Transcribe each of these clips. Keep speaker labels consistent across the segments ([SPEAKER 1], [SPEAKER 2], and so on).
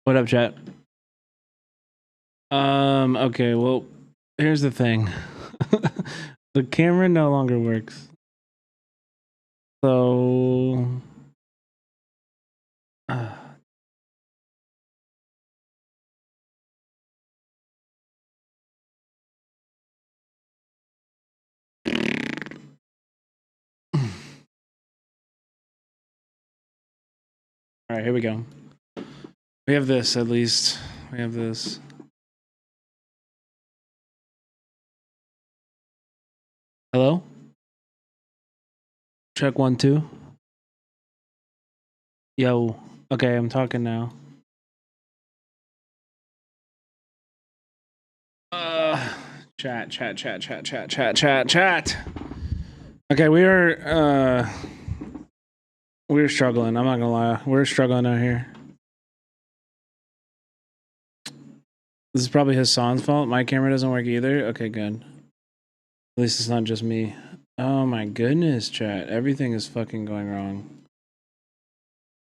[SPEAKER 1] What up, chat? Okay, well, here's the thing. The camera no longer works. So all right, here we go. We have this at least. We have this. Hello? Check 1 2. Yo. Okay, I'm talking now. Chat. Okay, we're struggling. I'm not gonna lie. We're struggling out here. This is probably Hassan's fault. My camera doesn't work either. Okay, good. At least it's not just me. Oh my goodness, chat. Everything is fucking going wrong.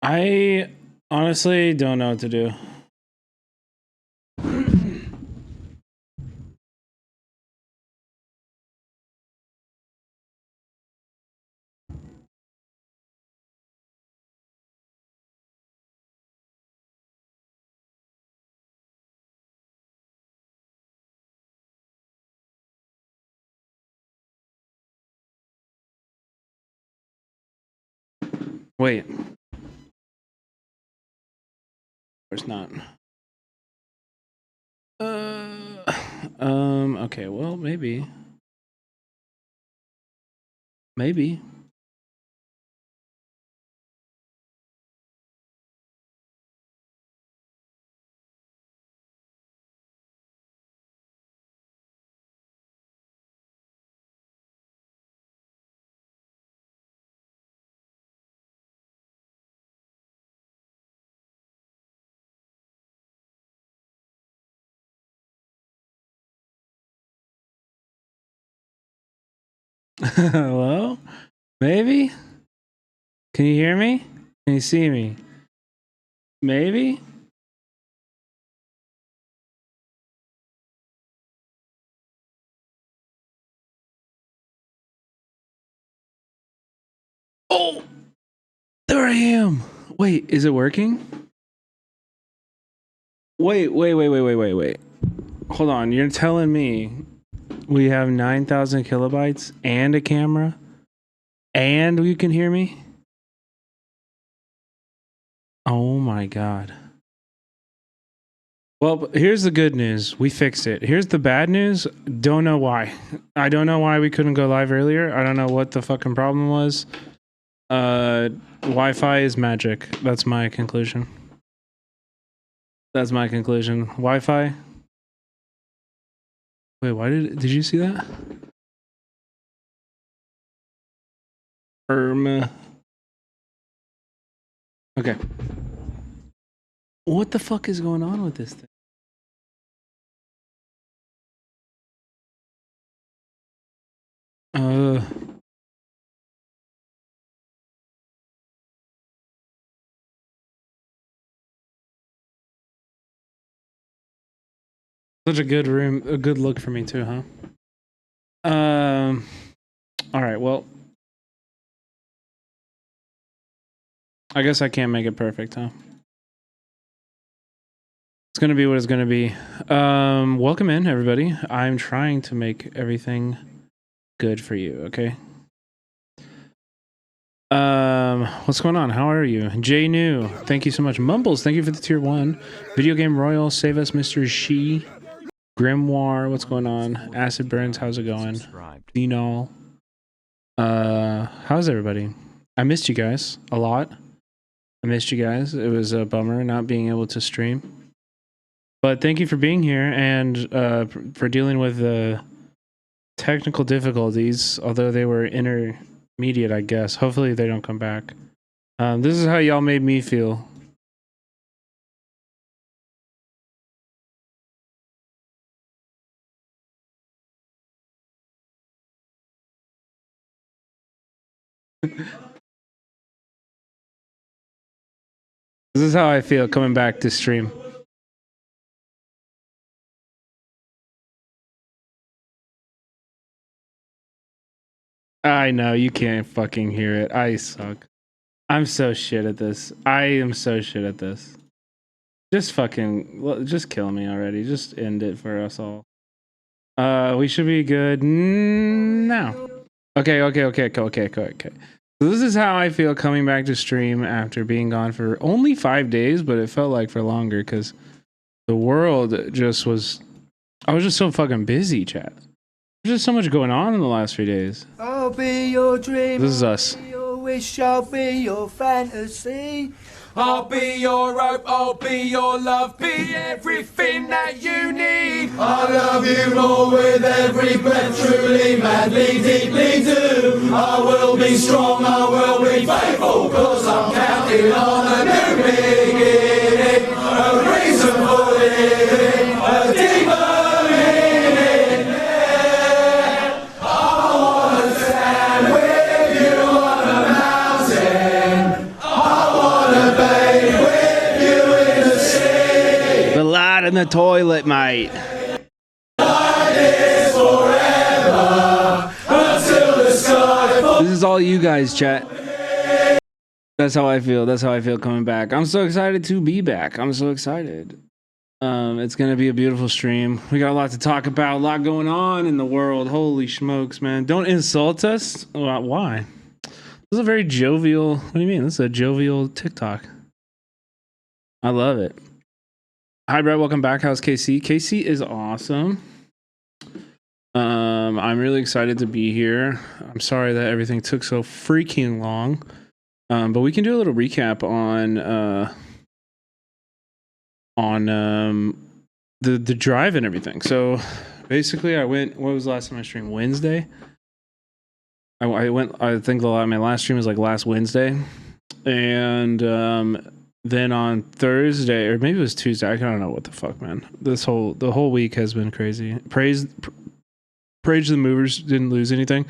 [SPEAKER 1] I honestly don't know what to do. Wait. It's not. Okay, well, maybe. Maybe. Hello? Maybe? Can you hear me? Can you see me? Maybe? Oh! There I am! Wait, is it working? Wait. Hold on, you're telling me we have 9,000 kilobytes and a camera? And you can hear me? Oh my god. Well, here's the good news. We fixed it. Here's the bad news. Don't know why. I don't know why we couldn't go live earlier. I don't know what the fucking problem was. Wi-Fi is magic. That's my conclusion. That's my conclusion. Wi-Fi. Wait, why did you see that? Okay. What the fuck is going on with this thing? Such a good room, a good look for me too, huh? All right, well, I guess I can't make it perfect, huh? It's gonna be what it's gonna be. Welcome in, everybody. I'm trying to make everything good for you, okay? What's going on? How are you? Jay New, thank you so much. Mumbles, thank you for the tier 1. Video Game Royal, save us, Mr. She. Grimoire, what's going on? Acid Burns, how's it going? Phenol. How's everybody? I missed you guys a lot. I missed you guys. It was a bummer not being able to stream. But thank you for being here and for dealing with the technical difficulties, although they were intermediate, I guess. Hopefully they don't come back. This is how y'all made me feel. This is how I feel coming back to stream. I know you can't fucking hear it. I suck. I'm so shit at this. I am so shit at this. Just fucking, just kill me already. Just end it for us all. We should be good now. Okay. So this is how I feel coming back to stream after being gone for only 5 days, but it felt like for longer because the world just was. I was just so fucking busy, chat. There's just so much going on in the last 3 days.
[SPEAKER 2] I'll be your dream.
[SPEAKER 1] This is us.
[SPEAKER 2] I'll be your wish. I'll be your fantasy.
[SPEAKER 3] I'll be your hope, I'll be your love, be everything that you need. I love you more with every breath, truly, madly, deeply do. I will be strong, I will be faithful, cause I'm counting on a new beginning, a reason for living, a deeper meaning. Yeah. I wanna stand with you on a mountain. I wanna bathe with you in the sea.
[SPEAKER 1] The light in the toilet, mate.
[SPEAKER 3] Like this forever until the sky.
[SPEAKER 1] This is all you guys, chat. That's how I feel. That's how I feel coming back. I'm so excited to be back. I'm so excited. It's gonna be a beautiful stream. We got a lot to talk about, a lot going on in the world. Holy smokes, man. Don't insult us. Why? This is a very jovial, what do you mean? This is a jovial TikTok. I love it. Hi, Brett. Welcome back. How's KC? KC is awesome. I'm really excited to be here. I'm sorry that everything took so freaking long. But we can do a little recap on the drive and everything. So basically, I went. What was the last time I streamed? Wednesday. I went. I think my last stream was like last Wednesday, and then on Thursday, or maybe it was Tuesday. I don't know what the fuck, man. The whole week has been crazy. Praise the movers didn't lose anything.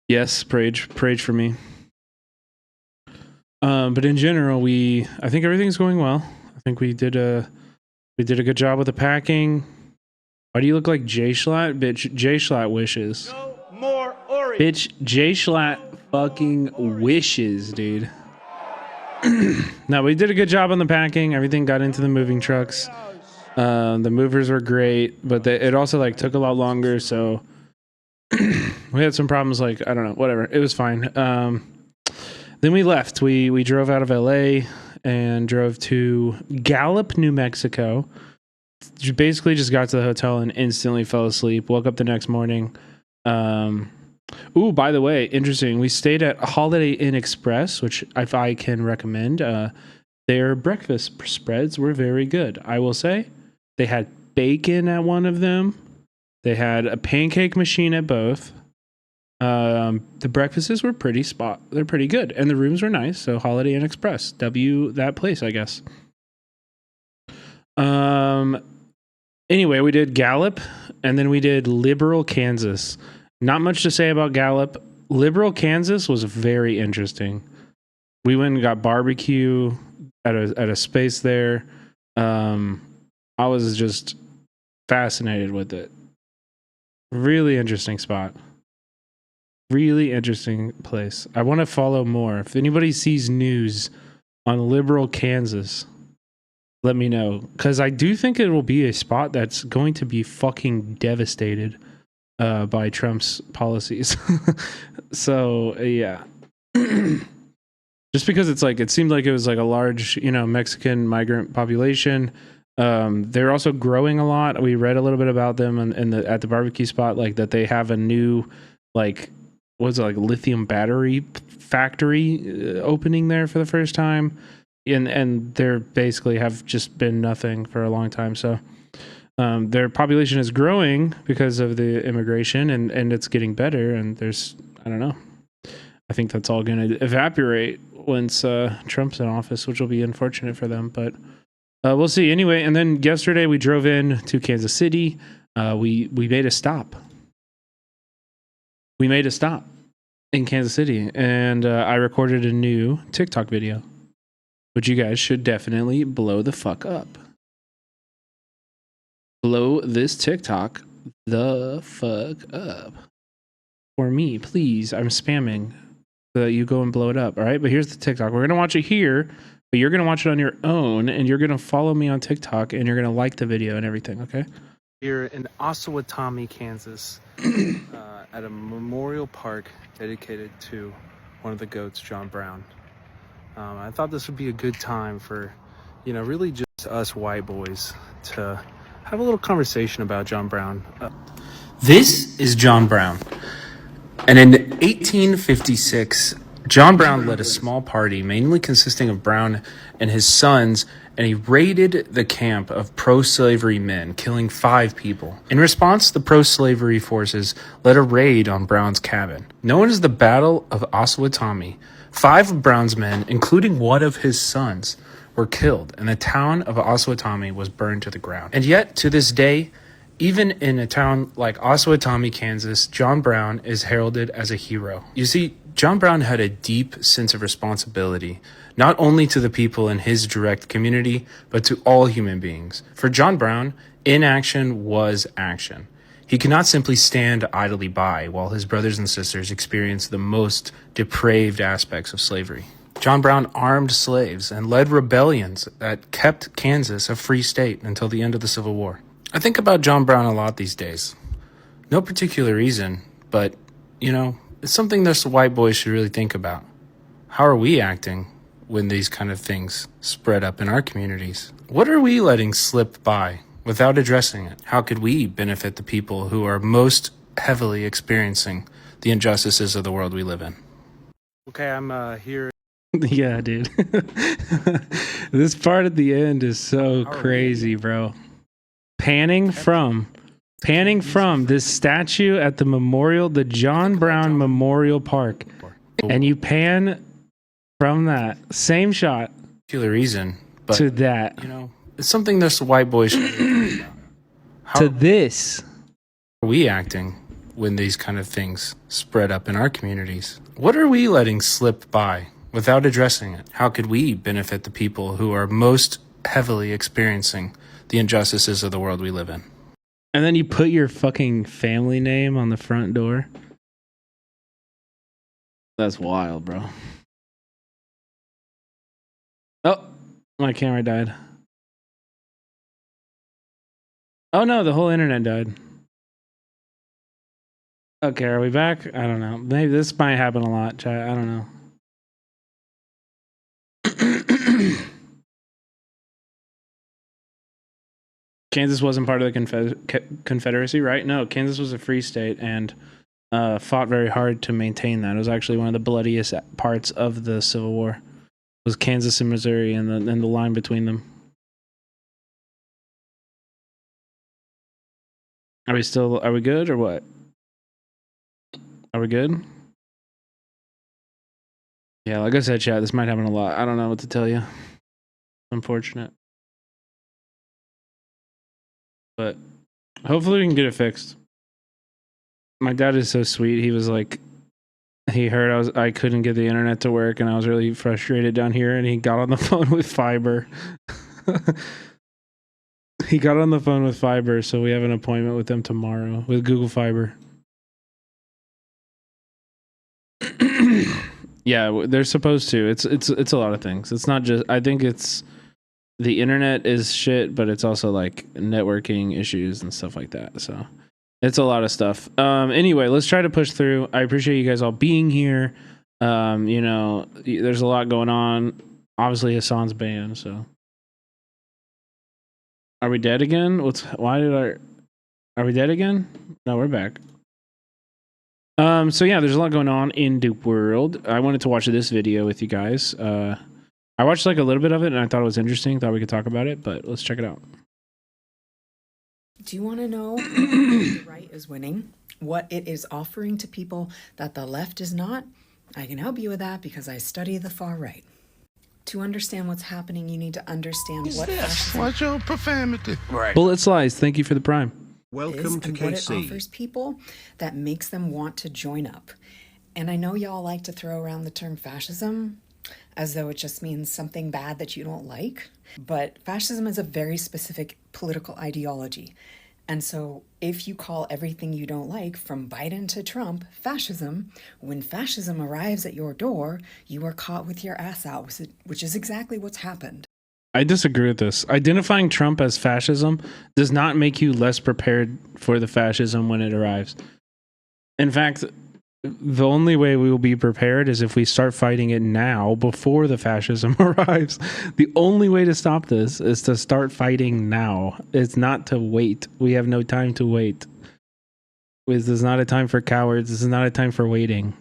[SPEAKER 1] Yes, praise for me. But in general, I think everything's going well. I think we did a good job with the packing. Why do you look like J Schlatt? Bitch, J Schlatt wishes.
[SPEAKER 2] No more Oreo.
[SPEAKER 1] Bitch, J Schlatt fucking wishes, dude. No, we did a good job on the packing. Everything got into the moving trucks. The movers were great, but it also like took a lot longer. So we had some problems. Like I don't know, whatever. It was fine. Then we left. We drove out of LA and drove to Gallup, New Mexico. Basically just got to the hotel and instantly fell asleep. Woke up the next morning. Ooh, by the way, interesting. We stayed at Holiday Inn Express, which if I can recommend, their breakfast spreads were very good. I will say they had bacon at one of them. They had a pancake machine at both. The breakfasts were they're pretty good, and the rooms were nice. So Holiday Inn Express, that place, I guess. Anyway, we did Gallup, and then we did Liberal, Kansas. Not much to say about Gallup. Liberal, Kansas was very interesting. We went and got barbecue at a space there. I was just fascinated with it. Really interesting spot. Really interesting place. I want to follow more. If anybody sees news on Liberal, Kansas, let me know. Because I do think it will be a spot that's going to be fucking devastated by Trump's policies. So, yeah. Just because it seemed like it was like a large, Mexican migrant population. They're also growing a lot. We read a little bit about them at the barbecue spot, like that they have a new, lithium battery factory opening there for the first time, and they're basically have just been nothing for a long time. So their population is growing because of the immigration, and it's getting better. And there's, I don't know, I think that's all going to evaporate once Trump's in office, which will be unfortunate for them, but we'll see. Anyway, and then yesterday we drove in to Kansas City. We made a stop. We made a stop in Kansas City, and I recorded a new TikTok video, which you guys should definitely blow the fuck up. Blow this TikTok the fuck up. for me, please. I'm spamming so that you go and blow it up. All right. But here's the TikTok. We're going to watch it here, but you're going to watch it on your own, and you're going to follow me on TikTok, and you're going to like the video and everything. Okay. Here in Osawatomie, Kansas, at a memorial park dedicated to one of the GOATs, John Brown. I thought this would be a good time for, really just us white boys to have a little conversation about John Brown. This is John Brown. And in 1856, John Brown led a small party, mainly consisting of Brown and his sons, and he raided the camp of pro-slavery men, killing 5 people. In response, the pro-slavery forces led a raid on Brown's cabin. Known as the Battle of Osawatomie, 5 of Brown's men, including one of his sons, were killed, and the town of Osawatomie was burned to the ground. And yet, to this day, even in a town like Osawatomie, Kansas, John Brown is heralded as a hero. You see, John Brown had a deep sense of responsibility, not only to the people in his direct community, but to all human beings. For John Brown, inaction was action. He could not simply stand idly by while his brothers and sisters experienced the most depraved aspects of slavery. John Brown armed slaves and led rebellions that kept Kansas a free state until the end of the Civil War. I think about John Brown a lot these days. No particular reason, but, it's something that white boys should really think about. How are we acting when these kind of things spread up in our communities? What are we letting slip by without addressing it? How could we benefit the people who are most heavily experiencing the injustices of the world we live in? Okay, I'm here. Yeah, dude. This part at the end is so crazy, bro. Panning from this statue at the memorial, the John Brown Memorial Park, and you pan from that same shot
[SPEAKER 3] Reason, but,
[SPEAKER 1] to that,
[SPEAKER 3] it's something that white boys should think about. How
[SPEAKER 1] to this.
[SPEAKER 3] are we acting when these kind of things spread up in our communities? What are we letting slip by without addressing it? How could we benefit the people who are most heavily experiencing the injustices of the world we live in?
[SPEAKER 1] And then you put your fucking family name on the front door. That's wild, bro. Oh, my camera died. Oh no, the whole internet died. Okay, are we back? I don't know. Maybe this might happen a lot, chat. I don't know. Kansas wasn't part of the Confederacy, right? No, Kansas was a free state and fought very hard to maintain that. It was actually one of the bloodiest parts of the Civil War. It was Kansas and Missouri and the line between them. Are we good or what? Are we good? Yeah, like I said, chat, this might happen a lot. I don't know what to tell you. Unfortunate. But hopefully we can get it fixed. My dad is so sweet. He was like, he heard I couldn't get the internet to work and I was really frustrated down here, and he got on the phone with fiber. He got on the phone with fiber, so we have an appointment with them tomorrow with Google Fiber. Yeah, they're supposed to. It's a lot of things. It's not just, I think it's the internet is shit, but it's also like networking issues and stuff like that. So it's a lot of stuff. Anyway, let's try to push through. I appreciate you guys all being here. There's a lot going on. Obviously Hassan's banned, so. Are we dead again? Are we dead again? No, we're back. So yeah, there's a lot going on in the world. I wanted to watch this video with you guys. I watched like a little bit of it and I thought it was interesting. Thought we could talk about it, but let's check it out.
[SPEAKER 4] Do you want to know what the right is winning? What it is offering to people that the left is not? I can help you with that because I study the far right. To understand what's happening, you need to understand what fascism
[SPEAKER 5] Watch your profanity.
[SPEAKER 3] Right.
[SPEAKER 1] Bullet Slice, thank you for the prime.
[SPEAKER 5] Welcome to
[SPEAKER 4] and what it
[SPEAKER 5] KC.
[SPEAKER 4] offers people that makes them want to join up. And I know y'all like to throw around the term fascism as though it just means something bad that you don't like. But fascism is a very specific political ideology. And so, if you call everything you don't like, from Biden to Trump, fascism, when fascism arrives at your door, you are caught with your ass out, which is exactly what's happened.
[SPEAKER 1] I disagree with this. Identifying Trump as fascism does not make you less prepared for the fascism when it arrives. In fact, the only way we will be prepared is if we start fighting it now before the fascism arrives. The only way to stop this is to start fighting now. It's not to wait. We have no time to wait. This is not a time for cowards. This is not a time for waiting.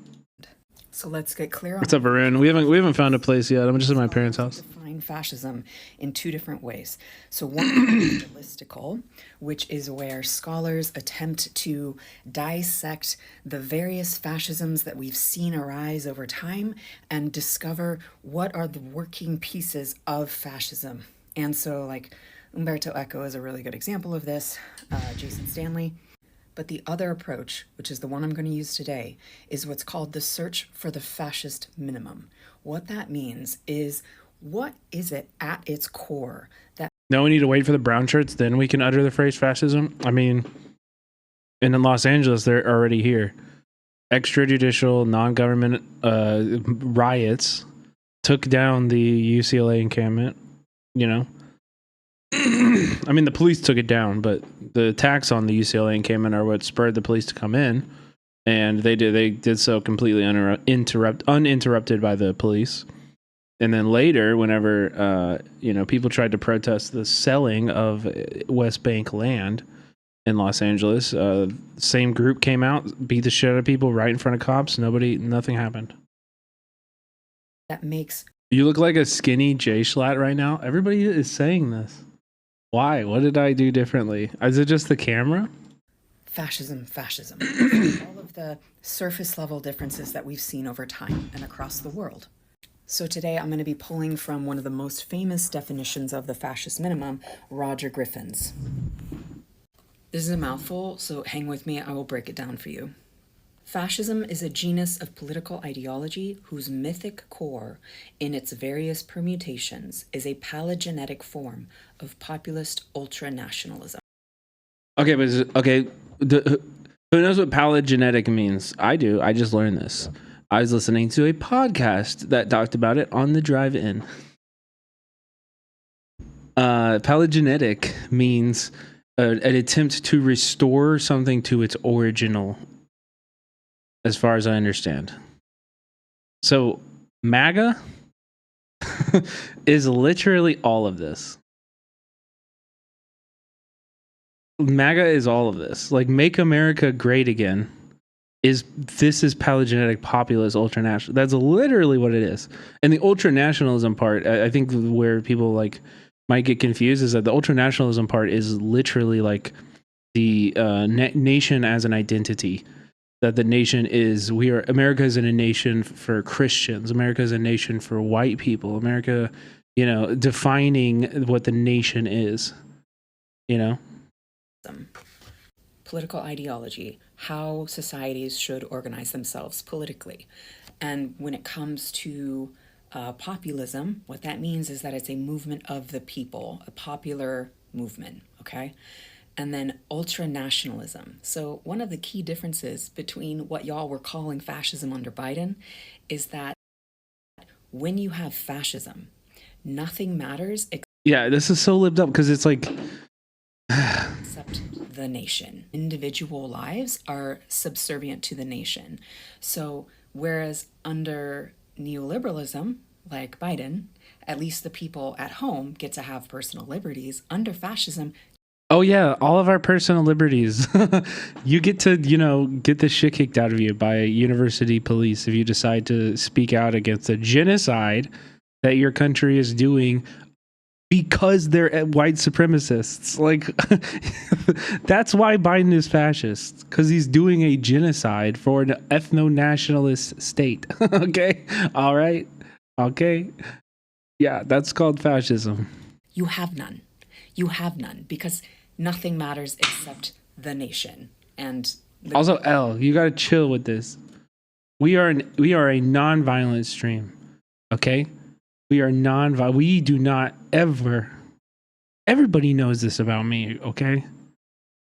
[SPEAKER 4] So let's get clear on
[SPEAKER 1] What's up, Arun? We haven't found a place yet. I'm just at my parents' house.
[SPEAKER 4] Define fascism in two different ways. So one is listicle, which is where scholars attempt to dissect the various fascisms that we've seen arise over time and discover what are the working pieces of fascism. And so, like, Umberto Eco is a really good example of this, Jason Stanley. But the other approach, which is the one I'm going to use today, is what's called the search for the fascist minimum. What that means is, what is it at its core that...
[SPEAKER 1] Now we need to wait for the brown shirts, then we can utter the phrase fascism. I mean, in Los Angeles, they're already here. Extrajudicial, non-government riots took down the UCLA encampment, you know. I mean, the police took it down, but the attacks on the UCLA encampment are what spurred the police to come in, and they did so completely uninterrupted by the police. And then later, whenever people tried to protest the selling of West Bank land in Los Angeles, same group came out, beat the shit out of people right in front of cops. Nothing happened.
[SPEAKER 4] That makes...
[SPEAKER 1] You look like a skinny Jay Schlatt right now. Everybody is saying this. Why? What did I do differently? Is it just the camera?
[SPEAKER 4] Fascism. All of the surface level differences that we've seen over time and across the world. So today I'm going to be pulling from one of the most famous definitions of the fascist minimum, Roger Griffin's. This is a mouthful, so hang with me, I will break it down for you. Fascism is a genus of political ideology whose mythic core, in its various permutations, is a paleogenetic form of populist ultranationalism.
[SPEAKER 1] Okay, who knows what paleogenetic means? I do. I just learned this. I was listening to a podcast that talked about it on the drive-in. Paleogenetic means an attempt to restore something to its original, as far as I understand. So MAGA is literally all of this. MAGA is all of this. Like, Make America Great Again is paleogenetic populist ultranational. That's literally what it is. And the ultranationalism part, I think where people might get confused is that the ultranationalism part is literally like the nation as an identity. That the nation is, America isn't a nation for Christians. America is a nation for white people. America, defining what the nation is,
[SPEAKER 4] Political ideology, how societies should organize themselves politically. And when it comes to populism, what that means is that it's a movement of the people, a popular movement, okay? And then ultranationalism. So one of the key differences between what y'all were calling fascism under Biden is that when you have fascism, nothing matters
[SPEAKER 1] yeah, this is so lived up because it's like
[SPEAKER 4] except the nation. Individual lives are subservient to the nation. So whereas under neoliberalism, like Biden, at least the people at home get to have personal liberties. Under fascism,
[SPEAKER 1] oh yeah, all of our personal liberties. You get to, get the shit kicked out of you by university police if you decide to speak out against a genocide that your country is doing because they're white supremacists. Like, that's why Biden is fascist, because he's doing a genocide for an ethno-nationalist state. Okay? All right? Okay? Yeah, that's called fascism.
[SPEAKER 4] you have none. You have none because nothing matters except the nation. And
[SPEAKER 1] also, L, you gotta chill with this. We are a non-violent stream, okay? We are non-violent. We do not ever. Everybody knows this about me, okay?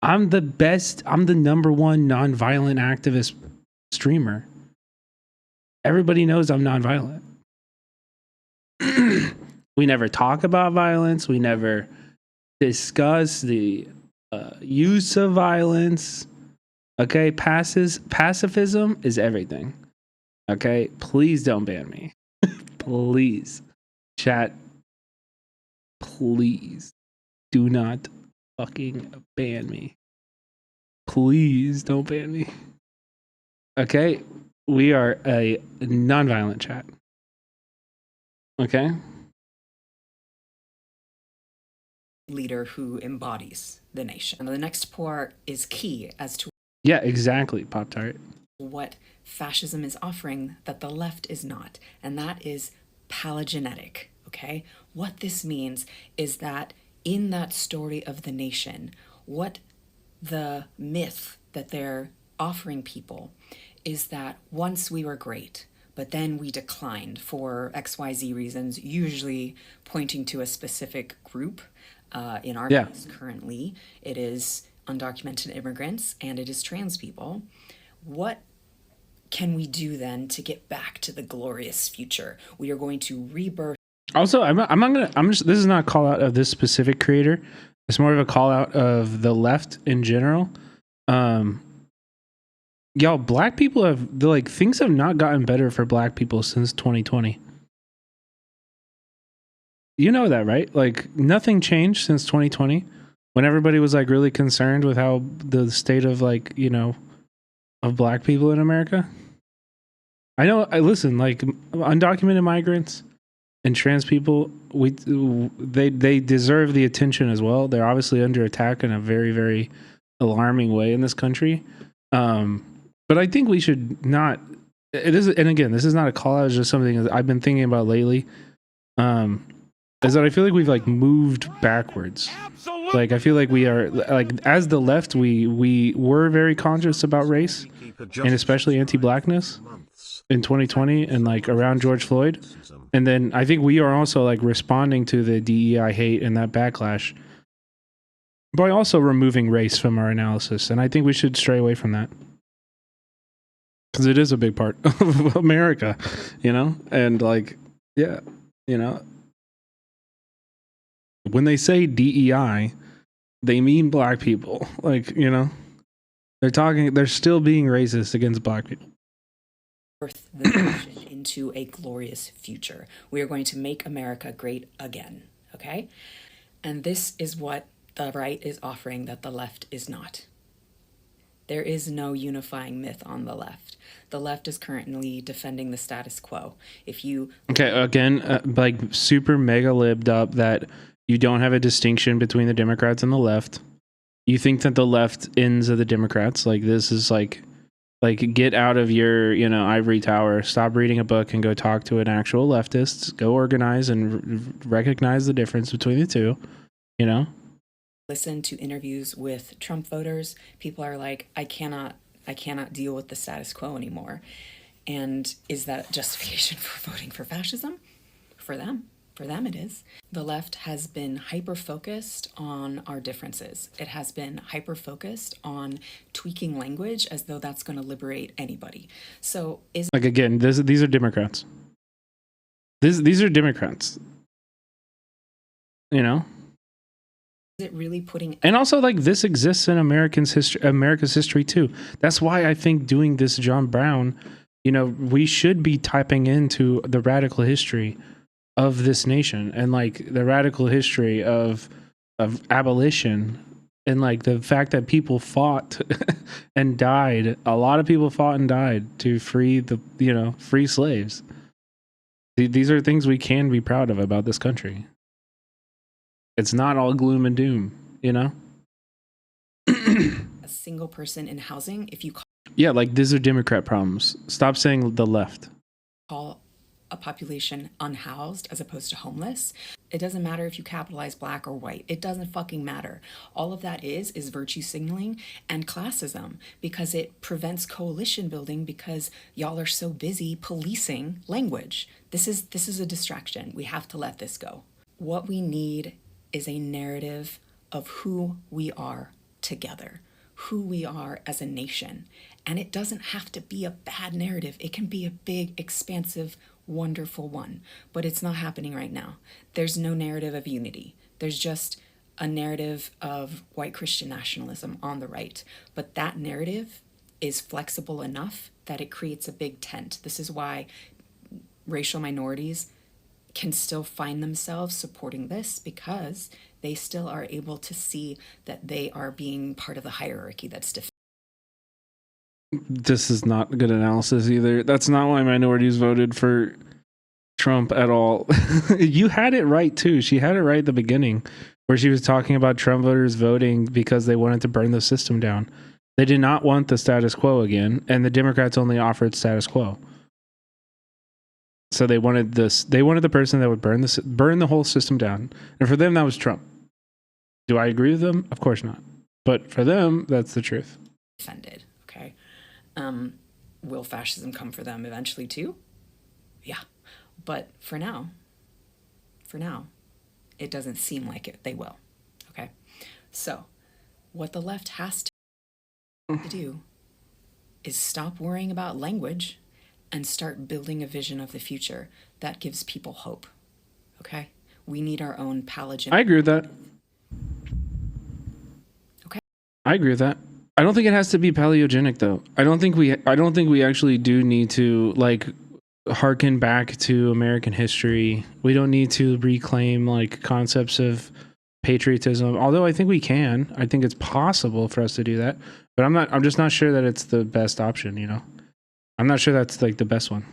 [SPEAKER 1] I'm the best. I'm the number one nonviolent activist streamer. Everybody knows I'm nonviolent. We never talk about violence. We never discuss the use of violence. Okay, pacifism is everything. Okay, please don't ban me. Please, chat. Please do not fucking ban me. Please don't ban me. Okay, we are a nonviolent chat. Okay.
[SPEAKER 4] Leader who embodies the nation. And the next part is key as to
[SPEAKER 1] Yeah, exactly, Pop Tart.
[SPEAKER 4] what fascism is offering that the left is not, and that is palagenetic. Okay? What this means is that in that story of the nation, what the myth that they're offering people is that once we were great, but then we declined for XYZ reasons, usually pointing to a specific group. In our case, currently, it is undocumented immigrants and it is trans people. What can we do then to get back to the glorious future? We are going to rebirth.
[SPEAKER 1] Also, this is not a call out of this specific creator. It's more of a call out of the left in general. Y'all, black people things have not gotten better for black people since 2020. You know that, right? Like, nothing changed since 2020 when everybody was like really concerned with how the state of of black people in America. I listen, like undocumented migrants and trans people, they deserve the attention as well. They're obviously under attack in a very, very alarming way in this country. But I think we should not, it is, and again, this is not a call out, it's just something that I've been thinking about lately. Is that I feel like we've like moved backwards. Like I feel like we are like as the left, we were very conscious about race and especially anti-blackness in 2020 and like around George Floyd. And then I think we are also like responding to the DEI hate and that backlash by also removing race from our analysis. And I think we should stray away from that. Because it is a big part of America, And like, yeah, when they say DEI, they mean black people. Like, they're still being racist against black people.
[SPEAKER 4] Birth the nation into a glorious future. We are going to make America great again. Okay? And this is what the right is offering that the left is not. There is no unifying myth on the left. The left is currently defending the status quo. If you...
[SPEAKER 1] Okay, again, like super mega libbed up that you don't have a distinction between the Democrats and the left. You think that the left ends of the Democrats. Like this is like get out of your, ivory tower, stop reading a book and go talk to an actual leftist, go organize and recognize the difference between the two,
[SPEAKER 4] Listen to interviews with Trump voters. People are like, I cannot deal with the status quo anymore. And is that justification for voting for fascism? For them it is. The left has been hyper-focused on our differences. It has been hyper-focused on tweaking language as though that's going to liberate anybody. So
[SPEAKER 1] like, again, these are Democrats. These are Democrats.
[SPEAKER 4] Is it really putting...
[SPEAKER 1] And also, like, this exists in America's history too. That's why I think doing this John Brown, we should be tapping into the radical history of this nation and like the radical history of abolition and like the fact that people fought and died. A lot of people fought and died to free free slaves. These are things we can be proud of about this country. It's not all gloom and doom,
[SPEAKER 4] A single person in housing, if you
[SPEAKER 1] yeah, like these are Democrat problems. Stop saying the left.
[SPEAKER 4] Call a population unhoused as opposed to homeless. It doesn't matter if you capitalize black or white. It doesn't fucking matter. All of that is virtue signaling and classism because it prevents coalition building because y'all are so busy policing language. This is a distraction. We have to let this go. What we need is a narrative of who we are together, who we are as a nation. And it doesn't have to be a bad narrative. It can be a big, expansive, wonderful one, but it's not happening right now. There's no narrative of unity. There's just a narrative of white Christian nationalism on the right. But that narrative is flexible enough that it creates a big tent. This is why racial minorities can still find themselves supporting this, because they still are able to see that they are being part of the hierarchy that's
[SPEAKER 1] This is not good analysis either. That's not why minorities voted for Trump at all. You had it right too. She had it right at the beginning, where she was talking about Trump voters voting because they wanted to burn the system down. They did not want the status quo again, and the Democrats only offered status quo. So they wanted this. They wanted the person that would burn the whole system down, and for them that was Trump. Do I agree with them? Of course not. But for them, that's the truth.
[SPEAKER 4] defended. Okay. Will fascism come for them eventually too? Yeah. But for now, it doesn't seem like it. They will. Okay. So what the left has to do is stop worrying about language and start building a vision of the future that gives people hope. Okay? We need our own palliative.
[SPEAKER 1] I agree with that.
[SPEAKER 4] Okay.
[SPEAKER 1] I agree with that. I don't think it has to be paleogenic though. I don't think we actually do need to like harken back to American history. We don't need to reclaim like concepts of patriotism. Although I think we can. I think it's possible for us to do that. But I'm just not sure that it's the best option, you know. I'm not sure that's like the best one.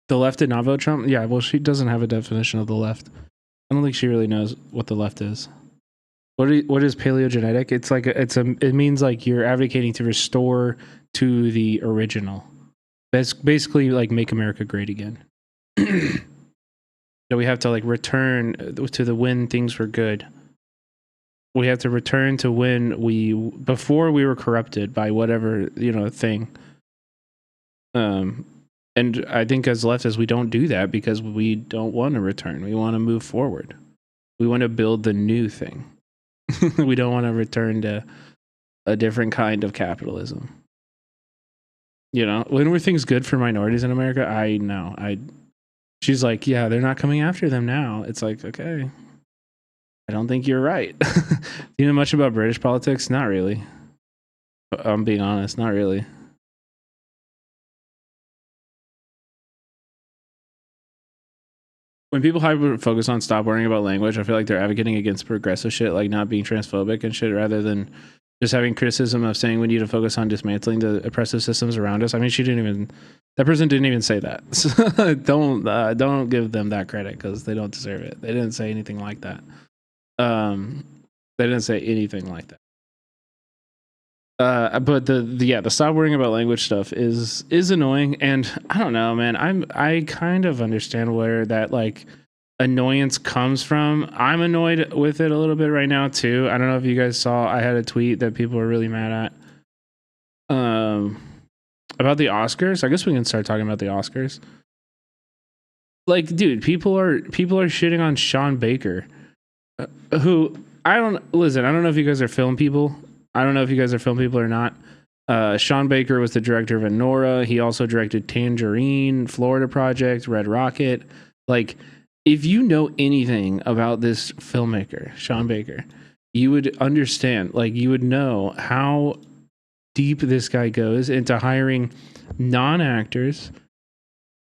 [SPEAKER 1] The left did not vote Trump? Yeah, well, she doesn't have a definition of the left. I don't think she really knows what the left is. What is paleogenetic? It's like it means like you're advocating to restore to the original. That's basically like make America great again. That we have to like return to the when things were good. We have to return to when before we were corrupted by whatever, you know, thing. And I think as leftists, we don't do that because we don't want to return. We want to move forward. We want to build the new thing. We don't want to return to a different kind of capitalism. You know, when were things good for minorities in America? I know. She's like, yeah, they're not coming after them now. It's like, okay, I don't think you're right. Do you know much about British politics? Not really. I'm being honest, not really. When people hyper focus on stop worrying about language, I feel like they're advocating against progressive shit, like not being transphobic and shit, rather than just having criticism of saying we need to focus on dismantling the oppressive systems around us. I mean, that person didn't even say that. So don't give them that credit because they don't deserve it. They didn't say anything like that. They didn't say anything like that. But the stop worrying about language stuff is annoying, and I don't know, man. I kind of understand where that like annoyance comes from. I'm annoyed with it a little bit right now too. I don't know if you guys saw. I had a tweet that people were really mad at. About the Oscars. I guess we can start talking about the Oscars. Like, dude, people are shitting on Sean Baker, who I don't know if you guys are film people. I don't know if you guys are film people or not. Sean Baker was the director of Anora. He also directed Tangerine, Florida Project, Red Rocket. Like, if you know anything about this filmmaker, Sean Baker, you would understand, like, you would know how deep this guy goes into hiring non-actors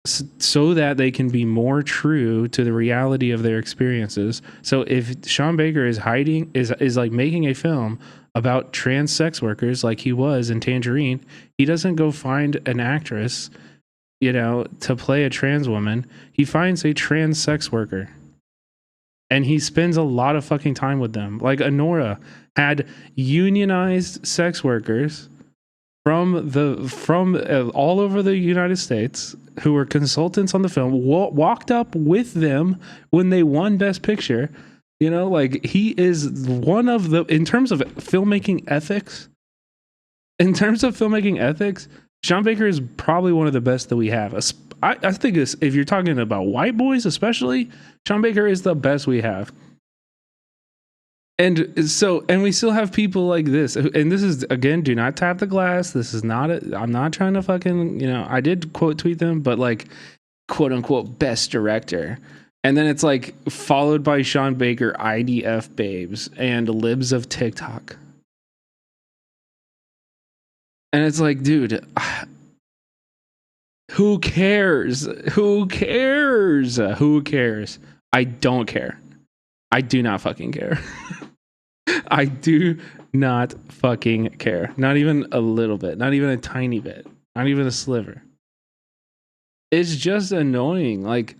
[SPEAKER 1] so that they can be more true to the reality of their experiences. So if Sean Baker is like making a film about trans sex workers like he was in Tangerine, he doesn't go find an actress, you know, to play a trans woman. He finds a trans sex worker. And he spends a lot of fucking time with them. Like Anora had unionized sex workers from all over the United States who were consultants on the film, walked up with them when they won Best Picture. You know, like he is one of the, in terms of filmmaking ethics, Sean Baker is probably one of the best that we have. I think if you're talking about white boys especially, Sean Baker is the best we have. And so, and we still have people like this. And this is, again, do not tap the glass. This is not, I'm not trying to fucking, I did quote tweet them, but like, quote unquote, best director. And then it's like followed by Sean Baker, IDF babes, and libs of TikTok. And it's like, dude, who cares? Who cares? Who cares? I don't care. I do not fucking care. I do not fucking care. Not even a little bit. Not even a tiny bit. Not even a sliver. It's just annoying. Like,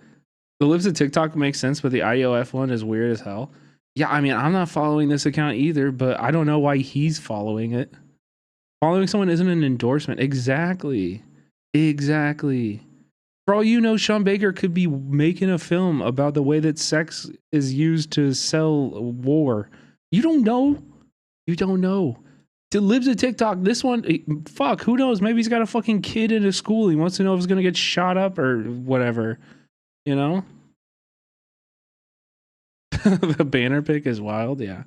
[SPEAKER 1] the libs of TikTok makes sense, but the IOF one is weird as hell. Yeah, I mean, I'm not following this account either, but I don't know why he's following it. Following someone isn't an endorsement. Exactly. For all you know, Sean Baker could be making a film about the way that sex is used to sell war. You don't know. To libs of TikTok, this one, fuck, who knows? Maybe he's got a fucking kid in his school. He wants to know if he's going to get shot up or whatever. The banner pick is wild. Yeah.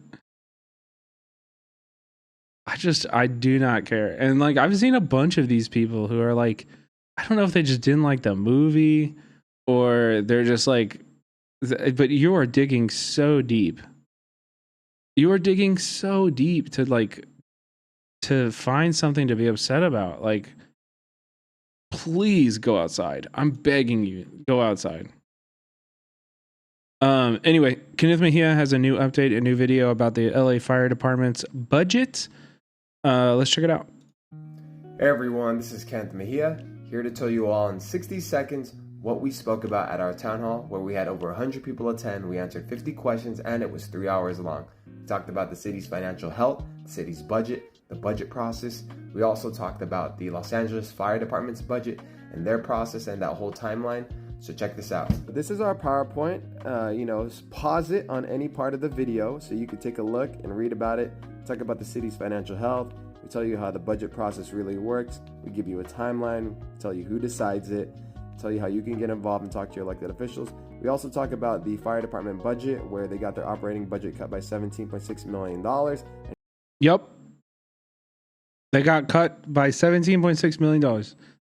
[SPEAKER 1] I do not care. And like, I've seen a bunch of these people who are like, I don't know if they just didn't like the movie or they're just like, but you are digging so deep. You are digging so deep to like, to find something to be upset about. Like, please go outside. I'm begging you, go outside. Anyway, Kenneth Mejia has a new update, a new video about the LA Fire Department's budget. Let's check it out.
[SPEAKER 6] Hey everyone, this is Kenneth Mejia, here to tell you all in 60 seconds what we spoke about at our town hall, where we had over 100 people attend. We answered 50 questions and it was 3 hours long. We talked about the city's financial health, the city's budget, the budget process. We also talked about the Los Angeles Fire Department's budget and their process and that whole timeline. So check this out. This is our PowerPoint. Pause it on any part of the video so you can take a look and read about it. Talk about the city's financial health. We tell you how the budget process really works. We give you a timeline, tell you who decides it, tell you how you can get involved and talk to your elected officials. We also talk about the fire department budget, where they got their operating budget cut by $17.6 million.
[SPEAKER 1] Yep. They got cut by $17.6 million.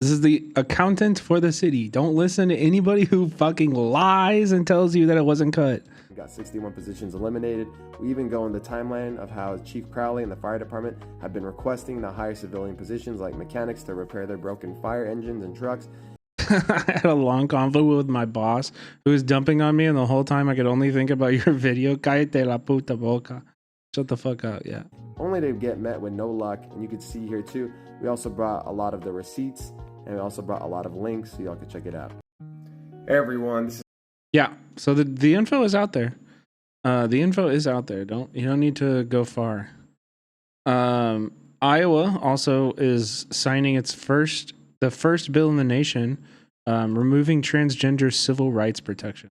[SPEAKER 1] This is the accountant for the city. Don't listen to anybody who fucking lies and tells you that it wasn't cut.
[SPEAKER 6] We got 61 positions eliminated. We even go in the timeline of how Chief Crowley and the fire department have been requesting to hire civilian positions like mechanics to repair their broken fire engines and trucks.
[SPEAKER 1] I had a long convo with my boss who was dumping on me, and the whole time I could only think about your video. Cállate la puta boca. Shut the fuck up, yeah.
[SPEAKER 6] Only to get met with no luck. And you can see here too, we also brought a lot of the receipts, and we also brought a lot of links so y'all can check it out. Hey everyone, this is...
[SPEAKER 1] Yeah, so the info is out there. The info is out there. You don't need to go far. Iowa also is signing the first bill in the nation, removing transgender civil rights protection.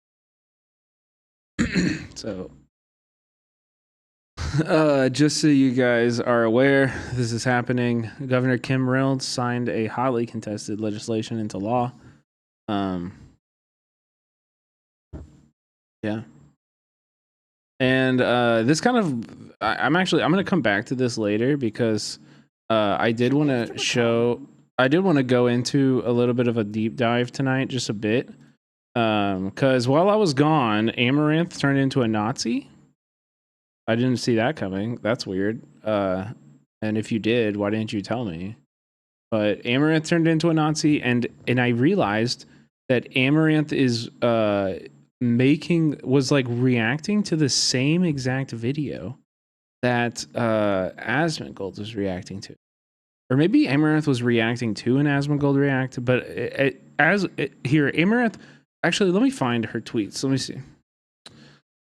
[SPEAKER 1] So, just so you guys are aware, this is happening. Governor Kim Reynolds signed a hotly contested legislation into law. Yeah. And this kind of, I'm going to come back to this later because I did want to go into a little bit of a deep dive tonight, just a bit. Because while I was gone, Amaranth turned into a Nazi. I didn't see that coming. That's weird. And if you did, why didn't you tell me? But Amaranth turned into a Nazi, and I realized that Amaranth is was like reacting to the same exact video that Asmongold was reacting to. Or maybe Amaranth was reacting to an Asmongold react, but here, Amaranth, actually, let me find her tweets. Let me see.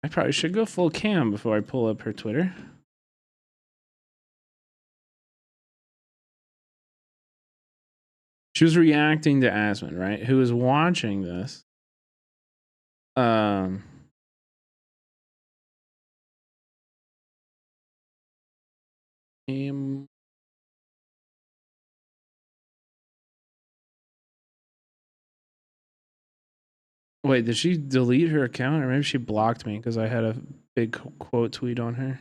[SPEAKER 1] I probably should go full cam before I pull up her Twitter. She was reacting to Asmon, right? Who was watching this. Wait, did she delete her account, or maybe she blocked me because I had a big quote tweet on her?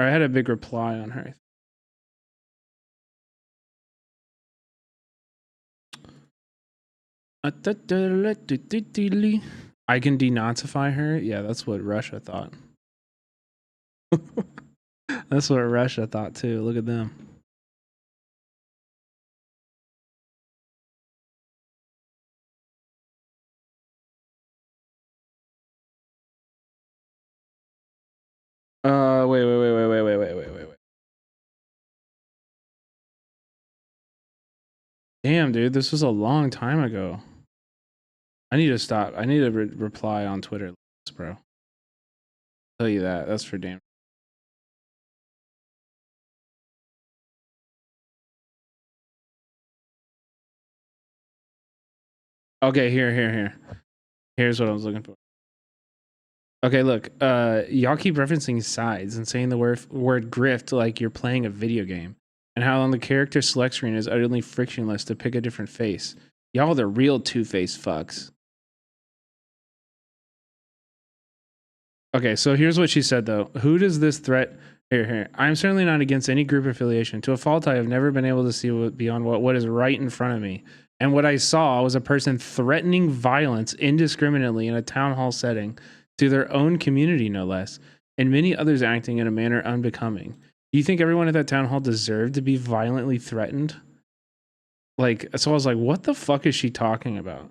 [SPEAKER 1] Or I had a big reply on her. I can denazify her? Yeah, that's what Russia thought. That's what Russia thought too. Look at them. Wait. Damn, dude, this was a long time ago. I need to stop. I need to reply on Twitter, bro. I'll tell you that. That's for damn. Okay, here. Here's what I was looking for. Okay, look. Y'all keep referencing sides and saying the word grift like you're playing a video game, and how on the character select screen is utterly frictionless to pick a different face. Y'all are the real two-faced fucks. Okay, so here's what she said though. Who does this threat? Here. I'm certainly not against any group affiliation. To a fault, I have never been able to see beyond what is right in front of me. And what I saw was a person threatening violence indiscriminately in a town hall setting to their own community, no less, and many others acting in a manner unbecoming. Do you think everyone at that town hall deserved to be violently threatened? Like, so I was like, what the fuck is she talking about?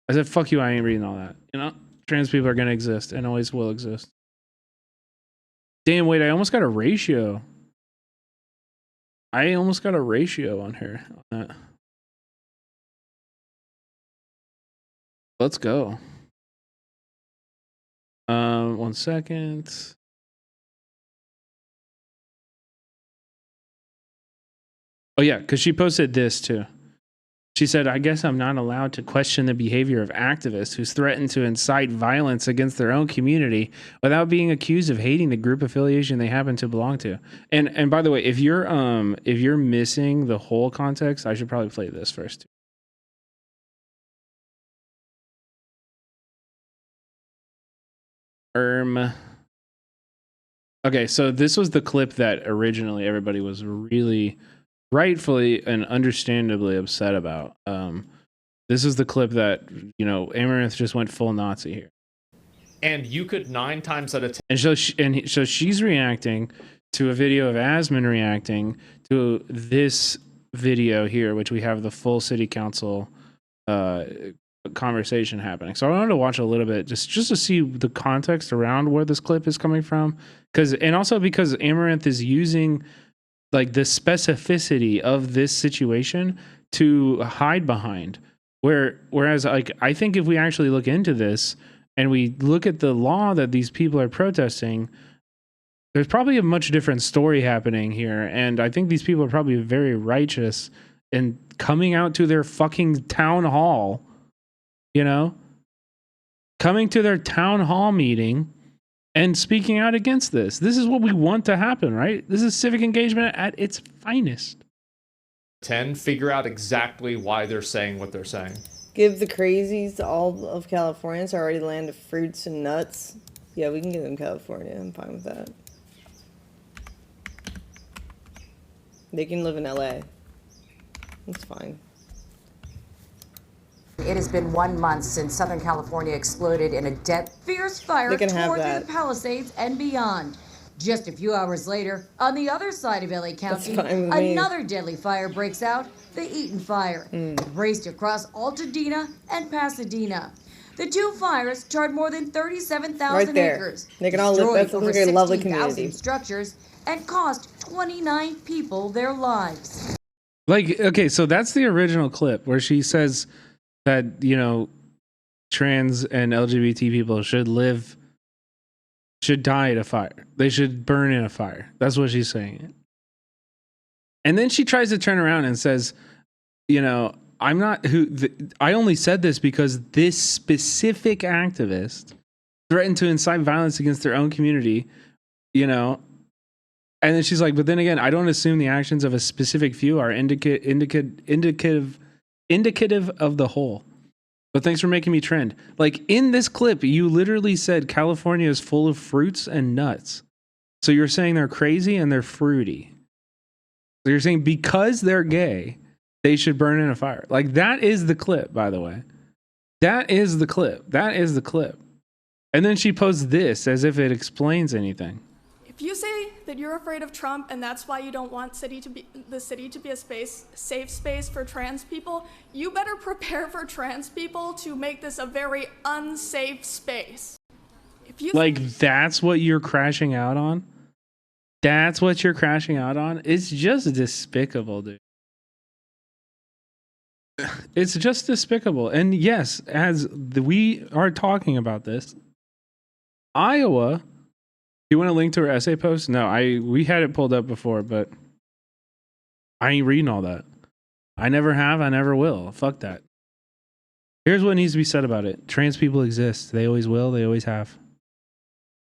[SPEAKER 1] I said, fuck you, I ain't reading all that. You know, trans people are going to exist and always will exist. Damn, wait, I almost got a ratio. I almost got a ratio on her. On that. Let's go. 1 second. Oh yeah, because she posted this too. She said, I guess I'm not allowed to question the behavior of activists who threaten to incite violence against their own community without being accused of hating the group affiliation they happen to belong to. And by the way, if you're missing the whole context, I should probably play this first. Okay, so this was the clip that originally everybody was really rightfully and understandably upset about. This is the clip that, you know, Amaranth just went full Nazi here.
[SPEAKER 7] And you could 9 times out of 10.
[SPEAKER 1] And so she's reacting to a video of Asman reacting to this video here, which we have the full city council conversation happening. So I wanted to watch a little bit just to see the context around where this clip is coming from, and also because Amaranth is using like the specificity of this situation to hide behind. Whereas like I think if we actually look into this and we look at the law that these people are protesting, there's probably a much different story happening here. And I think these people are probably very righteous in coming out to their fucking town hall, you know, coming to their town hall meeting and speaking out against this. This is what we want to happen, right? This is civic engagement at its finest.
[SPEAKER 7] 10, figure out exactly why they're saying what they're saying.
[SPEAKER 8] Give the crazies all of California. It's already land of fruits and nuts. Yeah, we can give them California. I'm fine with that. They can live in LA. That's fine.
[SPEAKER 9] It has been 1 month since Southern California exploded in a fierce fire tore through the Palisades and beyond. Just a few hours later, on the other side of LA County, another deadly fire breaks out, the Eaton Fire. It raced across Altadena and Pasadena. The 2 fires charred more than 37,000 acres.
[SPEAKER 8] They can all live. That's like a lovely community.
[SPEAKER 9] Structures and cost 29 people their lives.
[SPEAKER 1] Like, okay, so that's the original clip where she says that, you know, trans and LGBT people should die at a fire. They should burn in a fire. That's what she's saying. And then she tries to turn around and says, you know, I only said this because this specific activist threatened to incite violence against their own community, you know. And then she's like, but then again, I don't assume the actions of a specific few are indicative of the whole. But thanks for making me trend. Like in this clip, you literally said California is full of fruits and nuts. So you're saying they're crazy and they're fruity. So you're saying because they're gay, they should burn in a fire. Like, that is the clip, by the way. That is the clip. That is the clip. And then she posts this as if it explains anything.
[SPEAKER 10] If you say that you're afraid of Trump and that's why you don't want the city to be a safe space for trans people, you better prepare for trans people to make this a very unsafe space. If you
[SPEAKER 1] that's what you're crashing out on? That's what you're crashing out on? It's just despicable, dude. It's just despicable. And yes, we are talking about this, Iowa. Do you want to link to her essay post? No, we had it pulled up before, but I ain't reading all that. I never have, I never will. Fuck that. Here's what needs to be said about it. Trans people exist. They always will, they always have.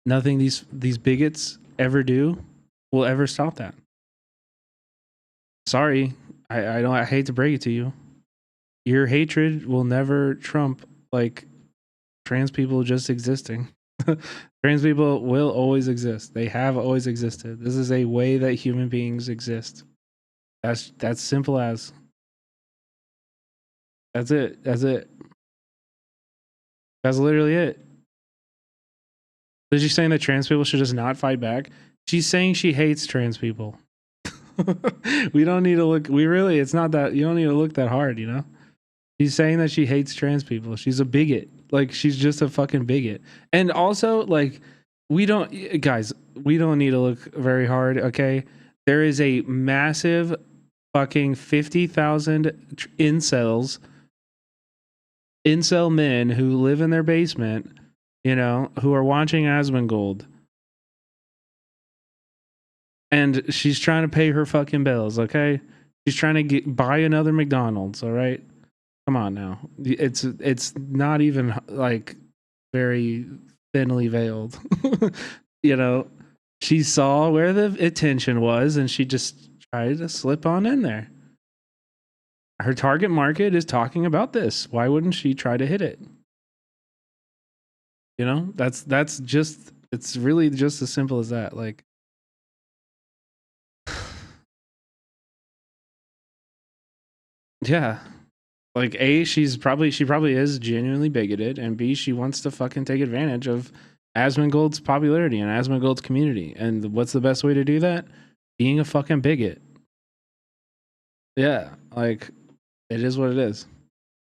[SPEAKER 1] Nothing these bigots ever do will ever stop that. Sorry. I hate to break it to you. Your hatred will never trump like trans people just existing. Trans people will always exist. They have always existed. This is a way that human beings exist. That's simple as. That's it. That's it. That's literally it. Is she saying that trans people should just not fight back? She's saying she hates trans people. We don't need to look. It's not that. You don't need to look that hard, you know? She's saying that she hates trans people. She's a bigot. Like, she's just a fucking bigot. And also, like, we don't need to look very hard, okay? There is a massive fucking 50,000 incel men who live in their basement, you know, who are watching Asmongold. And she's trying to pay her fucking bills, okay? She's trying to buy another McDonald's, all right? Come on now. It's not even like very thinly veiled. You know, she saw where the attention was and she just tried to slip on in there. Her target market is talking about this. Why wouldn't she try to hit it? You know, that's just, it's really just as simple as that. Like, yeah. Like, A, she probably is genuinely bigoted, and B, she wants to fucking take advantage of Asmongold's popularity and Asmongold's community. And what's the best way to do that? Being a fucking bigot. Yeah, like, it is what it is.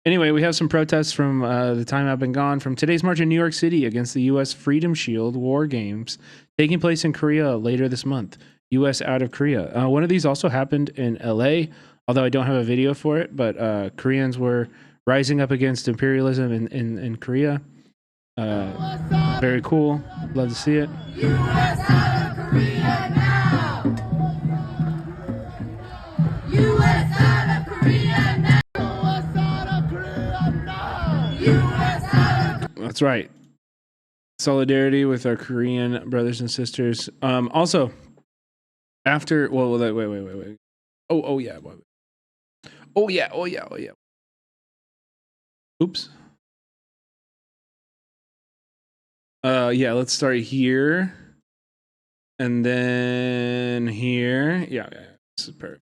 [SPEAKER 1] Anyway, we have some protests from the time I've been gone from today's march in New York City against the U.S. Freedom Shield War Games taking place in Korea later this month. U.S. out of Korea. One of these also happened in L.A., although I don't have a video for it, but Koreans were rising up against imperialism in Korea. Very cool. Love to see it.
[SPEAKER 3] US out of Korea now! US out of Korea now! US out of Korea now! US out of
[SPEAKER 1] That's right. Solidarity with our Korean brothers and sisters. Also, after... wait. Oh, yeah. Oh yeah. Oops. Yeah, let's start here. And then here. Yeah. This is perfect.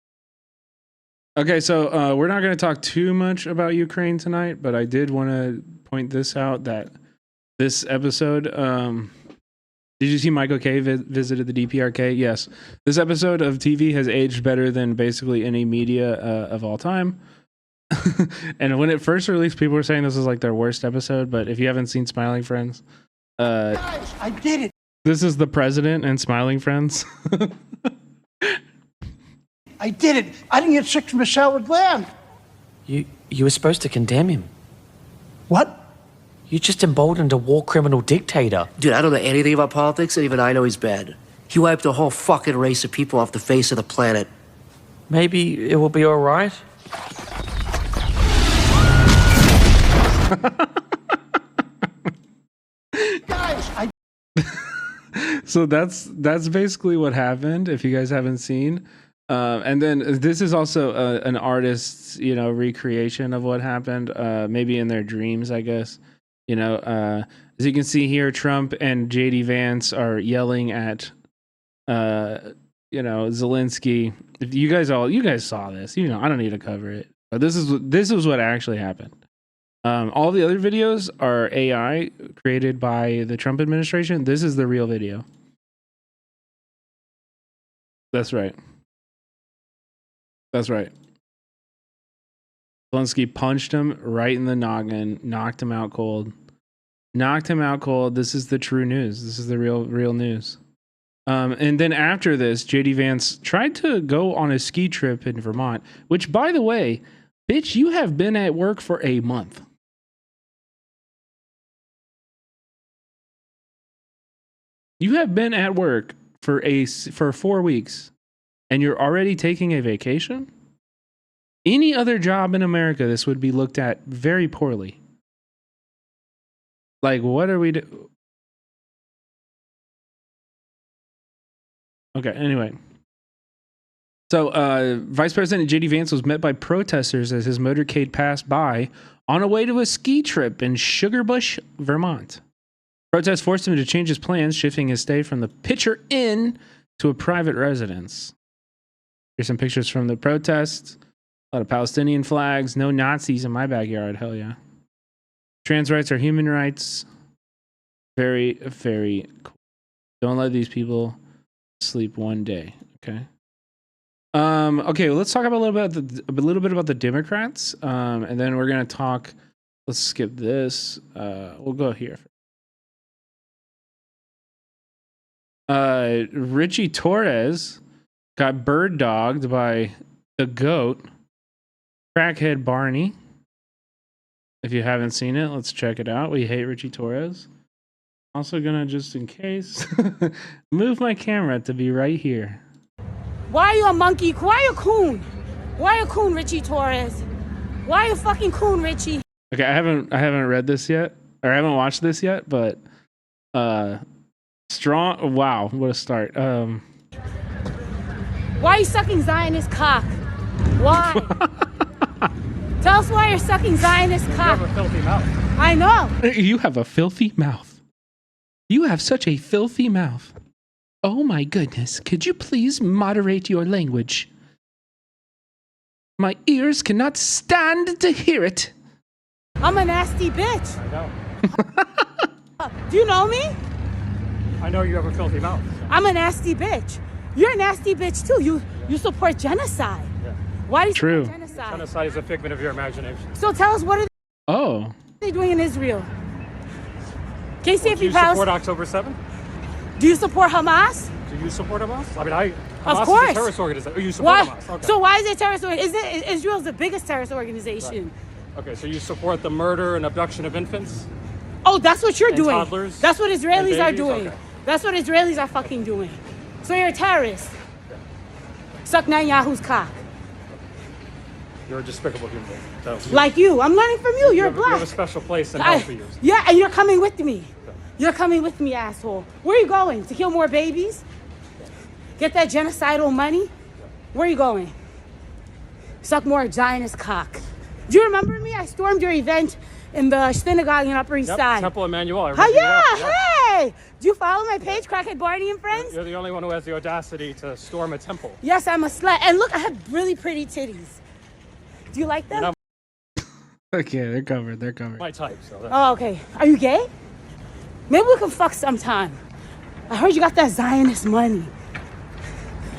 [SPEAKER 1] Okay, so we're not going to talk too much about Ukraine tonight, but I did want to point this out that this episode... did you see Michael K visited the DPRK? Yes. This episode of TV has aged better than basically any media of all time. And when it first released, people were saying this was like their worst episode. But if you haven't seen Smiling Friends,
[SPEAKER 2] Guys, I did it.
[SPEAKER 1] This is the president and Smiling Friends.
[SPEAKER 2] I did it. I didn't get sick from a salad gland.
[SPEAKER 11] You were supposed to condemn him.
[SPEAKER 2] What?
[SPEAKER 11] You just emboldened a war criminal dictator.
[SPEAKER 12] Dude, I don't know anything about politics, and even I know he's bad. He wiped a whole fucking race of people off the face of the planet.
[SPEAKER 11] Maybe it will be all right.
[SPEAKER 2] Guys,
[SPEAKER 1] So that's basically what happened. If you guys haven't seen, and then this is also an artist's recreation of what happened, maybe in their dreams, I guess. As you can see here, Trump and JD Vance are yelling at You know, Zelensky. If you guys saw this. You know, I don't need to cover it. But this is what actually happened. All the other videos are AI created by the Trump administration. This is the real video. That's right. That's right. Zelensky punched him right in the noggin, knocked him out cold. This is the true news. This is the real news. And then after this, JD Vance tried to go on a ski trip in Vermont, which, by the way, bitch, you have been at work for a month. You have been at work for 4 weeks, and you're already taking a vacation? Any other job in America, this would be looked at very poorly. Like, what are we do? Okay, anyway. So, Vice President J.D. Vance was met by protesters as his motorcade passed by on a way to a ski trip in Sugarbush, Vermont. Protests forced him to change his plans, shifting his stay from the Pitcher Inn to a private residence. Here's some pictures from the protests. A lot of Palestinian flags. No Nazis in my backyard. Hell yeah. Trans rights are human rights. Very, very cool. Don't let these people sleep one day. Okay. Okay. Well, let's talk about a little bit about the Democrats, and then we're gonna talk. Let's skip this. We'll go here. Richie Torres got bird dogged by the GOAT, crackhead Barney. If you haven't seen it, let's check it out. We hate Richie Torres. Also gonna, just in case, move my camera to be right here.
[SPEAKER 13] Why are you a monkey? Why are you a coon? Why are you a coon, Richie Torres? Why are you a fucking coon, Richie?
[SPEAKER 1] Okay, I haven't read this yet, or I haven't watched this yet, but strong. Wow, what a start.
[SPEAKER 13] Why are you sucking Zionist cock? Why? Tell us why you're sucking Zionist cock.
[SPEAKER 14] You have a filthy mouth.
[SPEAKER 13] I know.
[SPEAKER 1] You have a filthy mouth. You have such a filthy mouth. Oh my goodness. Could you please moderate your language? My ears cannot stand to hear it.
[SPEAKER 13] I'm a nasty bitch.
[SPEAKER 14] I know.
[SPEAKER 13] Do you know me?
[SPEAKER 14] I know you have a filthy mouth. So.
[SPEAKER 13] I'm a nasty bitch. You're a nasty bitch too. You support genocide.
[SPEAKER 14] Yeah.
[SPEAKER 13] Why do you
[SPEAKER 1] True.
[SPEAKER 13] support genocide?
[SPEAKER 14] Genocide is a figment of your imagination.
[SPEAKER 13] So tell us, what are they doing in Israel? Can you say
[SPEAKER 14] Do you support October 7th?
[SPEAKER 13] Do you support Hamas?
[SPEAKER 14] Do you support Hamas? I mean,
[SPEAKER 13] Hamas
[SPEAKER 14] of course. Is a terrorist organization. Oh, you support Hamas. Okay.
[SPEAKER 13] So why is it a terrorist organization? Israel's the biggest terrorist organization.
[SPEAKER 14] Right. Okay, so you support the murder and abduction of infants?
[SPEAKER 13] Oh, that's what you're
[SPEAKER 14] and
[SPEAKER 13] doing.
[SPEAKER 14] Toddlers?
[SPEAKER 13] That's what Israelis are doing.
[SPEAKER 14] Okay.
[SPEAKER 13] That's what Israelis are fucking doing. So you're a terrorist. Suck Netanyahu's cock.
[SPEAKER 14] You're a despicable human being. So
[SPEAKER 13] like you. I'm learning from you. You're black.
[SPEAKER 14] You have a special place in hell for you.
[SPEAKER 13] Yeah, and you're coming with me. You're coming with me, asshole. Where are you going? To kill more babies? Get that genocidal money? Where are you going? Suck more Zionist cock. Do you remember me? I stormed your event in the synagogue in Upper East Side.
[SPEAKER 14] Temple Emmanuel.
[SPEAKER 13] Hey! Do you follow my page, Crackhead Barney and Friends?
[SPEAKER 14] You're the only one who has the audacity to storm a temple.
[SPEAKER 13] Yes, I'm a slut. And look, I have really pretty titties. Do you like them?
[SPEAKER 1] Okay, they're covered. They're covered.
[SPEAKER 14] My type. So
[SPEAKER 13] oh, okay. Are you gay? Maybe we can fuck sometime. I heard you got that Zionist money.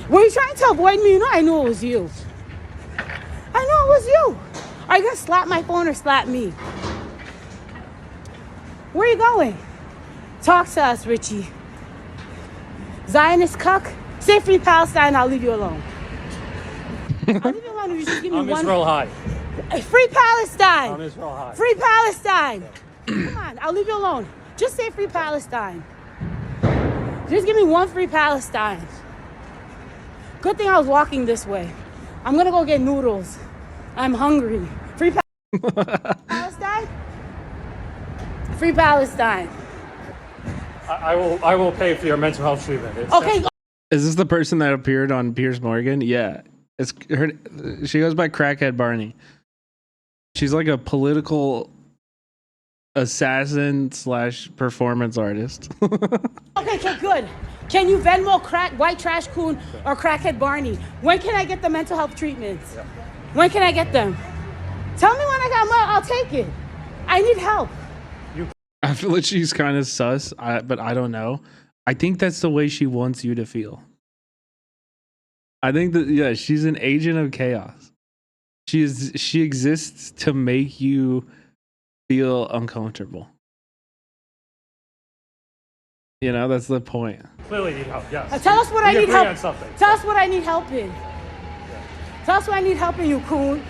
[SPEAKER 13] Were you trying to avoid me? You know I knew it was you. I know it was you. Are you gonna slap my phone or slap me? Where are you going? Talk to us, Richie. Zionist cuck? Say free Palestine, I'll leave you alone. I'll leave you alone if you just give me
[SPEAKER 14] I'm
[SPEAKER 13] one.
[SPEAKER 14] Israel high.
[SPEAKER 13] Free Palestine!
[SPEAKER 14] I'm Israel high.
[SPEAKER 13] Free Palestine! Come on, I'll leave you alone. Just say free Palestine. Just give me one free Palestine. Good thing I was walking this way. I'm gonna go get noodles. I'm hungry. Free Palestine? Free Palestine.
[SPEAKER 14] I will pay for your mental health treatment. It's
[SPEAKER 13] okay.
[SPEAKER 1] Is this the person that appeared on Piers Morgan? Yeah. It's her. She goes by Crackhead Barney. She's like a political assassin / performance artist.
[SPEAKER 13] Okay, good. Can you Venmo White Trash Coon or Crackhead Barney? When can I get the mental health treatments? When can I get them? Tell me when I got money, I'll take it. I need help.
[SPEAKER 1] I feel like she's kind of sus, but I don't know. I think that's the way she wants you to feel. I think that, yeah, she's an agent of chaos. She exists to make you feel uncomfortable. You know, that's the point.
[SPEAKER 14] Clearly need help, yes.
[SPEAKER 13] Tell us what I need help.
[SPEAKER 14] Something.
[SPEAKER 13] Tell us what I need help in. Tell us what I need help in, you coon.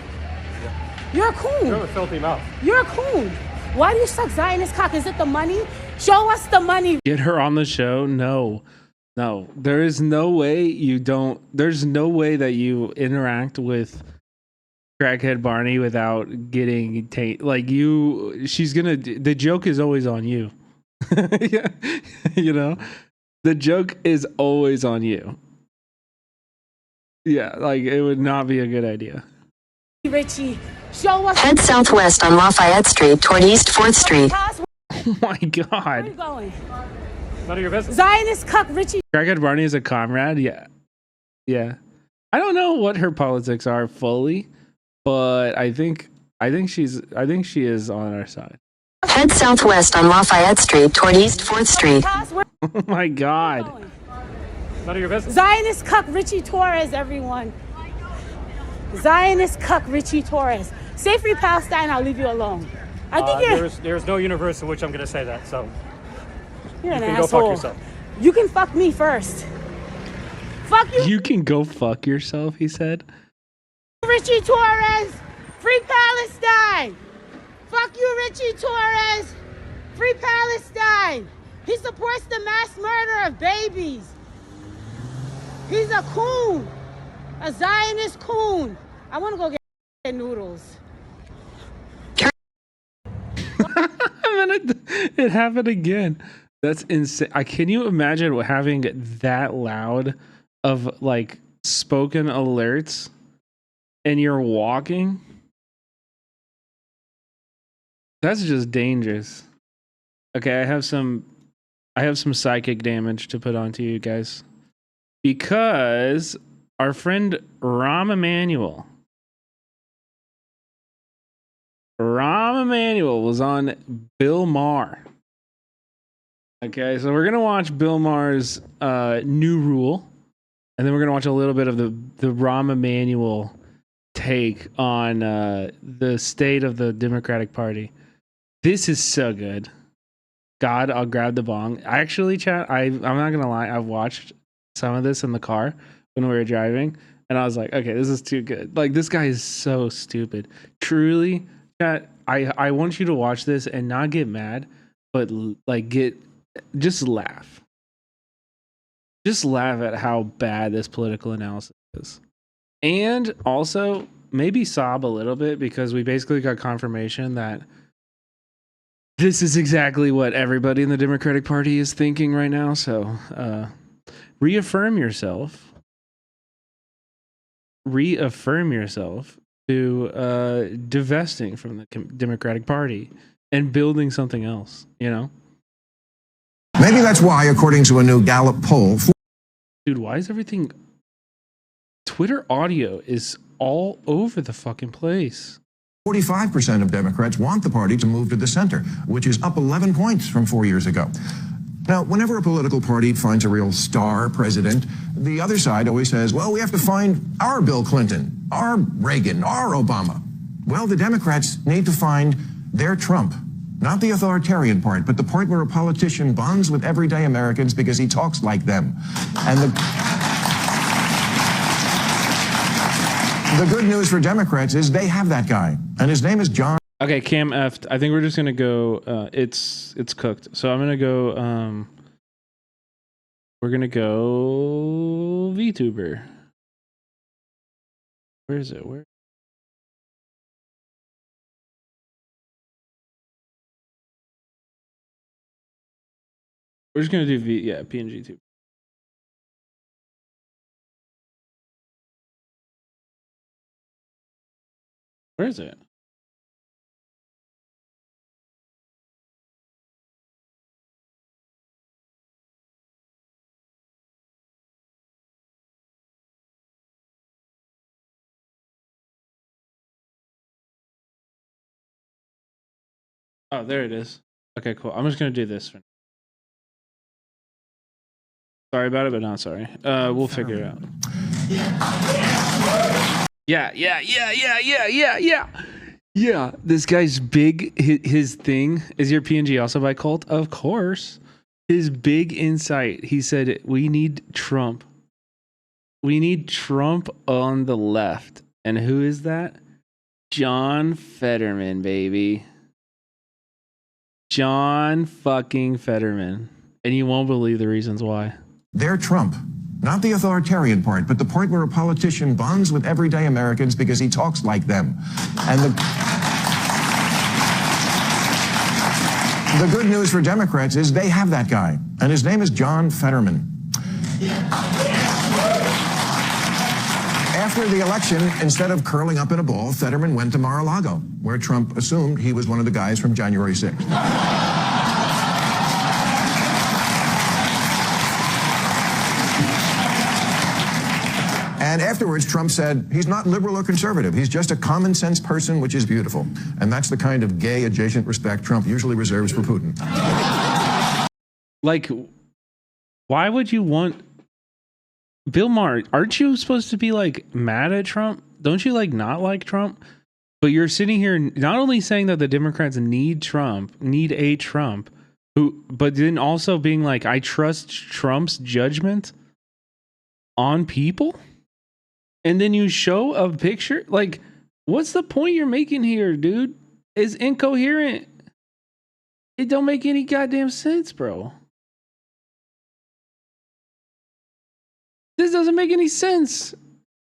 [SPEAKER 13] You're a coon.
[SPEAKER 14] You have a filthy mouth.
[SPEAKER 13] You're a coon. Why do you suck Zionist cock? Is it the money? Show us the money.
[SPEAKER 1] Get her on the show? No. There is no way there's no way that you interact with Crackhead Barney without getting the joke is always on you. Yeah. You know? The joke is always on you. Yeah, like it would not be a good idea.
[SPEAKER 13] Richie, show us.
[SPEAKER 15] Head southwest on Lafayette Street toward East 4th Street.
[SPEAKER 1] Oh my God.
[SPEAKER 13] Where are you going?
[SPEAKER 14] None of your business.
[SPEAKER 13] Zionist cuck Richie.
[SPEAKER 1] Crackhead Barney is a comrade. Yeah. Yeah. I don't know what her politics are fully, but I think she is on our side.
[SPEAKER 15] Head southwest on Lafayette Street toward East 4th Street.
[SPEAKER 1] Oh my God.
[SPEAKER 14] None of your business.
[SPEAKER 13] Zionist cuck Richie Torres, everyone. Zionist cuck Richie Torres. Say free Palestine, I'll leave you alone. I think
[SPEAKER 14] there's no universe in which I'm going to say that, so
[SPEAKER 13] you're an
[SPEAKER 14] you can
[SPEAKER 13] asshole.
[SPEAKER 14] Go fuck yourself.
[SPEAKER 13] You can fuck me first. Fuck you.
[SPEAKER 1] You can go fuck yourself, he said.
[SPEAKER 13] Richie Torres, free Palestine. Fuck you, Richie Torres. Free Palestine. He supports the mass murder of babies. He's a coon. A Zionist coon. I want to go get noodles.
[SPEAKER 1] It happened again. That's insane. Can you imagine having that loud of like spoken alerts and you're walking? That's just dangerous. Okay, I have some psychic damage to put onto you guys. Because our friend Rahm Emanuel was on Bill Maher. Okay, so we're gonna watch Bill Maher's new rule, and then we're gonna watch a little bit of the Rahm Emanuel take on the state of the Democratic Party. This is so good. God, I'll grab the bong. Actually, chat, I'm not gonna lie, I've watched some of this in the car when we were driving, and I was like, okay, this is too good. Like, this guy is so stupid. Truly, chat, I want you to watch this and not get mad, but like just laugh. Just laugh at how bad this political analysis is. And also maybe sob a little bit, because we basically got confirmation that this is exactly what everybody in the Democratic Party is thinking right now. So reaffirm yourself to divesting from the Democratic Party and building something else, you know?
[SPEAKER 16] Maybe that's why, according to a new Gallup poll...
[SPEAKER 1] Dude, why is everything... Twitter audio is all over the fucking place.
[SPEAKER 16] 45% of Democrats want the party to move to the center, which is up 11 points from 4 years ago. Now, whenever a political party finds a real star president, the other side always says, well, we have to find our Bill Clinton, our Reagan, our Obama. Well, the Democrats need to find their Trump. Not the authoritarian part, but the part where a politician bonds with everyday Americans because he talks like them. And the good news for Democrats is they have that guy, and his name is John.
[SPEAKER 1] Okay, Cam F. I think we're just gonna go. It's cooked. So I'm gonna go. We're gonna go VTuber. Where is it? Where? We're just gonna do PNG tube. Where is it? Oh, there it is. Okay, cool. I'm just gonna do this. Sorry about it, but not sorry. We'll figure it out. Yeah. This guy's big. His thing is your PNG also by Cult, of course. His big insight. He said we need Trump. We need Trump on the left, and who is that? John Fetterman, baby. John fucking Fetterman. And you won't believe the reasons why.
[SPEAKER 16] They're Trump. Not the authoritarian part, but the part where a politician bonds with everyday Americans because he talks like them. And the good news for Democrats is they have that guy, and his name is John Fetterman. After the election, instead of curling up in a ball, Fetterman went to Mar-a-Lago, where Trump assumed he was one of the guys from January 6th. And afterwards, Trump said, he's not liberal or conservative. He's just a common sense person, which is beautiful. And that's the kind of gay adjacent respect Trump usually reserves for Putin.
[SPEAKER 1] Like, why would you want... Bill Maher, aren't you supposed to be like mad at Trump? Don't you like not like Trump? But you're sitting here not only saying that the Democrats need a Trump, but then also being like, I trust Trump's judgment on people? And then you show a picture? Like, what's the point you're making here, dude? It's incoherent. It don't make any goddamn sense, bro. This doesn't make any sense.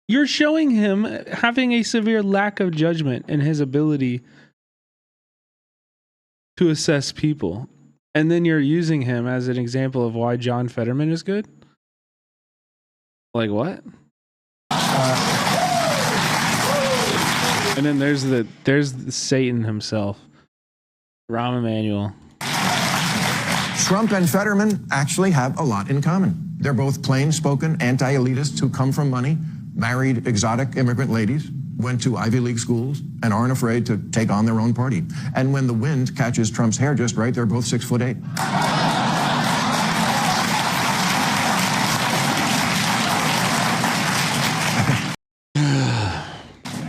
[SPEAKER 1] You're showing him having a severe lack of judgment in his ability to assess people. And then you're using him as an example of why John Fetterman is good? Like what? And then there's Satan himself. Rahm Emanuel.
[SPEAKER 16] Trump and Fetterman actually have a lot in common. They're both plain-spoken anti-elitists who come from money, married exotic immigrant ladies, went to Ivy League schools, and aren't afraid to take on their own party. And when the wind catches Trump's hair just right, they're both 6'8".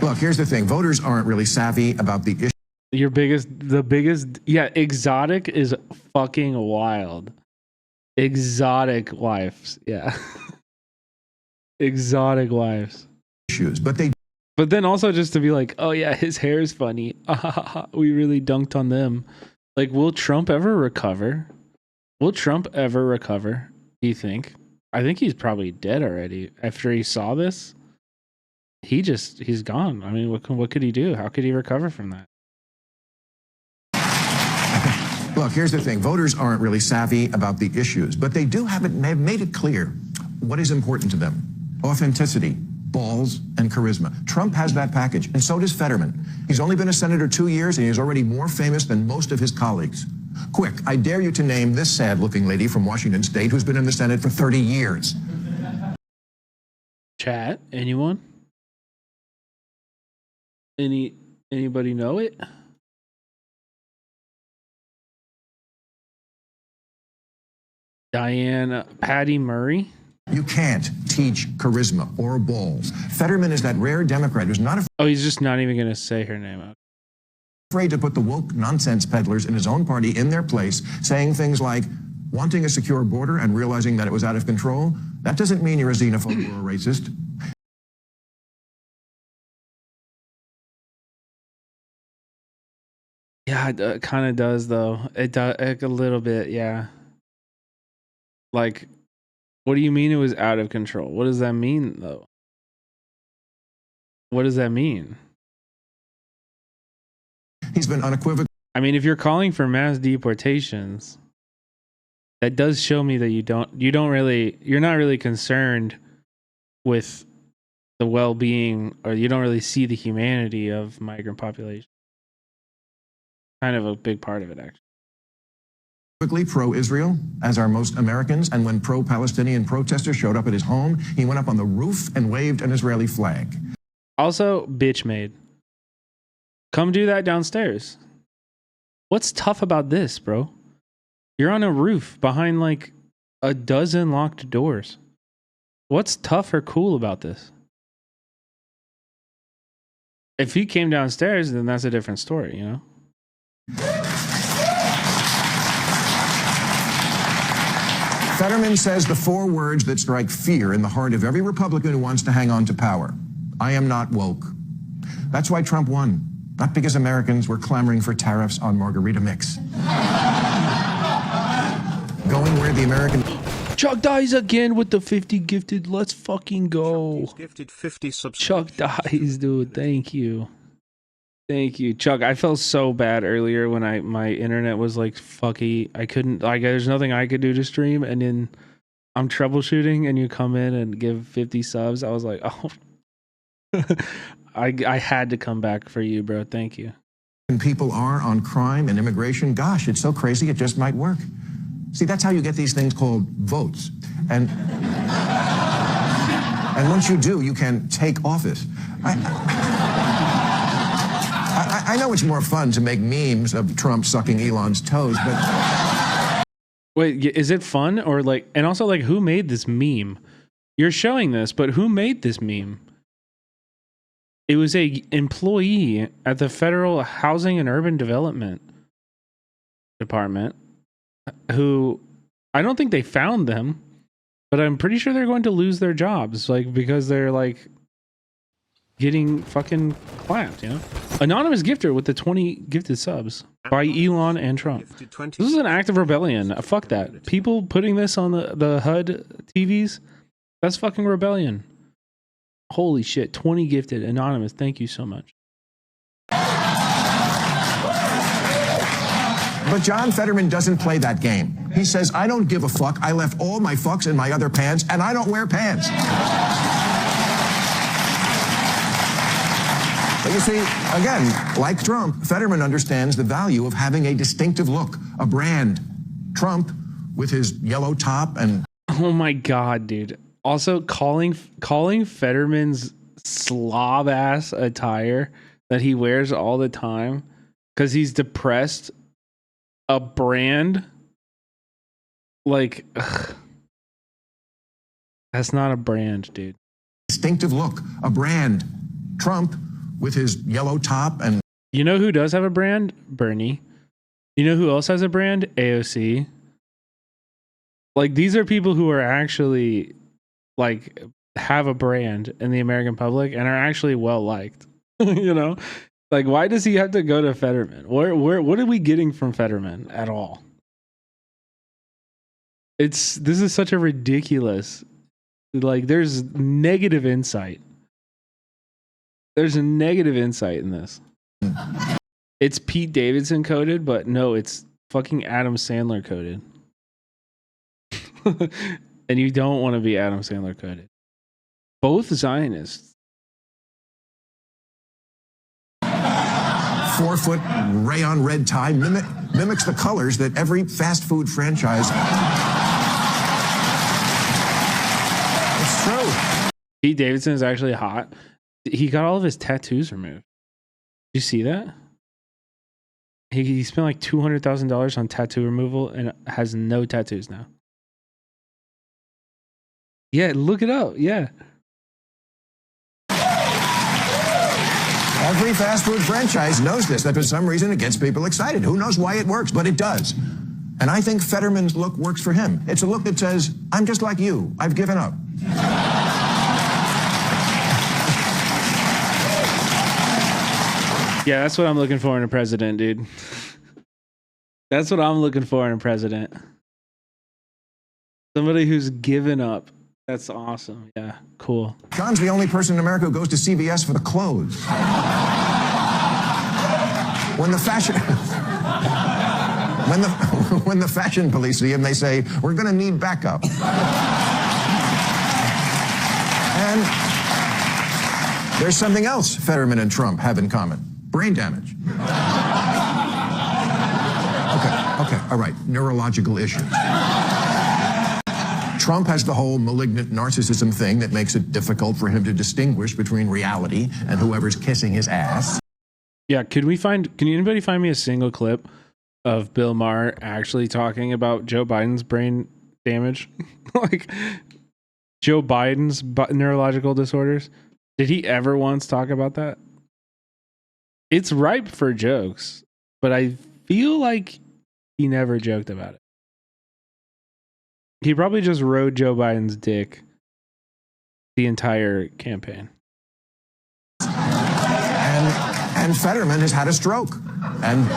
[SPEAKER 16] Look, here's the thing. Voters aren't really savvy about the issue.
[SPEAKER 1] Exotic is fucking wild. Exotic wives. Yeah. Exotic wives.
[SPEAKER 16] But
[SPEAKER 1] then also just to be like, oh yeah, his hair is funny. We really dunked on them. Like, will Trump ever recover? Do you think? I think he's probably dead already. After he saw this, he's gone. I mean, what could he do? How could he recover from that?
[SPEAKER 16] Look, here's the thing. Voters aren't really savvy about the issues, but they have made it clear what is important to them. Authenticity, balls, and charisma. Trump has that package, and so does Fetterman. He's only been a senator 2 years, and he's already more famous than most of his colleagues. Quick, I dare you to name this sad-looking lady from Washington State who's been in the Senate for 30 years.
[SPEAKER 1] Chat, anyone? Anybody know it? Patty Murray.
[SPEAKER 16] You can't teach charisma or balls. Fetterman is that rare Democrat who's not
[SPEAKER 1] he's just not even going to say her name.
[SPEAKER 16] Afraid to put the woke nonsense peddlers in his own party in their place, saying things like wanting a secure border and realizing that it was out of control. That doesn't mean you're a xenophobe or a racist.
[SPEAKER 1] Yeah, it kind of does though. It does a little bit, yeah. Like, what do you mean it was out of control? What does that mean, though? What does that mean?
[SPEAKER 16] He's been unequivocal.
[SPEAKER 1] I mean, if you're calling for mass deportations, that does show me that you're not really concerned with the well-being, or you don't really see the humanity of migrant population. Kind of a big part of it, actually.
[SPEAKER 16] Quickly pro-Israel, as are most Americans, and when pro-Palestinian protesters showed up at his home, he went up on the roof and waved an Israeli flag.
[SPEAKER 1] Also, bitch made. Come do that downstairs. What's tough about this, bro? You're on a roof behind like a dozen locked doors. What's tough or cool about this? If he came downstairs, then that's a different story, you know?
[SPEAKER 16] Fetterman says the 4 words that strike fear in the heart of every Republican who wants to hang on to power. I am not woke. That's why Trump won. Not because Americans were clamoring for tariffs on margarita mix. Going where the American...
[SPEAKER 1] Chuck dies again with the 50 gifted. Let's fucking go.
[SPEAKER 5] Gifted 50
[SPEAKER 1] Chuck dies, dude. Thank you. Thank you, Chuck. I felt so bad earlier when my internet was like fucky. I couldn't, like, there's nothing I could do to stream, and then I'm troubleshooting and you come in and give 50 subs. I was like, oh. I had to come back for you, bro. Thank you.
[SPEAKER 16] People are on crime and immigration. Gosh, it's so crazy it just might work. See, that's how you get these things called votes. And once you do, you can take office. I know it's more fun to make memes of Trump sucking Elon's toes, but...
[SPEAKER 1] Wait, is it fun? Or like, and also like, who made this meme? You're showing this, but who made this meme? It was a employee at the Federal Housing and Urban Development Department who, I don't think they found them, but I'm pretty sure they're going to lose their jobs, like, because they're like getting fucking clapped, you know? Anonymous gifter with the 20 gifted subs by Elon and Trump. This is an act of rebellion. Fuck that. People putting this on the HUD TVs, that's fucking rebellion. Holy shit. 20 gifted. Anonymous. Thank you so much.
[SPEAKER 16] But John Fetterman doesn't play that game. He says, I don't give a fuck. I left all my fucks in my other pants, and I don't wear pants. But you see, again, like Trump, Fetterman understands the value of having a distinctive look, a brand. Trump, with his yellow top and...
[SPEAKER 1] Oh my God, dude. Also, calling Fetterman's slob-ass attire that he wears all the time because he's depressed a brand, like, ugh. That's not a brand, dude.
[SPEAKER 16] Distinctive look, a brand. Trump, with his yellow top and...
[SPEAKER 1] You know who does have a brand? Bernie. You know who else has a brand? AOC. Like, these are people who are actually, like, have a brand in the American public and are actually well liked. You know? Like, why does he have to go to Fetterman? What are we getting from Fetterman at all? This is such a ridiculous, like, there's negative insight. There's a negative insight in this. It's Pete Davidson coded, but no, it's fucking Adam Sandler coded. And you don't want to be Adam Sandler coded. Both Zionists.
[SPEAKER 16] 4-foot rayon red tie mimics the colors that every fast food franchise... It's true.
[SPEAKER 1] Pete Davidson is actually hot. He got all of his tattoos removed. Did you see that? He spent like $200,000 on tattoo removal and has no tattoos now. Yeah, look it up. Yeah.
[SPEAKER 16] Every fast food franchise knows this, that for some reason it gets people excited. Who knows why it works, but it does. And I think Fetterman's look works for him. It's a look that says, I'm just like you. I've given up.
[SPEAKER 1] Yeah, that's what I'm looking for in a president, dude. That's what I'm looking for in a president. Somebody who's given up. That's awesome. Yeah, cool.
[SPEAKER 16] John's the only person in America who goes to CVS for the clothes. When the fashion police see him, they say, we're going to need backup. And there's something else Fetterman and Trump have in common. Brain damage. Okay, all right. Neurological issues. Trump has the whole malignant narcissism thing that makes it difficult for him to distinguish between reality and whoever's kissing his ass.
[SPEAKER 1] Yeah, can anybody find me a single clip of Bill Maher actually talking about Joe Biden's brain damage, like Joe Biden's neurological disorders. Did he ever once talk about that? It's ripe for jokes, but I feel like he never joked about it. He probably just rode Joe Biden's dick the entire campaign.
[SPEAKER 16] And Fetterman has had a stroke and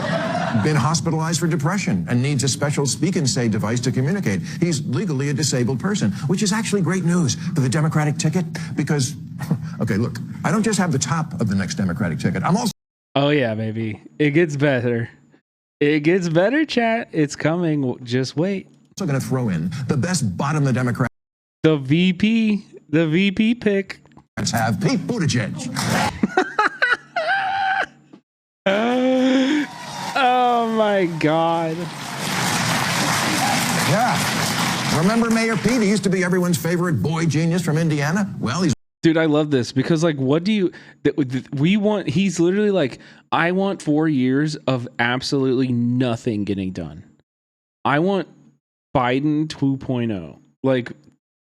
[SPEAKER 16] been hospitalized for depression and needs a special speak and say device to communicate. He's legally a disabled person, which is actually great news for the Democratic ticket because, okay, look, I don't just have the top of the next Democratic ticket. I'm also...
[SPEAKER 1] Oh, yeah, baby. It gets better. It gets better, chat. It's coming. Just wait.
[SPEAKER 16] Also going to throw in the best bottom the Democrats.
[SPEAKER 1] The VP pick.
[SPEAKER 16] Have Pete Buttigieg.
[SPEAKER 1] Oh my God.
[SPEAKER 16] Yeah. Remember Mayor Pete? He used to be everyone's favorite boy genius from Indiana. Well, he's...
[SPEAKER 1] Dude, I love this because, like, what do you... We want... He's literally like, I want 4 years of absolutely nothing getting done. I want Biden 2.0. Like,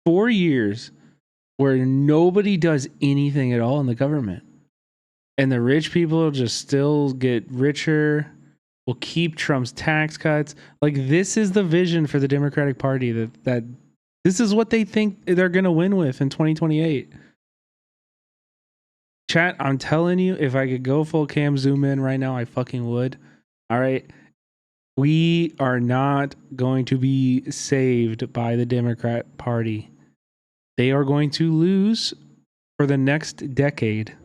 [SPEAKER 1] 4 years where nobody does anything at all in the government. And the rich people just still get richer. We'll keep Trump's tax cuts. Like, this is the vision for the Democratic Party, that this is what they think they're going to win with in 2028. Chat, I'm telling you, if I could go full cam zoom in right now, I fucking would. All right. We are not going to be saved by the Democrat Party. They are going to lose for the next decade.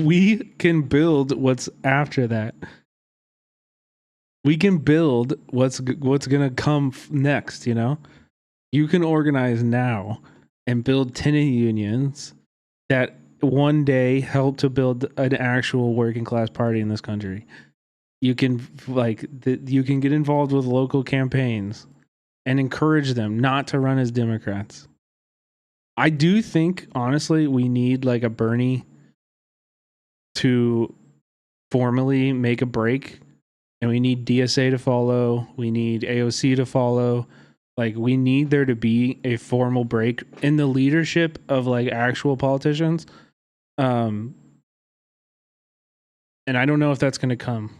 [SPEAKER 1] We can build what's after that. We can build what's going to come next, you know? You can organize now and build tenant unions that one day help to build an actual working class party in this country. You can you can get involved with local campaigns and encourage them not to run as Democrats. I do think, honestly, we need like a Bernie to formally make a break, and we need DSA to follow. We need AOC to follow. Like, we need there to be a formal break in the leadership of like actual politicians. And I don't know if that's going to come,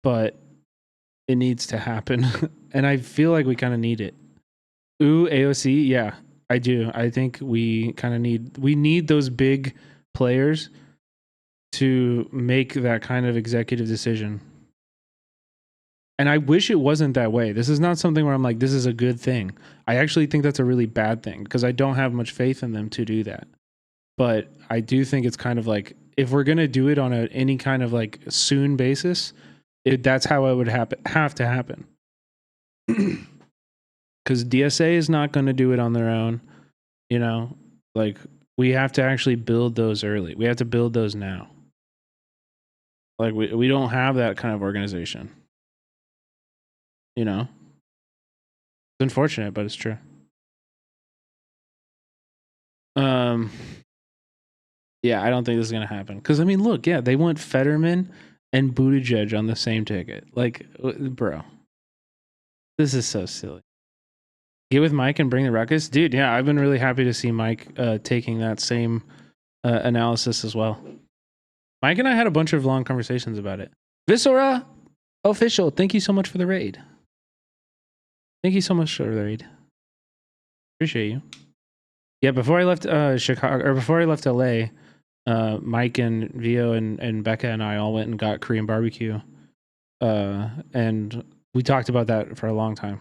[SPEAKER 1] but it needs to happen. And I feel like we kind of need it. Ooh, AOC. Yeah, I do. I think we kind of need those big players to make that kind of executive decision. And I wish it wasn't that way. This is not something where I'm like, this is a good thing. I actually think that's a really bad thing because I don't have much faith in them to do that. But I do think it's kind of like, if we're going to do it on any kind of like soon basis, that's how it would have to happen. Because DSA is not going to do it on their own. You know, like, we have to actually build those early. We have to build those now. Like, we don't have that kind of organization. You know? It's unfortunate, but it's true. Yeah, I don't think this is going to happen. Because, I mean, look, yeah, they want Fetterman and Buttigieg on the same ticket. Like, bro. This is so silly. Get with Mike and bring the ruckus? Dude, yeah, I've been really happy to see Mike taking that same analysis as well. Mike and I had a bunch of long conversations about it. Viscera Official, thank you so much for the raid. Thank you so much for the raid. Appreciate you. Yeah, before I left Chicago, or before I left LA, Mike and Vio and Becca and I all went and got Korean barbecue. And we talked about that for a long time.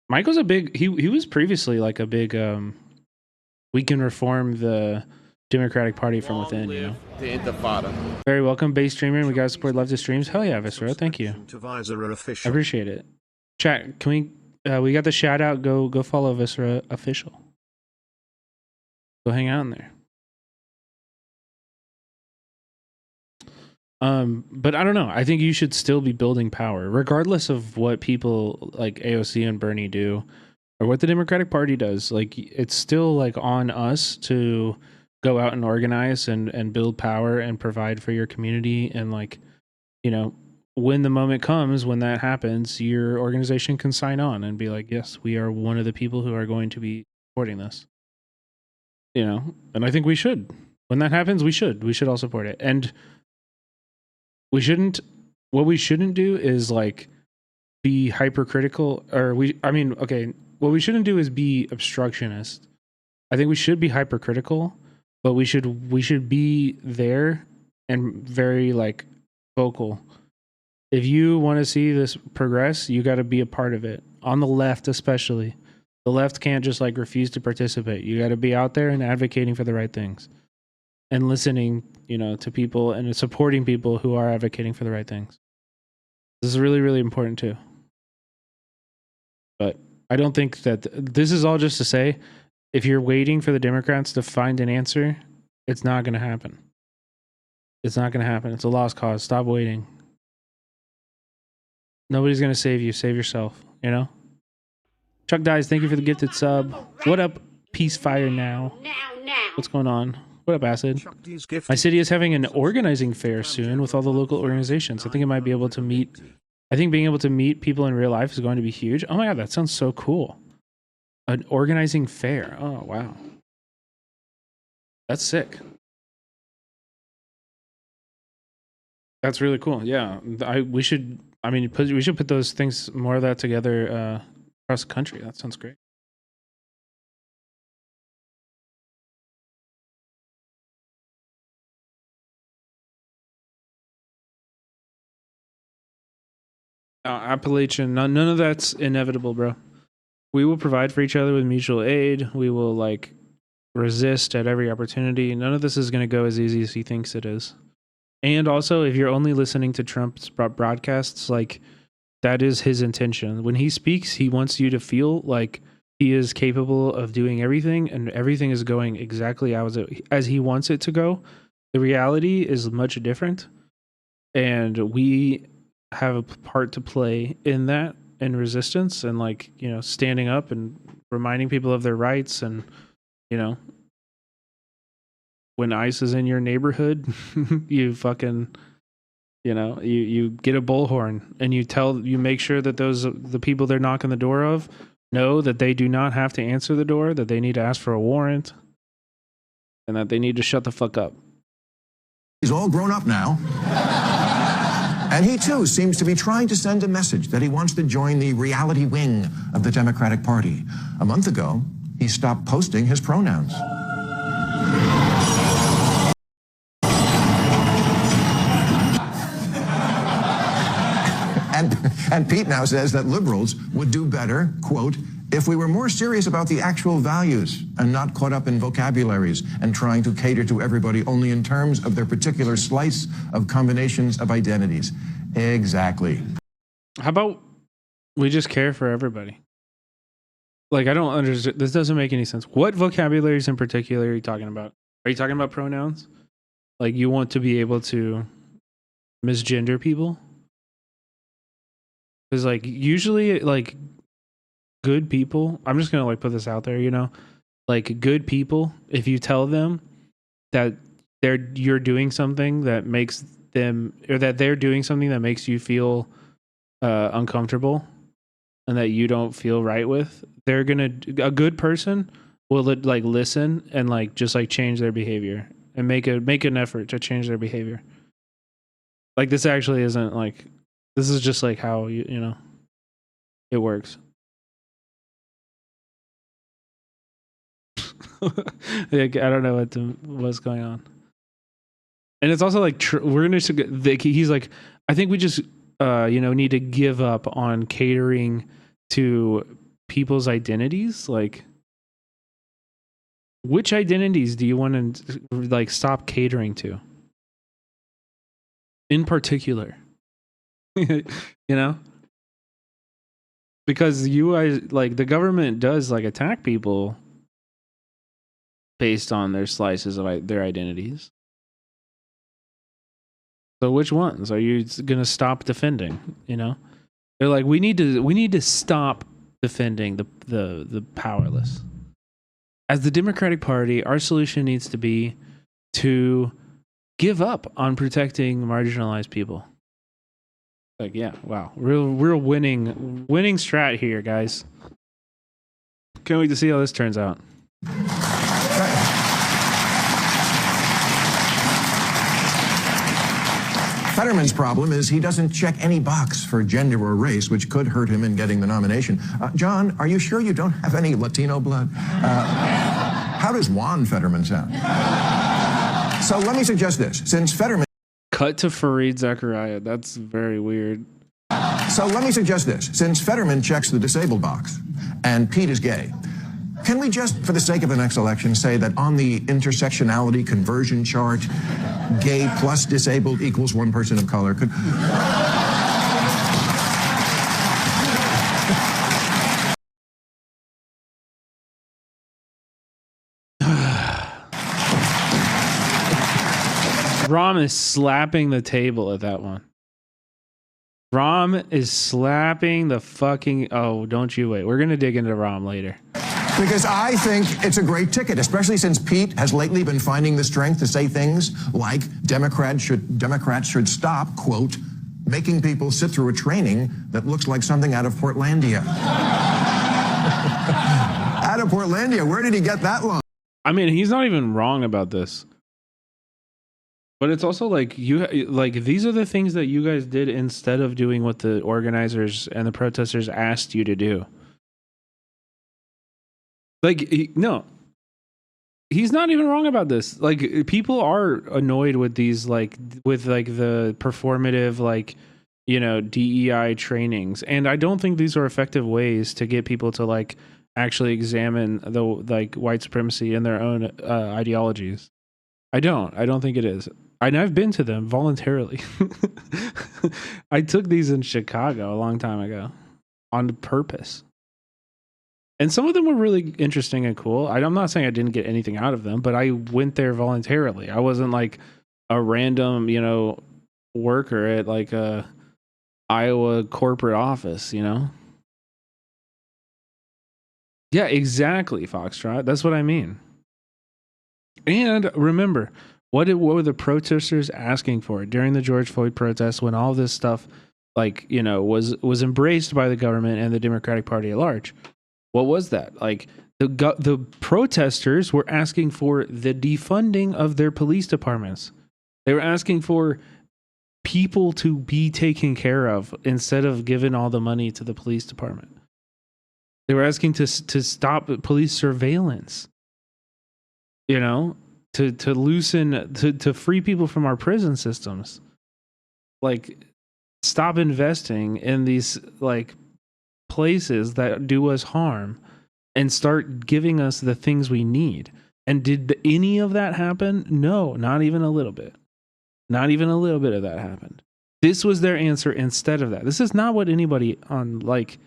[SPEAKER 1] Mike was he was previously like a big we can reform the Democratic Party from within, you know.
[SPEAKER 5] The Intifada.
[SPEAKER 1] Very welcome, base streamer, and we gotta support Love to Streams. Hell yeah, Viscera, thank you. I appreciate it. Chat, can we got the shout out, go follow Viscera Official. Go hang out in there. But I don't know. I think you should still be building power, regardless of what people like AOC and Bernie do, or what the Democratic Party does. Like, it's still like on us to go out and organize and build power and provide for your community. And like, you know, when the moment comes, when that happens, your organization can sign on and be like, yes, we are one of the people who are going to be supporting this. You know, and I think we should. When that happens, we should all support it. And what we shouldn't do is like be hypercritical, or what we shouldn't do is be obstructionist. I think we should be hypercritical, but we should be there and very like vocal. If you want to see this progress, you got to be a part of it. On the left, especially. The left can't just like refuse to participate. You got to be out there and advocating for the right things and listening, you know, to people and supporting people who are advocating for the right things. This is really, really important too. But I don't think that this is all just to say, if you're waiting for the Democrats to find an answer, it's not going to happen. It's not going to happen. It's a lost cause. Stop waiting. Nobody's going to save you. Save yourself, you know? Chuck Dies, thank you for the gifted sub. What up, Peace Fire Now? What's going on? What up, Acid? My city is having an organizing fair soon with all the local organizations. I think it might be able to meet... I think being able to meet people in real life is going to be huge. Oh my god, that sounds so cool. An organizing fair. Oh, wow. That's sick. That's really cool. Yeah, we should put those things, more of that together across the country. That sounds great. Appalachian, none of that's inevitable, bro. We will provide for each other with mutual aid. We will like resist at every opportunity. None of this is going to go as easy as he thinks it is. And also, if you're only listening to Trump's broadcasts, like that is his intention. When he speaks, he wants you to feel like he is capable of doing everything and everything is going exactly as he wants it to go. The reality is much different. And we have a part to play in that, and resistance, and like, you know, standing up and reminding people of their rights. And, you know, when ICE is in your neighborhood, you fucking, you know, you get a bullhorn and you make sure that the people they're knocking the door of know that they do not have to answer the door, that they need to ask for a warrant, and that they need to shut the fuck up.
[SPEAKER 16] He's all grown up now. And he, too, seems to be trying to send a message that he wants to join the reality wing of the Democratic Party. A month ago, he stopped posting his pronouns. And Pete now says that liberals would do better, quote, if we were more serious about the actual values and not caught up in vocabularies and trying to cater to everybody only in terms of their particular slice of combinations of identities. Exactly.
[SPEAKER 1] How about we just care for everybody? Like, I don't understand. This doesn't make any sense. What vocabularies in particular are you talking about? Are you talking about pronouns? Like, you want to be able to misgender people? Because, like, usually, like, good people, I'm just gonna like put this out there, you know, like good people, if you tell them that you're doing something that makes them, or that they're doing something that makes you feel uncomfortable and that you don't feel right with, a good person will like listen and like just like change their behavior and make an effort to change their behavior. Like, this actually isn't like, this is just like how you know it works. Like, I don't know what's going on. And it's also like he's like, I think we just you know, need to give up on catering to people's identities. Like, which identities do you want to like stop catering to in particular? You know, because like the government does like attack people based on their slices of their identities. So which ones are you going to stop defending? You know, they're like, we need to stop defending the powerless. As the Democratic Party, our solution needs to be to give up on protecting marginalized people. Like, yeah, wow. Real winning strat here, guys. Can't wait to see how this turns out.
[SPEAKER 16] Fetterman's problem is he doesn't check any box for gender or race, which could hurt him in getting the nomination. John, are you sure you don't have any Latino blood? How does Juan Fetterman sound? So let me suggest this. Since Fetterman...
[SPEAKER 1] Cut to Fareed Zakaria. That's very weird.
[SPEAKER 16] So let me suggest this. Since Fetterman checks the disabled box and Pete is gay, can we just, for the sake of the next election, say that on the intersectionality conversion chart, gay plus disabled equals one person of color? Could...
[SPEAKER 1] Rom is slapping the table at that one. Rom is slapping the fucking... Oh, don't you wait. We're going to dig into Rom later.
[SPEAKER 16] Because I think it's a great ticket, especially since Pete has lately been finding the strength to say things like Democrats should stop, quote, making people sit through a training that looks like something out of Portlandia. Out of Portlandia, where did he get that line?
[SPEAKER 1] I mean, he's not even wrong about this. But it's also like these are the things that you guys did instead of doing what the organizers and the protesters asked you to do. No, he's not even wrong about this. Like, people are annoyed with these, with the performative, DEI trainings. And I don't think these are effective ways to get people to, actually examine the, white supremacy and their own ideologies. I don't think it is. And I've been to them voluntarily. I took these in Chicago a long time ago on purpose. And some of them were really interesting and cool. I'm not saying I didn't get anything out of them, but I went there voluntarily. I wasn't like a random, worker at a Iowa corporate office, Yeah, exactly, Foxtrot. That's what I mean. And remember, what were the protesters asking for during the George Floyd protests when all this stuff, was embraced by the government and the Democratic Party at large? What was that? The protesters were asking for the defunding of their police departments. They were asking for people to be taken care of instead of giving all the money to the police department. They were asking to stop police surveillance. To loosen, to free people from our prison systems. Stop investing in these places that do us harm and start giving us the things we need. And did any of that happen? No, not even a little bit. Not even a little bit of that happened. This was their answer instead of that. This is not what anybody on Black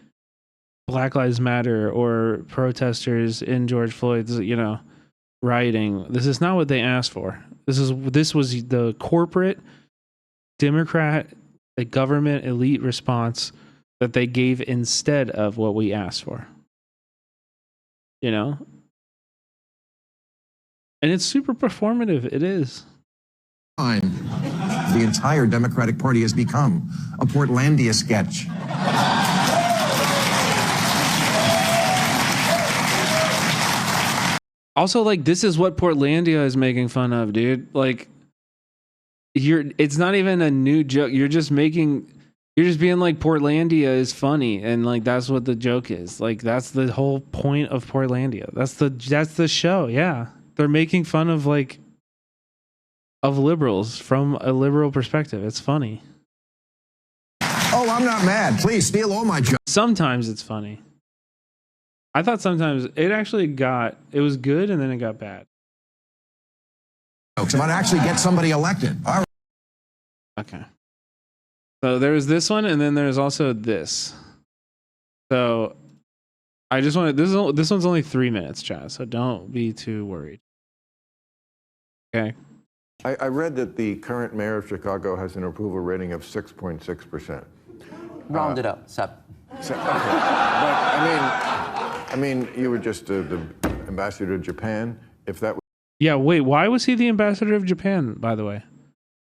[SPEAKER 1] Lives Matter or protesters in George Floyd's, rioting. This is not what they asked for. This was the corporate Democrat government elite response that they gave instead of what we asked for. And it's super performative. It is.
[SPEAKER 16] The entire Democratic Party has become a Portlandia sketch.
[SPEAKER 1] Also, this is what Portlandia is making fun of, dude. It's not even a new joke. You're just being Portlandia is funny, and that's what the joke is. That's the whole point of Portlandia. That's the show. Yeah, they're making fun of liberals from a liberal perspective. It's funny.
[SPEAKER 16] Oh, I'm not mad. Please steal all my jokes.
[SPEAKER 1] Sometimes it's funny. I thought sometimes it was good and then it got bad.
[SPEAKER 16] I might actually get somebody elected. All right.
[SPEAKER 1] Okay. So there's this one, and then there's also this. So I just want to, this one's only 3 minutes, Chaz, so don't be too worried. Okay.
[SPEAKER 17] I read that the current mayor of Chicago has an approval rating of 6.6%.
[SPEAKER 18] Round it up, 7.
[SPEAKER 17] Okay. But I mean, you were just the ambassador to Japan, if that was
[SPEAKER 1] Yeah, wait, why was he the ambassador of Japan, by the way?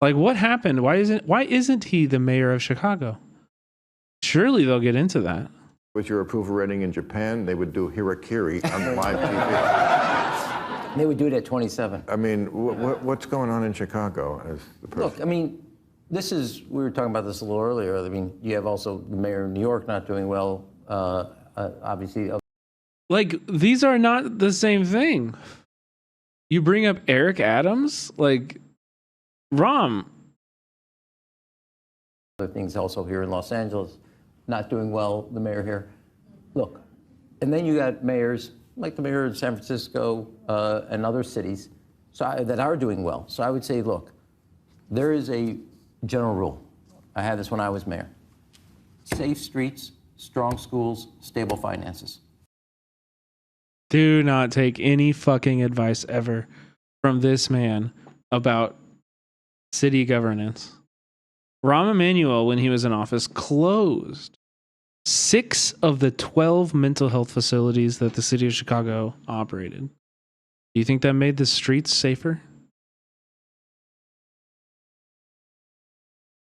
[SPEAKER 1] Like, what happened? Why isn't he the mayor of Chicago? Surely they'll get into that.
[SPEAKER 17] your approval rating in Japan, they would do harakiri on live TV.
[SPEAKER 18] They would do it at 27.
[SPEAKER 17] I mean, what's going on in Chicago as the person?
[SPEAKER 18] Look, I mean, we were talking about this a little earlier. I mean, you have also the mayor of New York not doing well, obviously.
[SPEAKER 1] Like, these are not the same thing. You bring up Eric Adams, like, Rom.
[SPEAKER 18] Other things also here in Los Angeles, not doing well, the mayor here. Look, and then you got mayors, like the mayor of San Francisco and other cities that are doing well. So I would say, look, there is a general rule. I had this when I was mayor. Safe streets, strong schools, stable finances.
[SPEAKER 1] Do not take any fucking advice ever from this man about city governance. Rahm Emanuel, when he was in office, closed 6 of the 12 mental health facilities that the city of Chicago operated. Do you think that made the streets safer?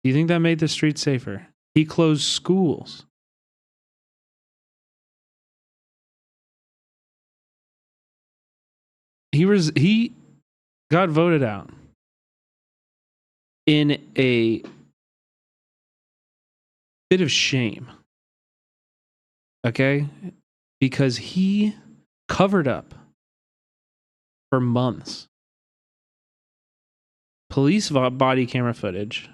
[SPEAKER 1] Do you think that made the streets safer? He closed schools. He got voted out in a bit of shame. Okay? Because he covered up for months police body camera footage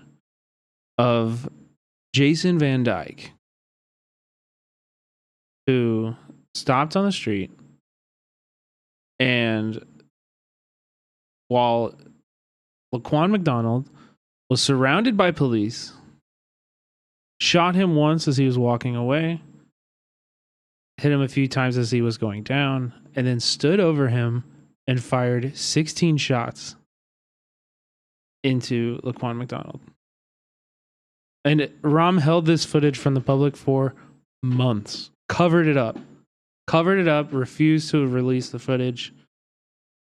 [SPEAKER 1] of Jason Van Dyke, who stopped on the street, and while Laquan McDonald was surrounded by police, shot him once as he was walking away, hit him a few times as he was going down, and then stood over him and fired 16 shots into Laquan McDonald. And Rahm held this footage from the public for months, covered it up, refused to release the footage.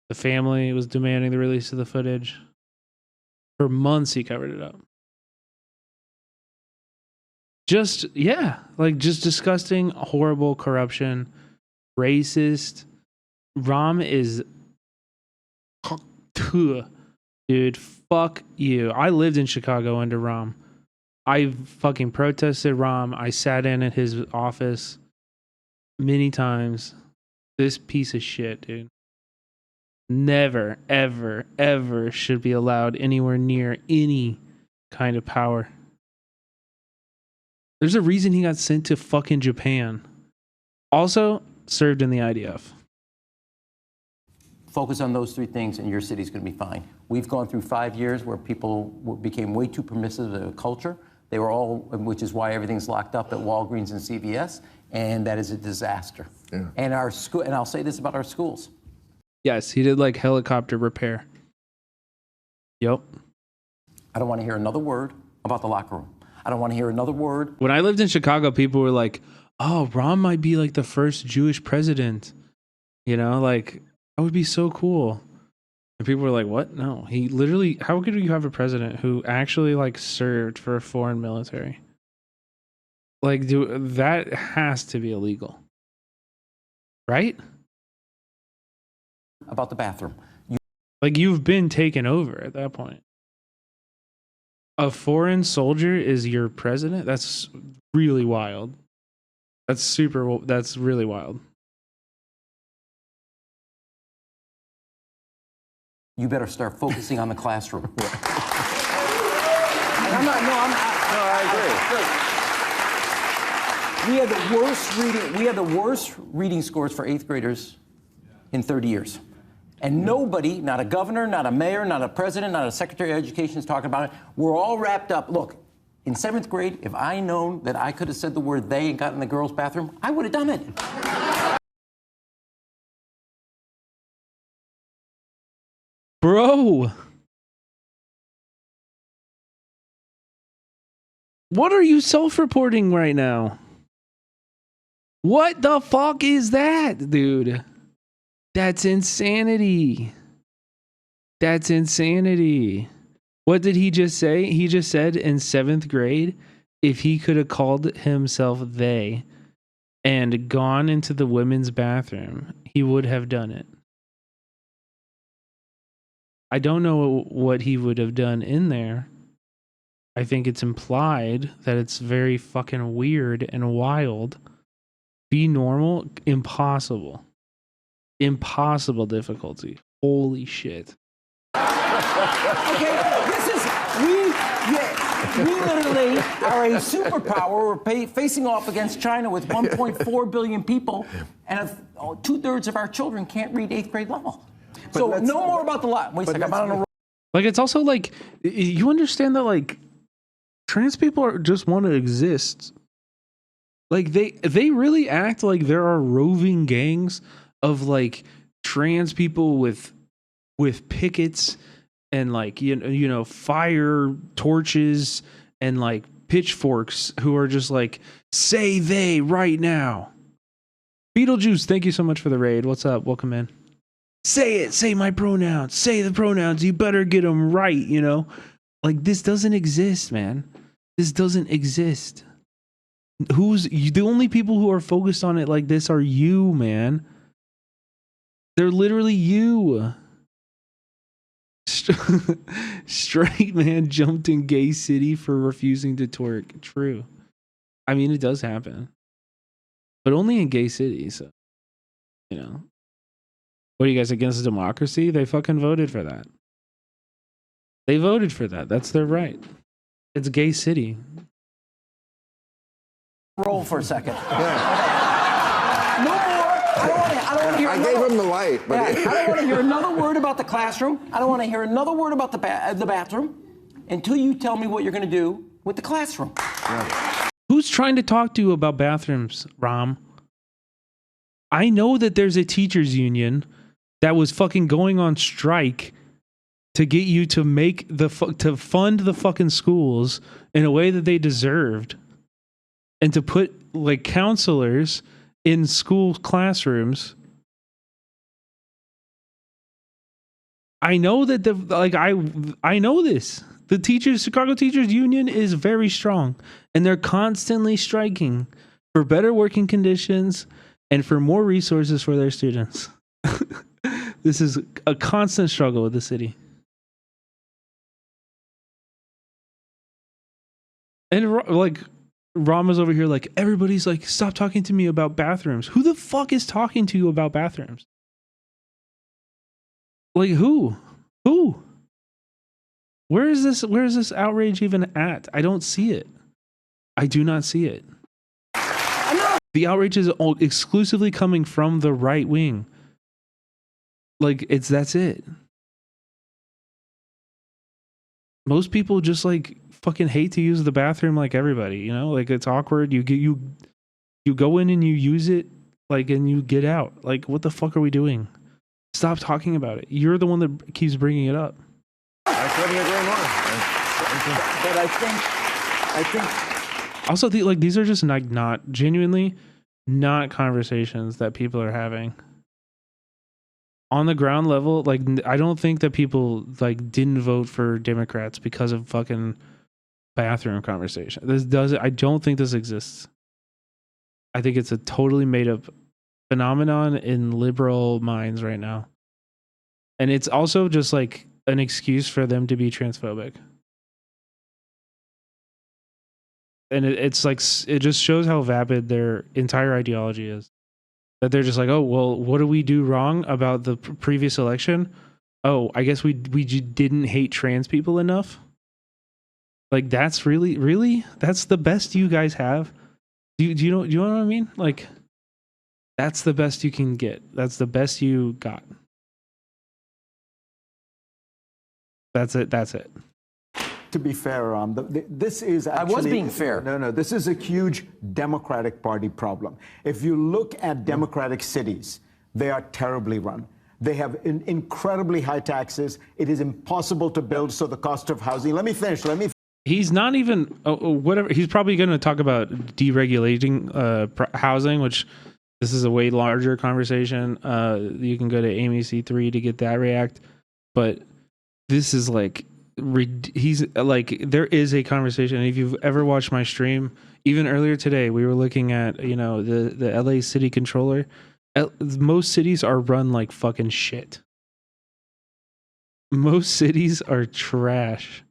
[SPEAKER 1] The family was demanding the release of the footage. For months, he covered it up. Just disgusting, horrible corruption, racist. Rahm is, dude, fuck you. I lived in Chicago under Rahm. I fucking protested Rahm. I sat in at his office many times. This piece of shit, dude. Never, ever, ever should be allowed anywhere near any kind of power. There's a reason he got sent to fucking Japan. Also, served in the IDF.
[SPEAKER 18] Focus on those 3 things and your city's going to be fine. We've gone through 5 years where people became way too permissive of culture. They were all, which is why everything's locked up at Walgreens and CVS, and that is a disaster.
[SPEAKER 17] Yeah.
[SPEAKER 18] And our school, and I'll say this about our schools.
[SPEAKER 1] Yes, he did like helicopter repair. Yep.
[SPEAKER 18] I don't want to hear another word about the locker room. I don't want to hear another word.
[SPEAKER 1] When I lived in Chicago, people were like, oh, Rahm might be like the first Jewish president. You know, like, that would be so cool. And people were like, what? No, he literally, how could you have a president who actually like served for a foreign military? Like, that has to be illegal. Right?
[SPEAKER 18] About the bathroom.
[SPEAKER 1] You've been taken over at that point. A foreign soldier is your president? That's really wild. That's really wild.
[SPEAKER 18] You better start focusing on the classroom.
[SPEAKER 17] I agree.
[SPEAKER 18] We had the worst reading scores for 8th graders in 30 years. And nobody, not a governor, not a mayor, not a president, not a secretary of education is talking about it. We're all wrapped up. Look, in 7th grade, if I known that I could have said the word they and got in the girls' bathroom, I would have done it.
[SPEAKER 1] Bro. What are you self-reporting right now? What the fuck is that, dude? That's insanity. That's insanity. What did he just say? He just said in 7th grade, if he could have called himself they and gone into the women's bathroom, he would have done it. I don't know what he would have done in there. I think it's implied that it's very fucking weird and wild. Be normal? Impossible. Impossible difficulty. Holy shit.
[SPEAKER 19] Okay, we literally are a superpower. We're facing off against China with 1.4 billion people, and 2/3 of our children can't read 8th grade level. So no more about the lie. Wait a second, I'm on a roll.
[SPEAKER 1] Like, it's also like, you understand that, like, trans people just want to exist. Like, they really act like there are roving gangs of, like, trans people with pickets and, like, you know, fire torches and, like, pitchforks who are just like, say they right now. Beetlejuice, thank you so much for the raid. What's up? Welcome in. Say it. Say my pronouns. Say the pronouns. You better get them right, you know? Like, this doesn't exist, man. This doesn't exist. The only people who are focused on it like this are you, man. They're literally you. Straight man jumped in gay city for refusing to twerk. True. I mean, it does happen. But only in gay cities. So, you know. What are you guys, against democracy? They fucking voted for that. They voted for that. That's their right. It's gay city.
[SPEAKER 19] Roll for a second. Yeah. No more. I don't want to hear.
[SPEAKER 17] I gave him the light. But
[SPEAKER 19] I don't want to hear another word about the classroom. I don't want to hear another word about the bathroom until you tell me what you're going to do with the classroom.
[SPEAKER 17] Yeah.
[SPEAKER 1] Who's trying to talk to you about bathrooms, Ram? I know that there's a teachers union that was fucking going on strike to get you to to fund the fucking schools in a way that they deserved, and to put, like, counselors in school classrooms. I know that I know this. The Chicago Teachers Union is very strong, and they're constantly striking for better working conditions and for more resources for their students. This is a constant struggle with the city. And, like, Rama's over here like, everybody's like, stop talking to me about bathrooms. Who the fuck is talking to you about bathrooms? Like, who? Where is this outrage even at? I don't see it. I do not see it. The outrage is exclusively coming from the right wing. Like, that's it. Most people just, like, fucking hate to use the bathroom like everybody, you know? Like, it's awkward. You go in and you use it, like, and you get out. Like, what the fuck are we doing? Stop talking about it. You're the one that keeps bringing it up.
[SPEAKER 17] I couldn't agree more.
[SPEAKER 19] But I think
[SPEAKER 1] also, these are just not genuinely not conversations that people are having on the ground level. Like, I don't think that people, like, didn't vote for Democrats because of fucking bathroom conversation. I don't think this exists. I think it's a totally made up phenomenon in liberal minds right now. And it's also just, like, an excuse for them to be transphobic. And it's like, it just shows how vapid their entire ideology is. That they're just like, oh, well, what do we do wrong about the previous election? Oh, I guess we didn't hate trans people enough. Like, that's really that's the best you guys have. Do you know what I mean? Like, that's the best you can get. That's the best you got. That's it.
[SPEAKER 20] To be fair, this is actually...
[SPEAKER 19] I was being fair.
[SPEAKER 20] No, this is a huge Democratic Party problem. If you look at Democratic cities, they are terribly run. They have incredibly high taxes. It is impossible to build, so the cost of housing... Let me finish.
[SPEAKER 1] He's not even... whatever. He's probably going to talk about deregulating housing, which This is a way larger conversation. You can go to Amy C3 to get that react, but this is like he's like there is a conversation. If you've ever watched my stream, even earlier today, we were looking at the LA city controller. Most cities are run like fucking shit. Most cities are trash.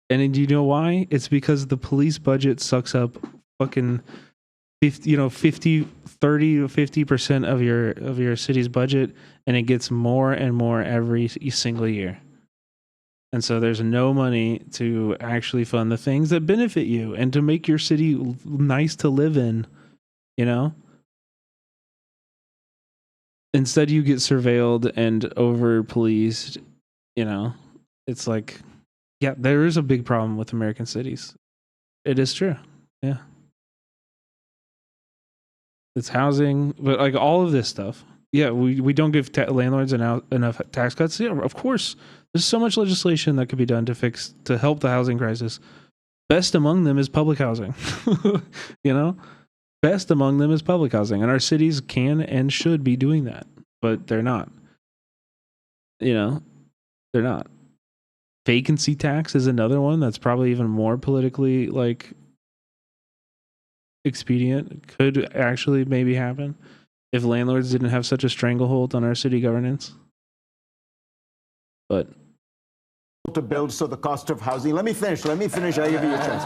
[SPEAKER 1] And do you know why? It's because the police budget sucks up fucking 50, 30 to 50% of your city's budget, and it gets more and more every single year. And so there's no money to actually fund the things that benefit you and to make your city nice to live in, Instead you get surveilled and over policed, It's like, yeah, there is a big problem with American cities. It is true. Yeah. It's housing, but like all of this stuff. Yeah, we don't give landlords enough tax cuts. Yeah, of course. There's so much legislation that could be done to help the housing crisis. Best among them is public housing. Best among them is public housing, and our cities can and should be doing that, but they're not. They're not. Vacancy tax is another one that's probably even more politically expedient. Could actually maybe happen if landlords didn't have such a stranglehold on our city governance. But
[SPEAKER 20] to build, so the cost of housing. Let me finish. I give you a chance.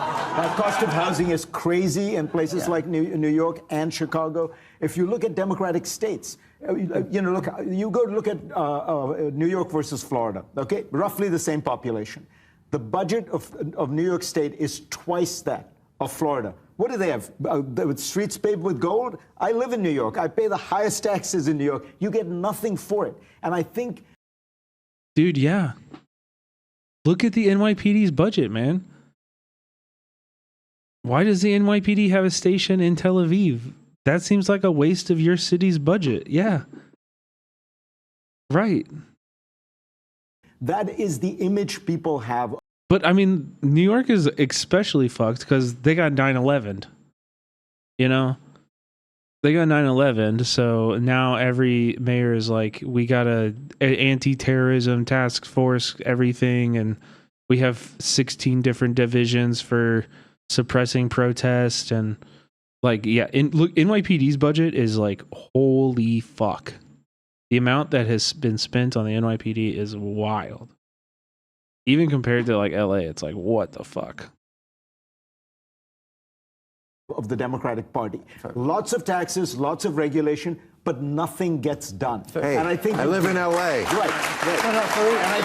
[SPEAKER 20] Cost of housing is crazy in places like New York and Chicago. If you look at democratic states, look at New York versus Florida. Okay, roughly the same population. The budget of New York State is twice that of Florida. What do they have? Streets paved with gold? I live in New York. I pay the highest taxes in New York. You get nothing for it. And I think...
[SPEAKER 1] Dude, yeah. Look at the NYPD's budget, man. Why does the NYPD have a station in Tel Aviv? That seems like a waste of your city's budget. Yeah. Right.
[SPEAKER 20] That is the image people have.
[SPEAKER 1] But I mean, New York is especially fucked because they got 9/11. They got 9/11, so now every mayor is like, we got a anti-terrorism task force, everything, and we have 16 different divisions for suppressing protest, and look, NYPD's budget is like, holy fuck. The amount that has been spent on the NYPD is wild. Even compared to like LA, it's like, what the fuck?
[SPEAKER 20] Of the Democratic Party. Lots of taxes, lots of regulation, but nothing gets done.
[SPEAKER 17] Hey,
[SPEAKER 20] and I think
[SPEAKER 17] I live in LA.
[SPEAKER 20] Right. And I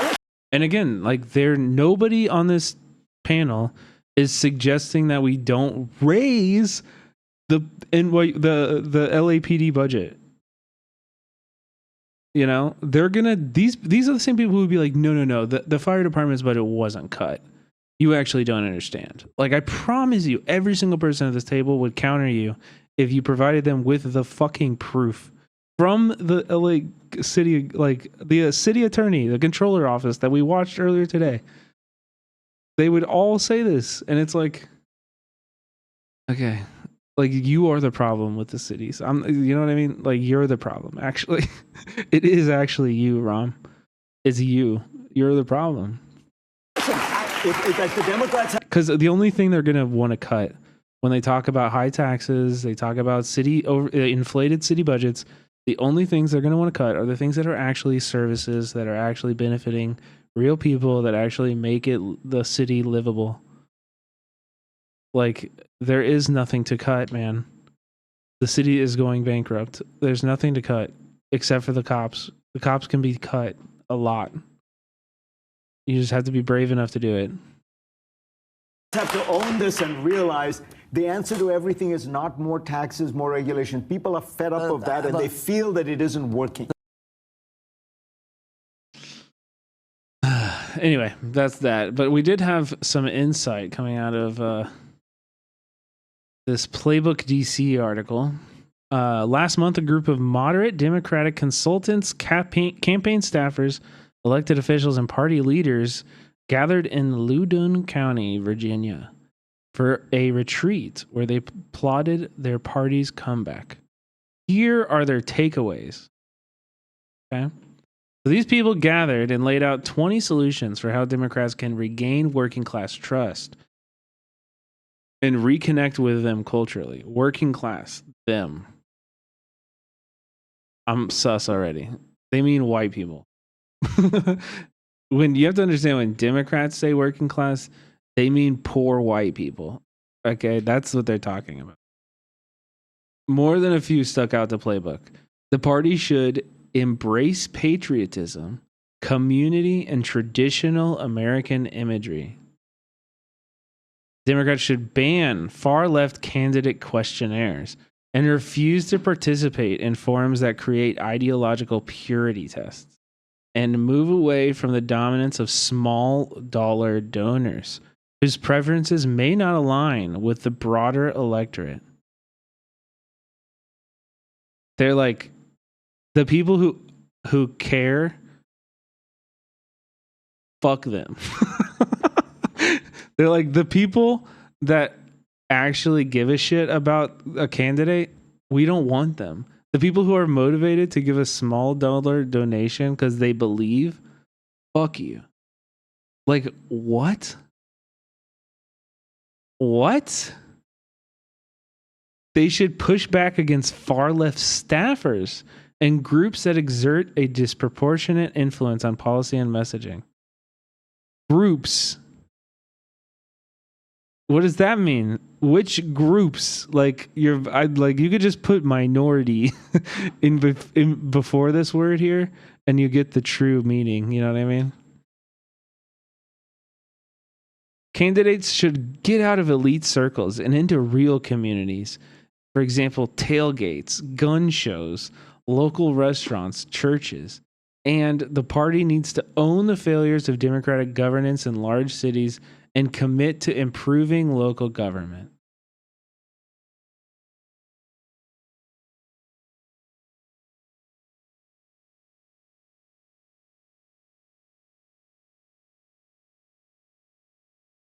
[SPEAKER 20] think,
[SPEAKER 1] and again, like nobody on this panel is suggesting that we don't raise the LAPD budget. They're gonna these are the same people who would be like, no, the fire department's budget wasn't cut. You actually don't understand. Like, I promise you, every single person at this table would counter you if you provided them with the fucking proof from the LA city, like the city attorney, the controller office that we watched earlier today. They would all say this, and it's like, okay, like, you are the problem with the cities. You know what I mean? Like, you're the problem. Actually, it is actually you, Ram. It's you. You're the problem.
[SPEAKER 20] If the Democrats,
[SPEAKER 1] because the only thing they're going to want to cut when they talk about high taxes, they talk about inflated city budgets. The only things they're going to want to cut are the things that are actually services that are actually benefiting real people, that actually make the city livable. Like, there is nothing to cut, man. The city is going bankrupt. There's nothing to cut except for the cops. The cops can be cut a lot. You just have to be brave enough to do it.
[SPEAKER 20] Have to own this and realize the answer to everything is not more taxes, more regulation. People are fed up of that, and they feel that it isn't working.
[SPEAKER 1] Anyway, that's that. But we did have some insight coming out of this Playbook DC article. Last month, a group of moderate Democratic consultants, campaign staffers, elected officials, and party leaders gathered in Loudoun County, Virginia, for a retreat where they plotted their party's comeback. Here are their takeaways. Okay. So these people gathered and laid out 20 solutions for how Democrats can regain working class trust and reconnect with them culturally. Working class, them. I'm sus already. They mean white people. When you have to understand, when Democrats say working class, they mean poor white people. Okay, that's what they're talking about. More than a few stuck out the playbook. The party should embrace patriotism, community, and traditional American imagery. Democrats should ban far-left candidate questionnaires and refuse to participate in forums that create ideological purity tests, and move away from the dominance of small dollar donors whose preferences may not align with the broader electorate. They're like, the people who care, fuck them. They're like, the people that actually give a shit about a candidate, we don't want them. The people who are motivated to give a small dollar donation because they believe, fuck you. Like, what? What? They should push back against far left staffers and groups that exert a disproportionate influence on policy and messaging. Groups. What does that mean? Which groups? Like, you could just put minority in before this word here, and you get the true meaning. You know what I mean? Candidates should get out of elite circles and into real communities. For example, tailgates, gun shows, local restaurants, churches. And the party needs to own the failures of democratic governance in large cities and commit to improving local government.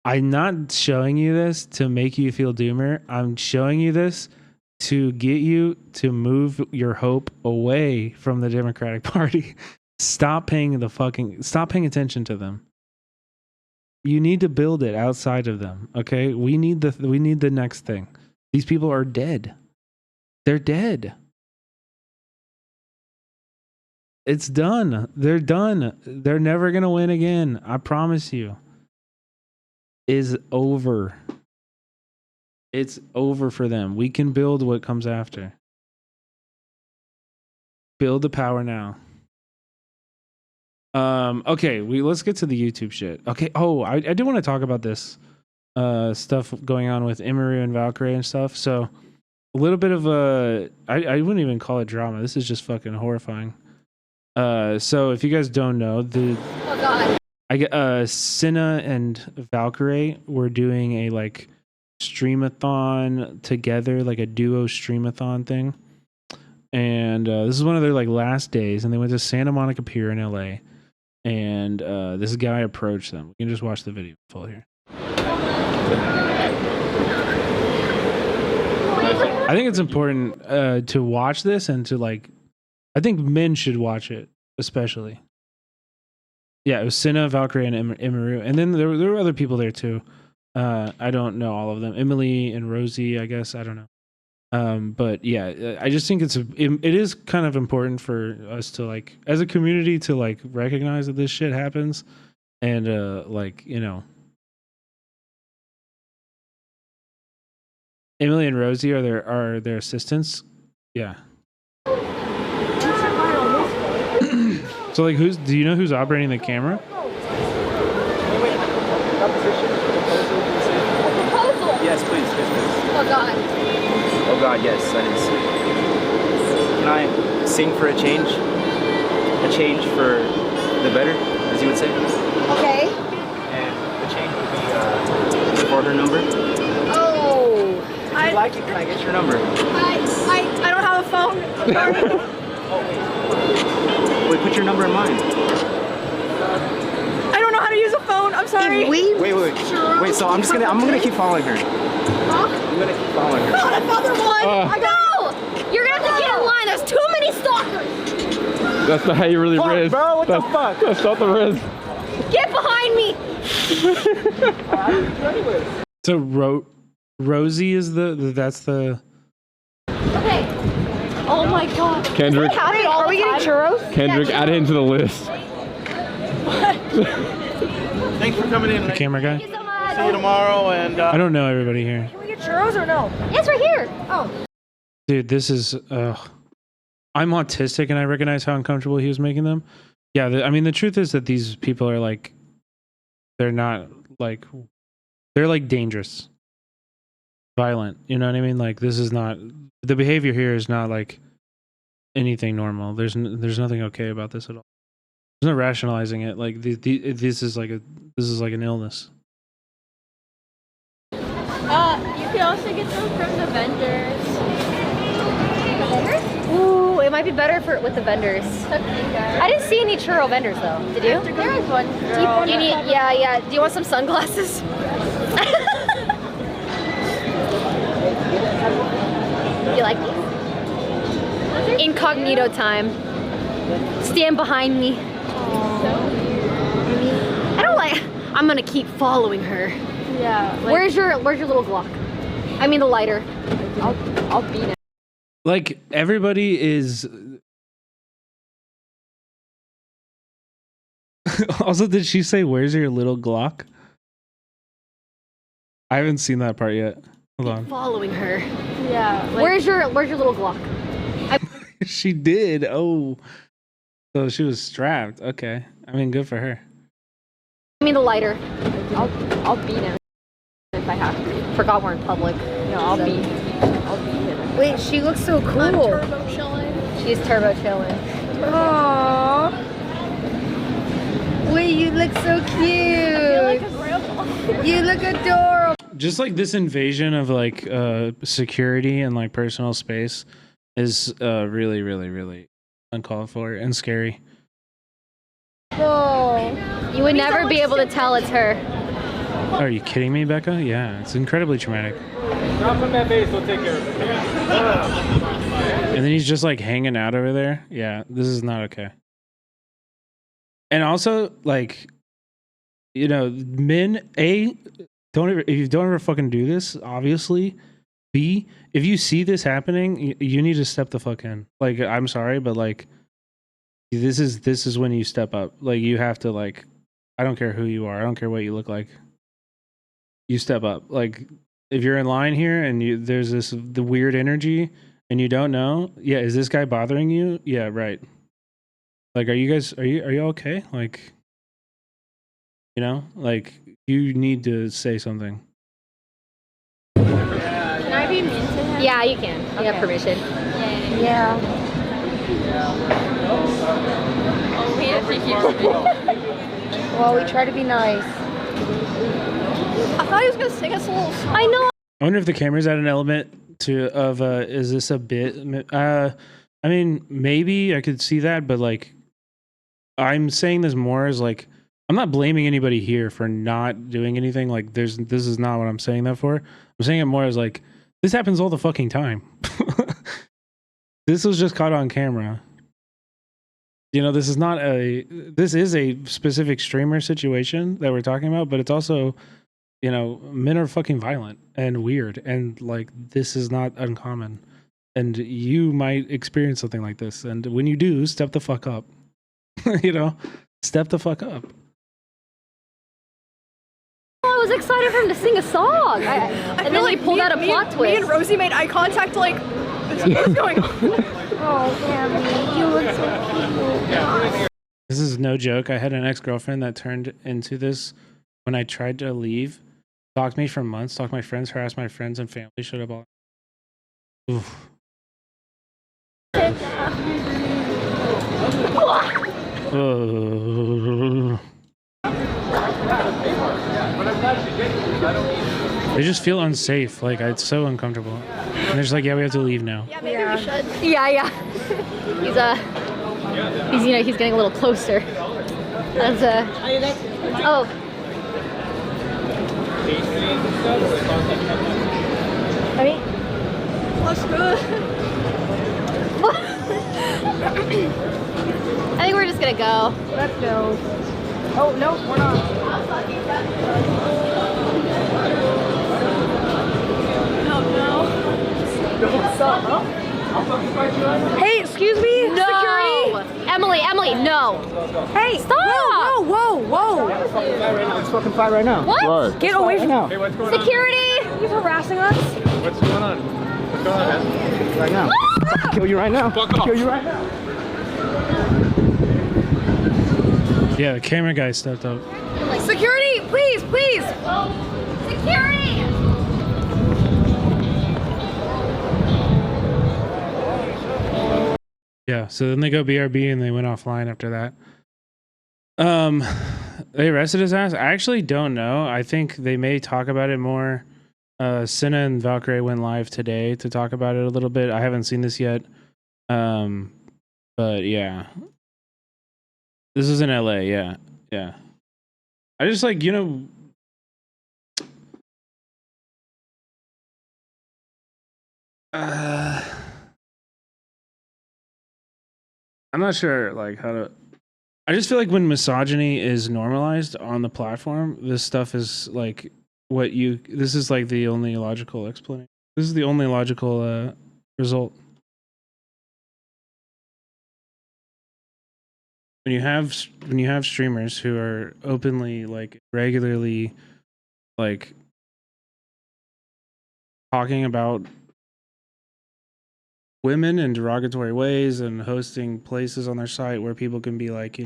[SPEAKER 1] I'm not showing you this to make you feel doomer. I'm showing you this to get you to move your hope away from the Democratic Party. Stop paying attention to them. You need to build it outside of them. Okay? We need the next thing. These people are dead. They're dead. It's done. They're done. They're never going to win again. I promise you. Is over. It's over for them. We can build what comes after. Build the power now. Okay, let's get to the YouTube shit. Okay. Oh, I do want to talk about this stuff going on with Emery and Valkyrie and stuff. So a little bit of I wouldn't even call it drama. This is just fucking horrifying. So if you guys don't know, Cinna and Valkyrie were doing a like streamathon together, like a duo streamathon thing. And this is one of their like last days, and they went to Santa Monica Pier in LA. And this guy approached them. We can just watch the video full here. I think it's important to watch this and to like, I think men should watch it, especially. Yeah, it was Cinna, Valkyrie, and Emery. And then there were other people there too. I don't know all of them. Emily and Rosie, I guess. I don't know. But yeah, I just think it is kind of important for us to like, as a community, to like recognize that this shit happens, and like, you know, Emily and Rosie are their assistants. Yeah. So like, do you know who's operating the camera?
[SPEAKER 21] Yes, please.
[SPEAKER 22] Oh God.
[SPEAKER 21] Oh God, yes, I didn't see. Can I sing for a change? A change for the better, as you would say?
[SPEAKER 22] Okay.
[SPEAKER 21] And the change would be for her number.
[SPEAKER 22] Oh.
[SPEAKER 21] If you like it, can I get your number?
[SPEAKER 22] I don't have a phone.
[SPEAKER 21] Wait, put your number in mine.
[SPEAKER 22] I don't know how to use a phone. I'm I'm sorry.
[SPEAKER 21] Wait. So I'm gonna keep following her.
[SPEAKER 22] Huh?
[SPEAKER 21] I'm gonna keep following her.
[SPEAKER 22] Not another one. I know. You're gonna have to get in line. There's too many stalkers.
[SPEAKER 4] That's not how you really riz.
[SPEAKER 20] Bro, what the fuck?
[SPEAKER 4] That's not the riz.
[SPEAKER 22] Get behind me.
[SPEAKER 1] So Rosie is that's the.
[SPEAKER 22] Okay. Oh my God.
[SPEAKER 4] Kendrick.
[SPEAKER 22] Are we getting churros?
[SPEAKER 4] Kendrick, add it into the list.
[SPEAKER 14] Thanks for coming in.
[SPEAKER 1] The camera guy.
[SPEAKER 22] Thank you so much.
[SPEAKER 14] See you tomorrow, and
[SPEAKER 1] I don't know everybody here.
[SPEAKER 22] Can we get churros or no? Yes, right here. Oh.
[SPEAKER 1] Dude, this is. I'm autistic, and I recognize how uncomfortable he was making them. Yeah, I mean, the truth is that these people are like, they're not like, they're like dangerous, violent. You know what I mean? Like, this is not, the behavior here is not like anything normal. There's nothing okay about this at all. There's no rationalizing it. Like, this is like an illness.
[SPEAKER 22] You can also get them from the vendors. The vendors? Ooh, it might be better with the vendors. I didn't see any churro vendors though. Did you? There is one. You need, yeah. Do you want some sunglasses? You like these? Incognito time. Stand behind me. I don't like. I'm gonna keep following her. Yeah. Like, where's your little Glock? I mean the lighter. I'll beat it.
[SPEAKER 1] Like, everybody is. Also, did she say, "Where's your little Glock"? I haven't seen that part yet. Hold on.
[SPEAKER 22] Following her. Yeah. Like, where's your little Glock?
[SPEAKER 1] She did. Oh, so she was strapped. Okay. I mean, good for her.
[SPEAKER 22] I mean the lighter. I'll beat him if I have to. Forgot we're in public. No, I'll beat him. Wait, she looks so cool. I'm turbo chilling. She's turbo chilling. Aww. Wait, you look so cute. I feel like a grandma. You look adorable.
[SPEAKER 1] Just like this invasion of like security and like personal space is really, really, really uncalled for and scary.
[SPEAKER 22] Oh, you would never be able to tell it's her.
[SPEAKER 1] Are you kidding me, Becca? Yeah, it's incredibly traumatic.
[SPEAKER 14] drop him that base, we'll take care of it.
[SPEAKER 1] And then he's just like hanging out over there. Yeah, this is not okay. And also, like, you know, men, don't ever, if you don't ever fucking do this, obviously. B, if you see this happening, you need to step the fuck in. Like, I'm sorry, but like, this is when you step up. Like, you have to, like, I don't care who you are, I don't care what you look like. You step up. Like, if you're in line here and there's the weird energy and you don't know, yeah, is this guy bothering you? Yeah, right. Like, are you okay? Like, you know, like, you need to say something.
[SPEAKER 22] Can I be mean to him? Yeah, you can. Okay. You have permission. Yeah. Oh, we have to keep Well, we try to be nice. I thought he was gonna sing us a little song. I know.
[SPEAKER 1] I wonder if the camera's at an element of is this a bit? I mean, maybe I could see that, but like, I'm saying this more as like, I'm not blaming anybody here for not doing anything. Like, this is not what I'm saying that for. I'm saying it more as like, this happens all the fucking time. This was just caught on camera. You know, this is a specific streamer situation that we're talking about, but it's also, you know, men are fucking violent and weird, and like, this is not uncommon. And you might experience something like this. And when you do, step the fuck up. You know, step the fuck up.
[SPEAKER 22] I was excited for him to sing a song. And then like, he pulled out a plot twist. Me and Rosie made eye contact like, what's going on? Oh, Cammy, you look so cute.
[SPEAKER 1] This is no joke. I had an ex-girlfriend that turned into this when I tried to leave. Stalked me for months, stalked my friends, harassed my friends and family, showed up all. Oof. They just feel unsafe. Like, it's so uncomfortable. And they're just like, yeah, we have to leave now.
[SPEAKER 22] Yeah, maybe we should. Yeah. He's you know, he's getting a little closer. That's oh. pastries and stuff, or like on I mean,
[SPEAKER 10] Looks good.
[SPEAKER 22] I think we're just gonna go.
[SPEAKER 10] Let's go. Oh, no, we're not. No. What's up, huh?
[SPEAKER 22] Hey, excuse me? No. Security? Emily, no.
[SPEAKER 10] Hey,
[SPEAKER 22] stop.
[SPEAKER 10] Whoa.
[SPEAKER 14] It's fucking fight right now.
[SPEAKER 22] What?
[SPEAKER 14] Right.
[SPEAKER 10] Get away from
[SPEAKER 14] now.
[SPEAKER 22] Hey, what's going Security.
[SPEAKER 10] on? He's harassing us.
[SPEAKER 22] What's going on? What's going on, man?
[SPEAKER 14] Right now. I'll kill you right now.
[SPEAKER 22] Fuck off.
[SPEAKER 14] Kill you right now.
[SPEAKER 1] Yeah, the camera guy stepped up.
[SPEAKER 10] Security, please.
[SPEAKER 22] Security.
[SPEAKER 1] Yeah, so then they go BRB and they went offline after that. They arrested his ass? I actually don't know. I think they may talk about it more. Cinna and Valkyrie went live today to talk about it a little bit. I haven't seen this yet. But yeah. This is in LA, yeah. Yeah. I just like, I'm not sure like how to I just feel like when misogyny is normalized on the platform, this stuff is like this is like the only logical explanation. This is the only logical result. When you have streamers who are openly like regularly like talking about women in derogatory ways and hosting places on their site where people can be like,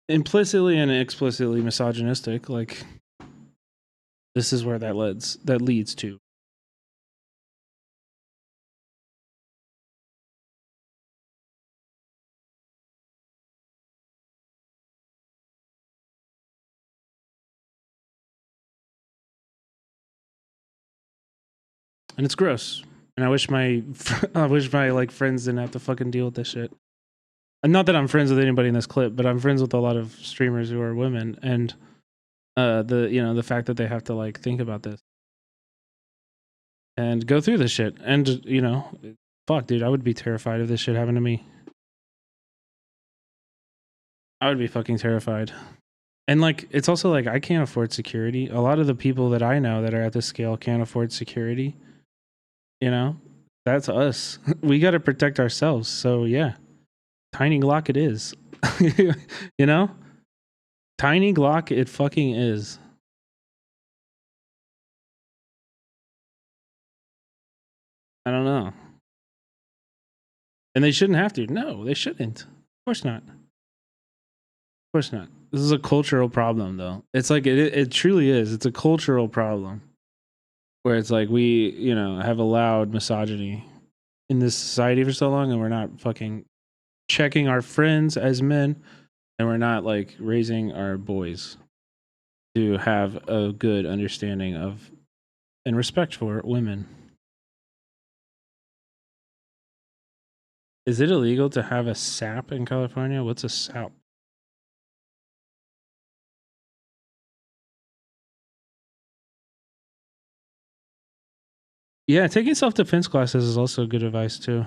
[SPEAKER 1] implicitly and explicitly misogynistic, like this is where that leads to. And it's gross. And I wish my like friends didn't have to fucking deal with this shit. And not that I'm friends with anybody in this clip, but I'm friends with a lot of streamers who are women, and the fact that they have to like think about this and go through this shit. And fuck, dude, I would be terrified if this shit happened to me. I would be fucking terrified. And like, it's also like I can't afford security. A lot of the people that I know that are at this scale can't afford security. That's us. We got to protect ourselves. So yeah, Tiny Glock it is. Tiny Glock it fucking is. I don't know. And they shouldn't have to. No, they shouldn't. Of course not. Of course not. This is a cultural problem, though. It's like it truly is. It's a cultural problem. Where it's like we, have allowed misogyny in this society for so long, and we're not fucking checking our friends as men, and we're not like raising our boys to have a good understanding of and respect for women. Is it illegal to have a sap in California? What's a sap? Yeah, taking self-defense classes is also good advice too.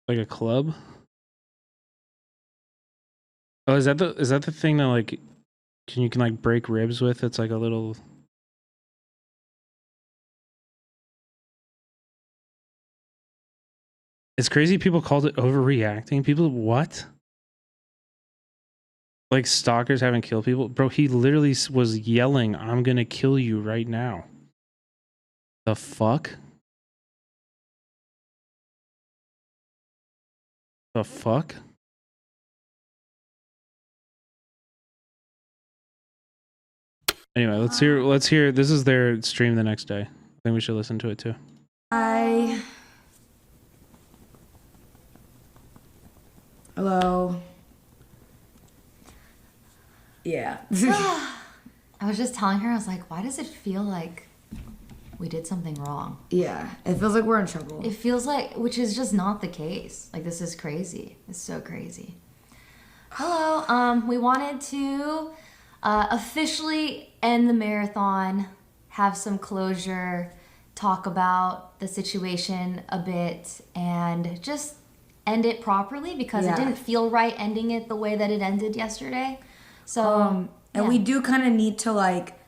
[SPEAKER 1] Like a club? Oh, is that the thing that like you can like break ribs with? It's like a little. It's crazy people called it overreacting. People, what? Like stalkers haven't killed people? Bro, he literally was yelling, "I'm gonna kill you right now." The fuck? The fuck? Anyway, let's hear. This is their stream the next day. I think we should listen to it too.
[SPEAKER 6] Hello. Yeah.
[SPEAKER 7] I was just telling her, I was like, why does it feel like we did something wrong?
[SPEAKER 6] Yeah, it feels like we're in trouble.
[SPEAKER 7] It feels like, which is just not the case. Like, this is crazy. It's so crazy. Hello. We wanted to officially end the marathon, have some closure, talk about the situation a bit, and just end it properly because it didn't feel right ending it the way that it ended yesterday. So,
[SPEAKER 6] and we do kind of need to like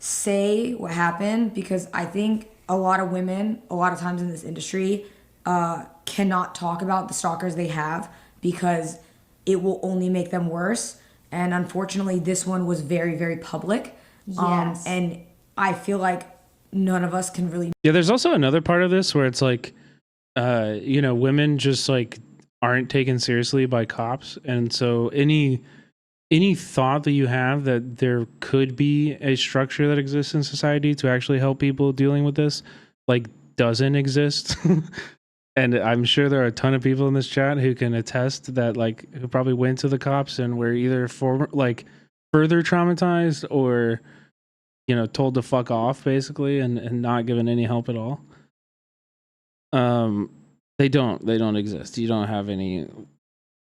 [SPEAKER 6] say what happened because I think a lot of women, a lot of times in this industry, cannot talk about the stalkers they have because it will only make them worse. And unfortunately, this one was very, very public.
[SPEAKER 7] Yes.
[SPEAKER 6] And I feel like none of us can really.
[SPEAKER 1] Yeah, there's also another part of this where it's like, women just like aren't taken seriously by cops, and so any thought that you have that there could be a structure that exists in society to actually help people dealing with this, like, doesn't exist. And I'm sure there are a ton of people in this chat who can attest that, like, who probably went to the cops and were either further traumatized or, told to fuck off basically and not given any help at all. They don't exist. You don't have any,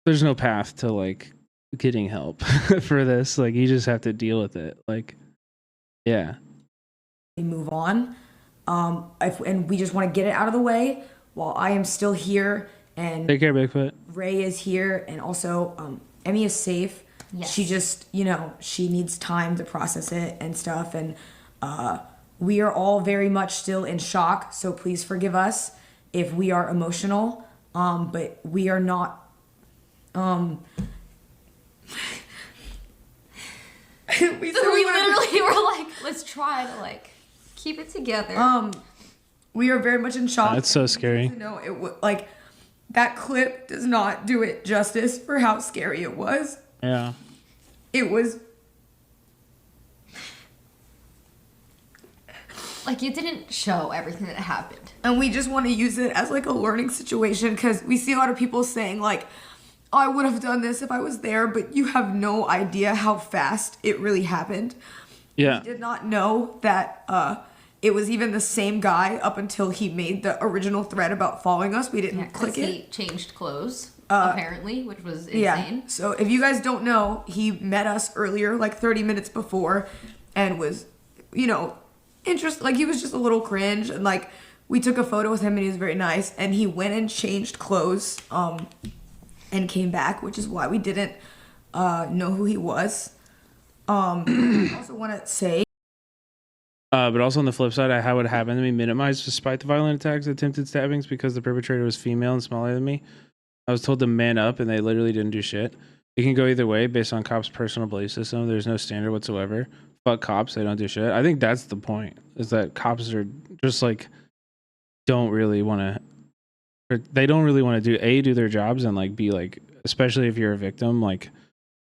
[SPEAKER 1] there's no path to like getting help for this. Like, you just have to deal with it. Like, yeah.
[SPEAKER 6] Move on. And we just want to get it out of the way while I am still here and
[SPEAKER 1] Take care, Bigfoot.
[SPEAKER 6] Ray is here and also Emmy is safe.
[SPEAKER 7] Yes.
[SPEAKER 6] She just, she needs time to process it and stuff. And we are all very much still in shock. So please forgive us if we are emotional. But we are not.
[SPEAKER 7] We literally were like, let's try to like keep it together.
[SPEAKER 6] We are very much in shock.
[SPEAKER 1] That's so scary.
[SPEAKER 6] No, like that clip does not do it justice for how scary it was.
[SPEAKER 1] Yeah.
[SPEAKER 6] It was
[SPEAKER 7] like it didn't show everything that happened.
[SPEAKER 6] And we just want to use it as like a learning situation because we see a lot of people saying like, oh, I would have done this if I was there, but you have no idea how fast it really happened.
[SPEAKER 1] Yeah.
[SPEAKER 6] We did not know that it was even the same guy up until he made the original thread about following us. We didn't click it.
[SPEAKER 7] He changed clothes, apparently, which was insane.
[SPEAKER 6] Yeah. So if you guys don't know, he met us earlier, like 30 minutes before, and was, interested. Like, he was just a little cringe. And, like, we took a photo with him, and he was very nice. And he went and changed clothes and came back, which is why we didn't know who he was. I also want to say...
[SPEAKER 1] But also on the flip side, how it happened to me minimized despite the violent attacks, attempted stabbings, because the perpetrator was female and smaller than me. I was told to man up, and they literally didn't do shit. It can go either way based on cops' personal belief system. There's no standard whatsoever. Fuck cops, they don't do shit. I think that's the point, is that cops are just like, don't really want to, they don't really want to do their jobs and like be like, especially if you're a victim, like,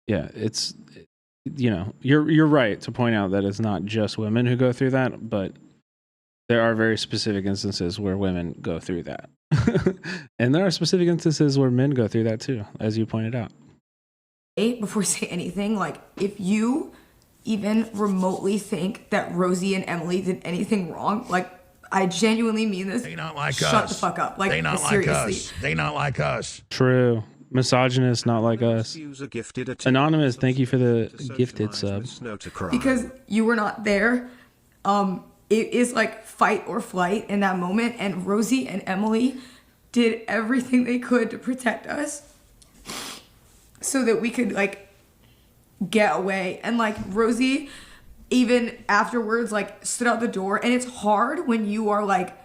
[SPEAKER 1] yeah, it's, you're right to point out that it's not just women who go through that, but there are very specific instances where women go through that. And there are specific instances where men go through that too, as you pointed out.
[SPEAKER 6] Before we say anything, like, if you even remotely think that Rosie and Emily did anything wrong, like, I genuinely mean this.
[SPEAKER 5] They not like
[SPEAKER 6] Shut
[SPEAKER 5] us.
[SPEAKER 6] the fuck up. Like,
[SPEAKER 5] they not
[SPEAKER 6] seriously.
[SPEAKER 5] like us. They not like us.
[SPEAKER 1] True. Misogynist, not like us. Anonymous, thank you for the gifted sub.
[SPEAKER 6] Because you were not there. It is like fight or flight in that moment. And Rosie and Emily did everything they could to protect us so that we could like get away. And like Rosie, even afterwards, like stood out the door. And it's hard when you are like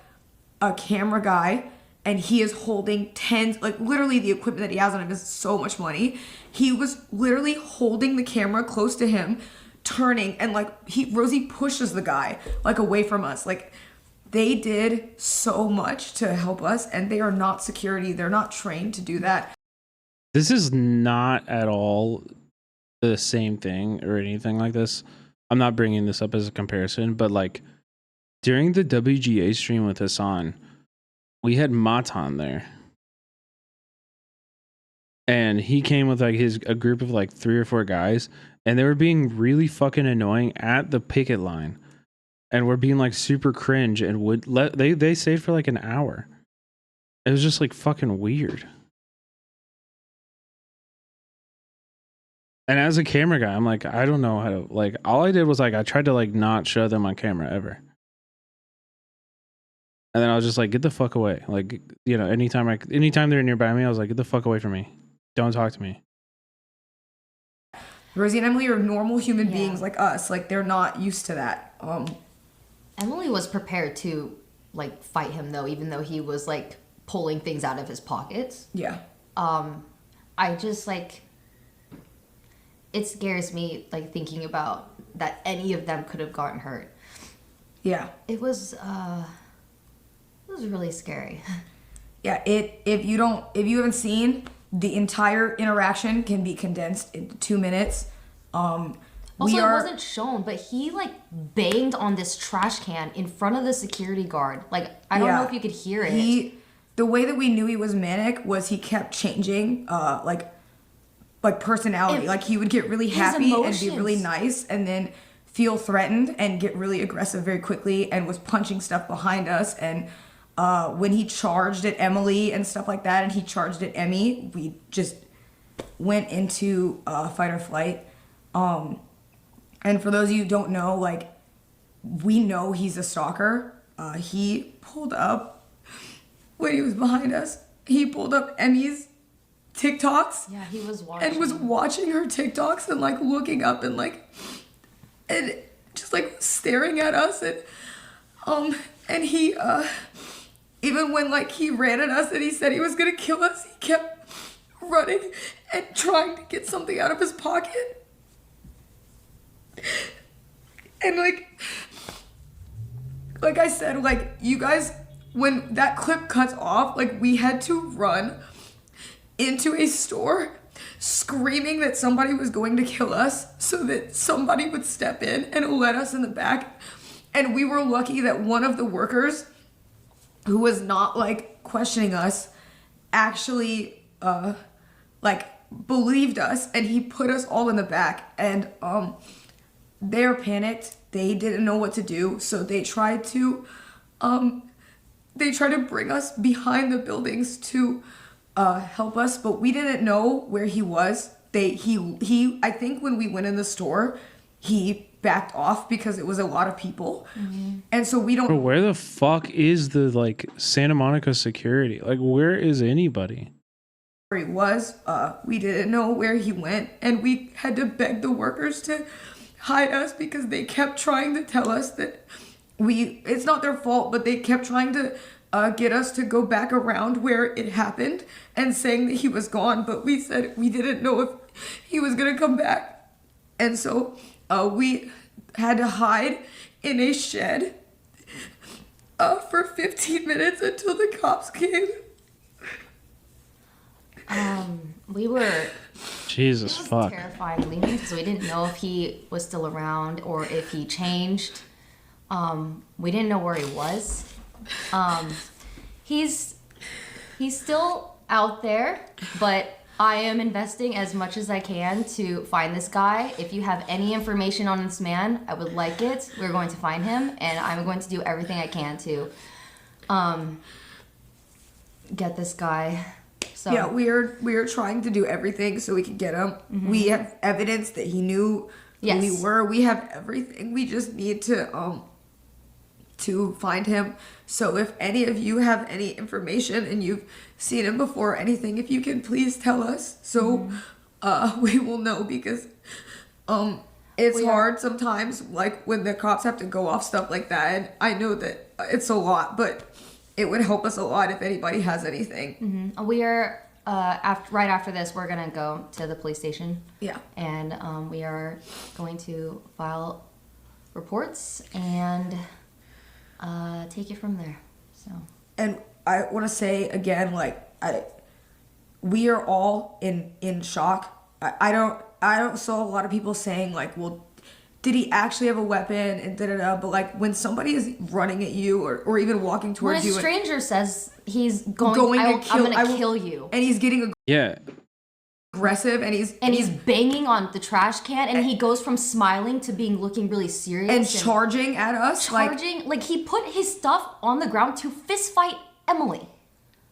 [SPEAKER 6] a camera guy and he is holding tens, like literally the equipment that he has on him is so much money. He was literally holding the camera close to him, turning, and like Rosie pushes the guy like away from us. Like, they did so much to help us, and they are not security. They're not trained to do that.
[SPEAKER 1] This is not at all the same thing or anything like this. I'm not bringing this up as a comparison, but like during the WGA stream with Hassan, we had Matan there. And he came with like a group of like 3 or 4 guys, and they were being really fucking annoying at the picket line. And we're being like super cringe and they stayed for like an hour. It was just like fucking weird. And as a camera guy, I'm like, I don't know how to, like, all I did was like, I tried to like not show them on camera ever. And then I was just like, get the fuck away. Like, you know, anytime they're nearby me, I was like, get the fuck away from me. Don't talk to me.
[SPEAKER 6] Rosie and Emily are normal human beings like us. Like, they're not used to that.
[SPEAKER 7] Emily was prepared to like fight him though, even though he was like pulling things out of his pockets.
[SPEAKER 6] Yeah.
[SPEAKER 7] I just like, it scares me like thinking about that any of them could have gotten hurt.
[SPEAKER 6] Yeah.
[SPEAKER 7] It was really scary.
[SPEAKER 6] Yeah, if you haven't seen, the entire interaction can be condensed into 2 minutes.
[SPEAKER 7] Also, it wasn't shown, but he like banged on this trash can in front of the security guard. Like, I don't know if you could hear it.
[SPEAKER 6] The way that we knew he was manic was he kept changing, like personality. Like, he would get really happy and be really nice, and then feel threatened and get really aggressive very quickly, and was punching stuff behind us. And when he charged at Emily and stuff like that, and he charged at Emmy, we just went into fight or flight. And for those of you who don't know, like, we know he's a stalker. He pulled up, when he was behind us, he pulled up Emmy's TikToks.
[SPEAKER 7] Yeah, he was watching.
[SPEAKER 6] And was watching her TikToks and like looking up and like, and just like staring at us. And he, even when like he ran at us and he said he was gonna kill us, he kept running and trying to get something out of his pocket. And like I said, like, you guys, when that clip cuts off, like, we had to run into a store screaming that somebody was going to kill us so that somebody would step in and let us in the back. And we were lucky that one of the workers, who was not like questioning us, actually like believed us, and he put us all in the back. And they're panicked. They didn't know what to do, so they tried to bring us behind the buildings to help us, but we didn't know where he was. I think when we went in the store, he backed off because it was a lot of people. Mm-hmm. And so we don't.
[SPEAKER 1] But where the fuck is the like Santa Monica security? Like, where is anybody?
[SPEAKER 6] Where he was, we didn't know where he went, and we had to beg the workers to hide us because they kept trying to tell us that it's not their fault, but they kept trying to get us to go back around where it happened and saying that he was gone, but we said we didn't know if he was gonna come back. And so we had to hide in a shed for 15 minutes until the cops came.
[SPEAKER 7] We were
[SPEAKER 1] Jesus fuck
[SPEAKER 7] terrified leaving because we didn't know if he was still around or if he changed. We didn't know where he was. He's still out there, but I am investing as much as I can to find this guy. If you have any information on this man, I would like it. We're going to find him, and I'm going to do everything I can to get this guy. So
[SPEAKER 6] yeah, we are trying to do everything so we can get him. Mm-hmm. We have evidence that he knew who we were. We have everything. We just need to find him. So if any of you have any information and you've seen him before or anything, if you can please tell us so we will know, because it's hard sometimes, like when the cops have to go off stuff like that, and I know that it's a lot, but it would help us a lot if anybody has anything.
[SPEAKER 7] Mm-hmm. We are right after this, we're gonna go to the police station.
[SPEAKER 6] Yeah.
[SPEAKER 7] And we are going to file reports and take it from there. So. And
[SPEAKER 6] I want to say again, like, we are all in shock. I don't saw a lot of people saying like, well, did he actually have a weapon and da-da-da, but like when somebody is running at you or even walking towards you.
[SPEAKER 7] When a stranger says he's going to kill you.
[SPEAKER 6] And he's getting aggressive and he's
[SPEAKER 7] banging on the trash can, and he goes from smiling to looking really serious.
[SPEAKER 6] And charging at us.
[SPEAKER 7] Like he put his stuff on the ground to fist fight Emily.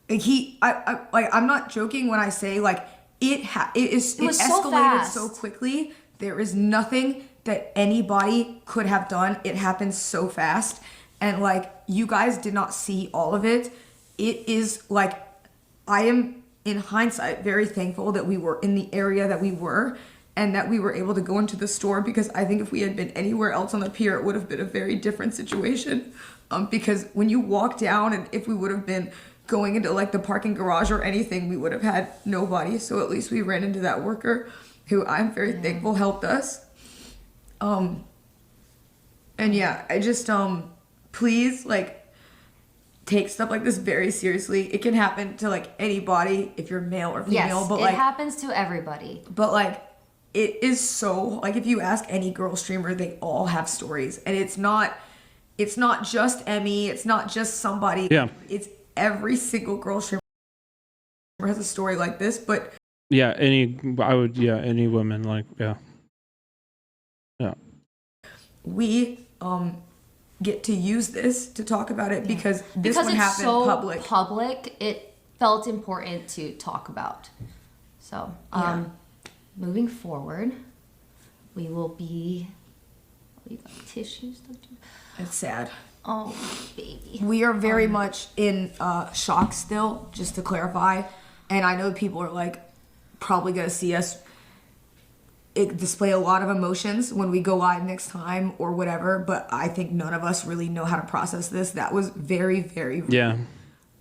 [SPEAKER 6] I'm not joking when I say like It
[SPEAKER 7] was so
[SPEAKER 6] escalated
[SPEAKER 7] fast.
[SPEAKER 6] so quickly. There is nothing that anybody could have done. It happened so fast. And like, you guys did not see all of it. It is like, I am in hindsight very thankful that we were in the area that we were and that we were able to go into the store, because I think if we had been anywhere else on the pier, it would have been a very different situation. Because when you walk down, and if we would have been going into like the parking garage or anything, we would have had nobody. So at least we ran into that worker who I'm very thankful helped us. And yeah, I just, please, like, take stuff like this very seriously. It can happen to like anybody if you're male or female,
[SPEAKER 7] Yes,
[SPEAKER 6] but
[SPEAKER 7] it
[SPEAKER 6] like,
[SPEAKER 7] happens to everybody.
[SPEAKER 6] but like, it is so, like, if you ask any girl streamer, they all have stories, and it's not just Emmy, it's not just somebody.
[SPEAKER 1] Yeah.
[SPEAKER 6] It's every single girl streamer has a story like this, but
[SPEAKER 1] Yeah, any woman, like, yeah.
[SPEAKER 6] we get to use this to talk about it because this one
[SPEAKER 7] it's
[SPEAKER 6] happened
[SPEAKER 7] so
[SPEAKER 6] public.
[SPEAKER 7] It felt important to talk about. So, moving forward, we will be. You got tissues? Don't you?
[SPEAKER 6] It's sad.
[SPEAKER 7] Oh, baby.
[SPEAKER 6] We are very much in shock still, just to clarify. And I know people are like probably gonna see us display a lot of emotions when we go live next time or whatever, but I think none of us really know how to process this. That was very, very
[SPEAKER 1] Yeah.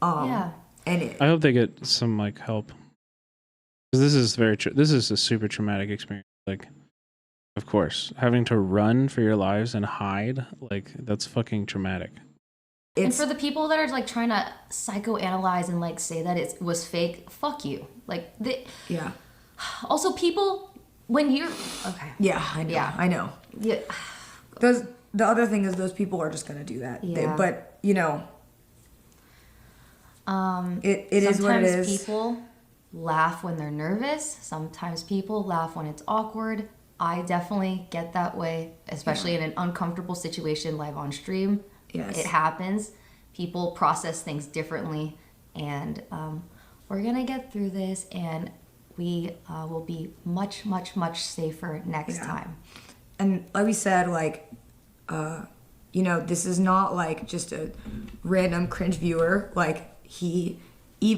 [SPEAKER 6] And
[SPEAKER 1] I hope they get some like help. 'Cause this is this is a super traumatic experience. Like, of course, having to run for your lives and hide, like, that's fucking traumatic.
[SPEAKER 7] And for the people that are like trying to psychoanalyze and like say that it was fake, fuck you. Like,
[SPEAKER 6] yeah.
[SPEAKER 7] Also, people, when you're okay.
[SPEAKER 6] Yeah, I know.
[SPEAKER 7] Yeah.
[SPEAKER 6] I know.
[SPEAKER 7] Yeah.
[SPEAKER 6] The other thing is those people are just gonna do that.
[SPEAKER 7] Yeah.
[SPEAKER 6] But you know, it is what it is.
[SPEAKER 7] Sometimes people laugh when they're nervous. Sometimes people laugh when it's awkward. I definitely get that way, especially in an uncomfortable situation live on stream.
[SPEAKER 6] Yes.
[SPEAKER 7] It happens. People process things differently, and we're gonna get through this, and we will be much, much, much safer next time.
[SPEAKER 6] And like we said, like, you know, this is not like just a random cringe viewer. Like,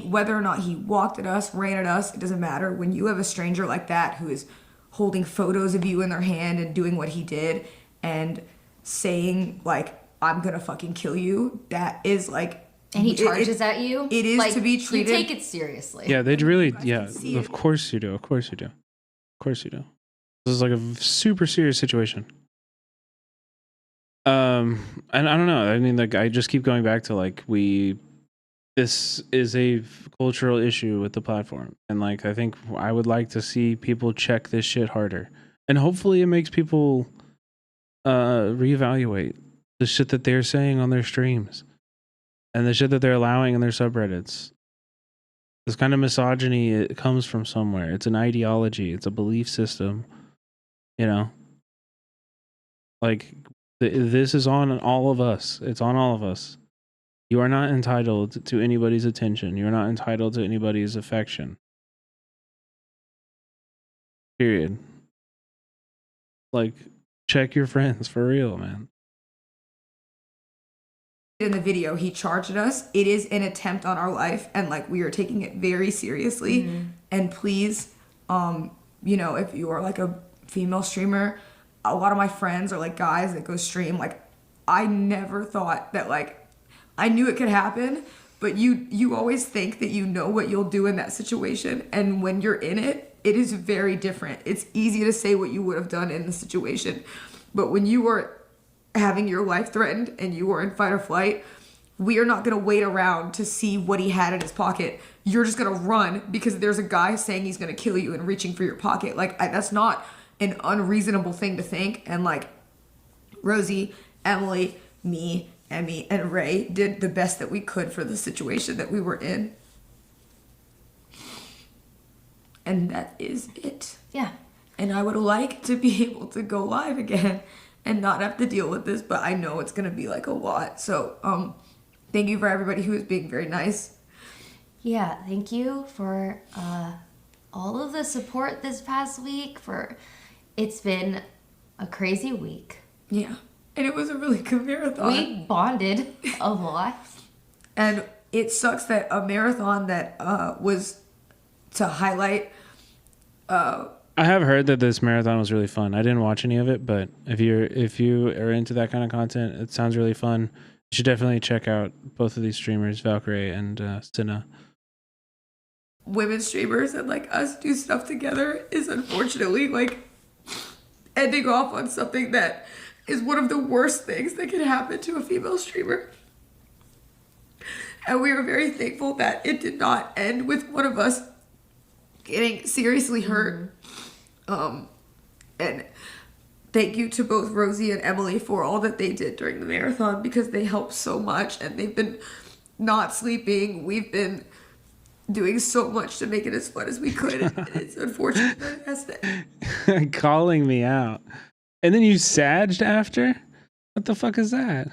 [SPEAKER 6] whether or not he walked at us, ran at us, it doesn't matter. When you have a stranger like that who is holding photos of you in their hand and doing what he did and saying like, I'm gonna fucking kill you, that is like,
[SPEAKER 7] and he charges at you.
[SPEAKER 6] It is
[SPEAKER 7] like,
[SPEAKER 6] to be treated.
[SPEAKER 7] You take it seriously.
[SPEAKER 1] Yeah, they'd really, yeah, of course you do. Of course you do. Of course you do. This is like a super serious situation. And I don't know. I mean, like, I just keep going back to like, this is a cultural issue with the platform. And like, I think I would like to see people check this shit harder. And hopefully it makes people reevaluate the shit that they're saying on their streams and the shit that they're allowing in their subreddits. This kind of misogyny, it comes from somewhere. It's an ideology. It's a belief system. You know? Like, this is on all of us. It's on all of us. You are not entitled to anybody's attention. You're not entitled to anybody's affection. Period. Like, check your friends for real, man.
[SPEAKER 6] In the video, he charged us. It is an attempt on our life, and like, we are taking it very seriously. And please, you know, if you are like a female streamer, a lot of my friends are like guys that go stream. Like, I never thought that, like, I knew it could happen, but you always think that you know what you'll do in that situation, and when you're in it, it is very different. It's easy to say what you would have done in the situation, but when you are having your life threatened and you are in fight or flight, we are not going to wait around to see what he had in his pocket. You're just going to run because there's a guy saying he's going to kill you and reaching for your pocket. Like, that's not an unreasonable thing to think. And like, Rosie, Emily, me, Emmy, and Ray did the best that we could for the situation that we were in. And that is it.
[SPEAKER 7] Yeah.
[SPEAKER 6] And I would like to be able to go live again and not have to deal with this, but I know it's gonna be like a lot. So thank you for everybody who is being very nice.
[SPEAKER 7] Yeah, thank you for all of the support this past week. It's been a crazy week.
[SPEAKER 6] Yeah. And it was a really good marathon.
[SPEAKER 7] We bonded a lot.
[SPEAKER 6] And it sucks that a marathon that was to highlight.
[SPEAKER 1] I have heard that this marathon was really fun. I didn't watch any of it, but if you are into that kind of content, it sounds really fun. You should definitely check out both of these streamers, Valkyrie and Stina.
[SPEAKER 6] Women streamers and like us do stuff together is unfortunately like ending off on something that is one of the worst things that can happen to a female streamer. And we are very thankful that it did not end with one of us getting seriously hurt. And thank you to both Rosie and Emily for all that they did during the marathon, because they helped so much and they've been not sleeping. We've been doing so much to make it as fun as we could. And it's unfortunate that it has to end.
[SPEAKER 1] Calling me out. And then you sagged after? What the fuck is that?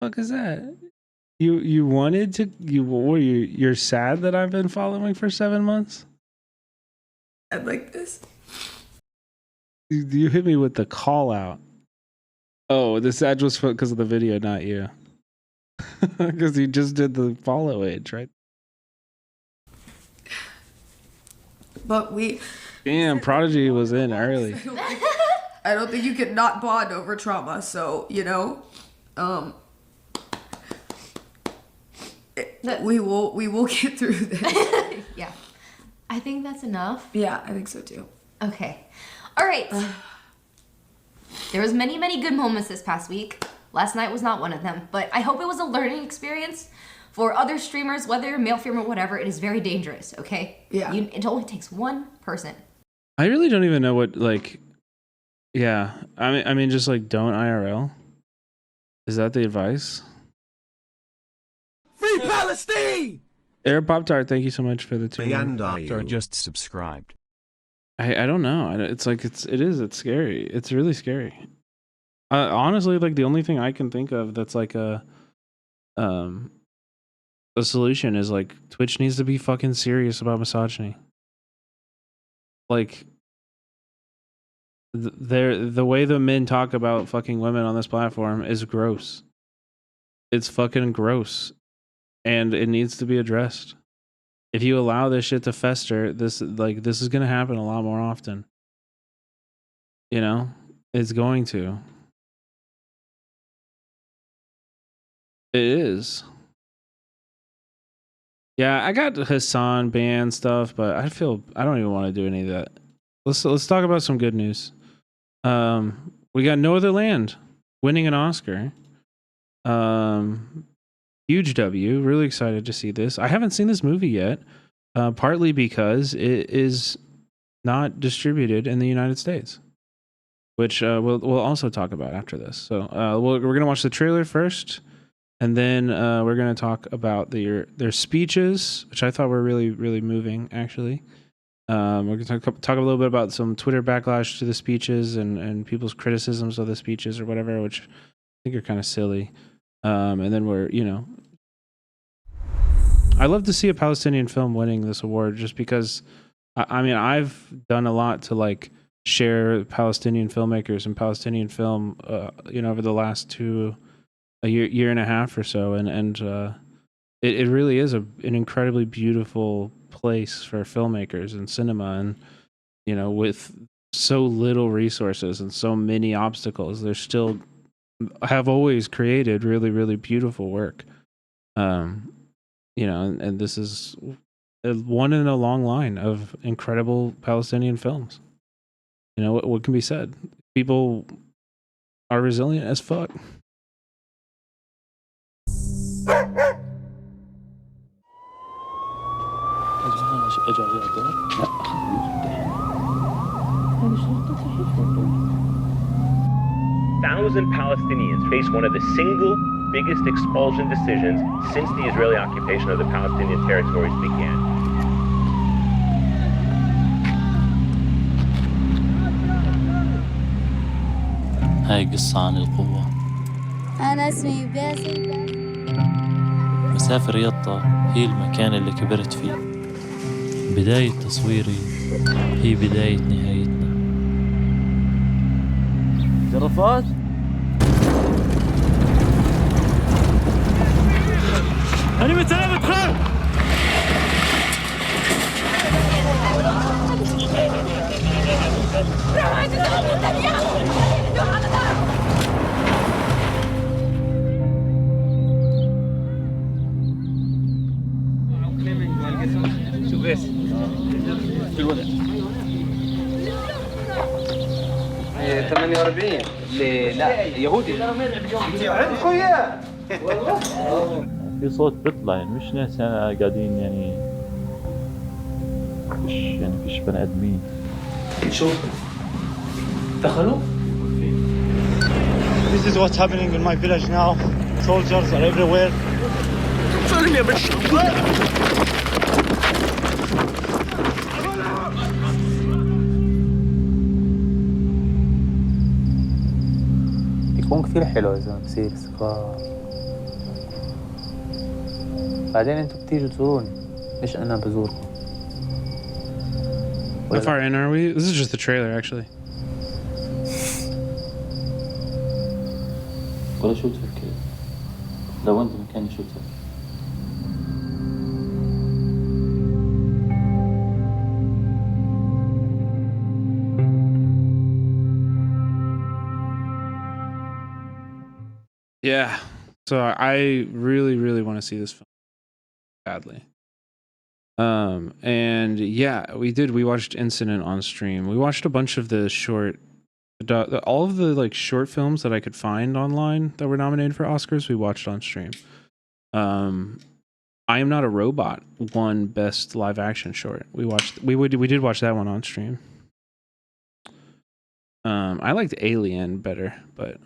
[SPEAKER 1] Fuck is that? You wanted to you're sad that I've been following for 7 months?
[SPEAKER 6] And like this.
[SPEAKER 1] You hit me with the call out. Oh, the sag was because of the video, not you. Because you just did the follow age, right?
[SPEAKER 6] But we...
[SPEAKER 1] Damn, Prodigy was in early.
[SPEAKER 6] I don't think you can not bond over trauma, so, you know, we will get through this.
[SPEAKER 7] Yeah. I think that's enough.
[SPEAKER 6] Yeah, I think so too.
[SPEAKER 7] Okay. All right. There was many, many good moments this past week. Last night was not one of them, but I hope it was a learning experience for other streamers, whether you're male, female, whatever. It is very dangerous, okay?
[SPEAKER 6] Yeah.
[SPEAKER 7] It only takes one person.
[SPEAKER 1] I really don't even know what, like, yeah. I mean, just like don't IRL. Is that the advice?
[SPEAKER 3] Free Palestine!
[SPEAKER 1] Air Pop Tart, thank you so much for the 2
[SPEAKER 8] And I just subscribed.
[SPEAKER 1] I don't know. It's like it's scary. It's really scary. Honestly, like the only thing I can think of that's like a solution is like Twitch needs to be fucking serious about misogyny. Like the way the men talk about fucking women on this platform is gross. It's fucking gross. And it needs to be addressed. If you allow this shit to fester, this is gonna happen a lot more often. You know? It's going to. It is. Yeah, I got Hassan banned stuff, but I don't even want to do any of that. Let's talk about some good news. We got No Other Land winning an Oscar. Huge W. Really excited to see this. I haven't seen this movie yet, partly because it is not distributed in the United States, which we'll also talk about after this. So we're gonna watch the trailer first, and then we're gonna talk about their speeches, which I thought were really, really moving. Actually, we're gonna talk a little bit about some Twitter backlash to the speeches and people's criticisms of the speeches or whatever, which I think are kind of silly. And then I love to see a Palestinian film winning this award, just because, I mean, I've done a lot to like share Palestinian filmmakers and Palestinian film, over the last a year and a half or so, and it really is an incredibly beautiful place for filmmakers and cinema, and with so little resources and so many obstacles, they're still have always created really, really beautiful work. And this is one in a long line of incredible Palestinian films. What can be said? People are resilient as fuck.
[SPEAKER 9] Thousand Palestinians face one of the single biggest expulsion decisions since the Israeli occupation of the Palestinian territories began.
[SPEAKER 23] هاي قصة عن القوة.
[SPEAKER 24] أنا اسمي باسل.
[SPEAKER 23] مسافة رياضة هي المكان اللي كبرت فيه. بداية تصويري هي بداية نهايتنا.
[SPEAKER 2] جرافات؟ أنا متسلم ادخل!
[SPEAKER 21] شوف ايش في الوضع 48 لا يهودي
[SPEAKER 23] في صوت بيطلع يعني مش ناس قاعدين يعني فيش بني ادمين.
[SPEAKER 2] شوف دخلوا.
[SPEAKER 11] This is what's happening in my village now. Soldiers are everywhere.
[SPEAKER 21] يكون كثير حلو إذا بصير استقرار. بعدين انتوا بتيجوا تزوروني مش أنا بزوركم.
[SPEAKER 1] How far in are we? This is just the trailer, actually.
[SPEAKER 23] ولا شو تفكر؟ لو أنت مكاني شو تفكر؟
[SPEAKER 1] Yeah. So I really, really want to see this film badly. And yeah, we watched Incident on stream. We watched a bunch of the short, all of the like short films that I could find online that were nominated for Oscars. We watched on stream. I Am Not a Robot won best live action short. We did watch that one on stream. I liked Alien better, but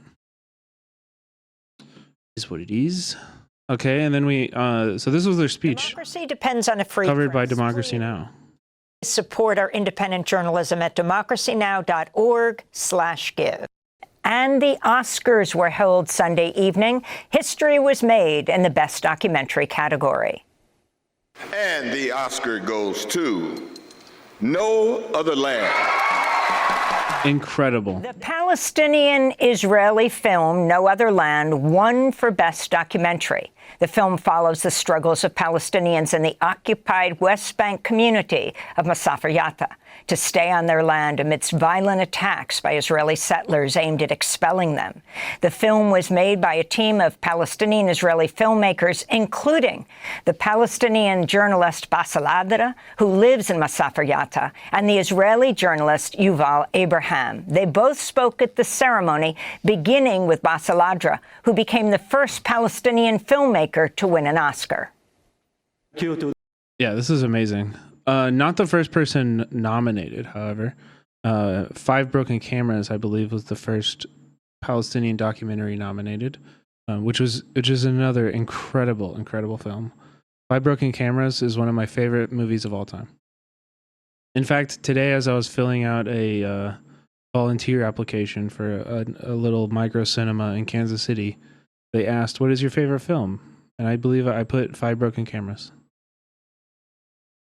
[SPEAKER 1] is what it is. Okay, and then we so this was their speech.
[SPEAKER 12] Democracy depends on a free
[SPEAKER 1] covered by
[SPEAKER 12] press.
[SPEAKER 1] Democracy Now.
[SPEAKER 12] Support our independent journalism at democracynow.org/give. And the Oscars were held Sunday evening. History was made in the Best Documentary category.
[SPEAKER 15] And the Oscar goes to No Other Land.
[SPEAKER 1] Incredible.
[SPEAKER 12] The Palestinian-Israeli film No Other Land won for Best Documentary. The film follows the struggles of Palestinians in the occupied West Bank community of Masafer Yatta to stay on their land amidst violent attacks by Israeli settlers aimed at expelling them. The film was made by a team of Palestinian-Israeli filmmakers, including the Palestinian journalist Bassel Adra, who lives in Masafer Yatta, and the Israeli journalist Yuval Abraham. They both spoke at the ceremony, beginning with Bassel Adra, who became the first Palestinian filmmaker to win an Oscar.
[SPEAKER 1] Yeah, this is amazing. Not the first person nominated, however. Five Broken Cameras, I believe, was the first Palestinian documentary nominated, which is another incredible film. Five Broken Cameras is one of my favorite movies of all time. In fact, today, as I was filling out a volunteer application for a little micro cinema in Kansas City, they asked, "What is your favorite film?" And I believe I put Five Broken Cameras.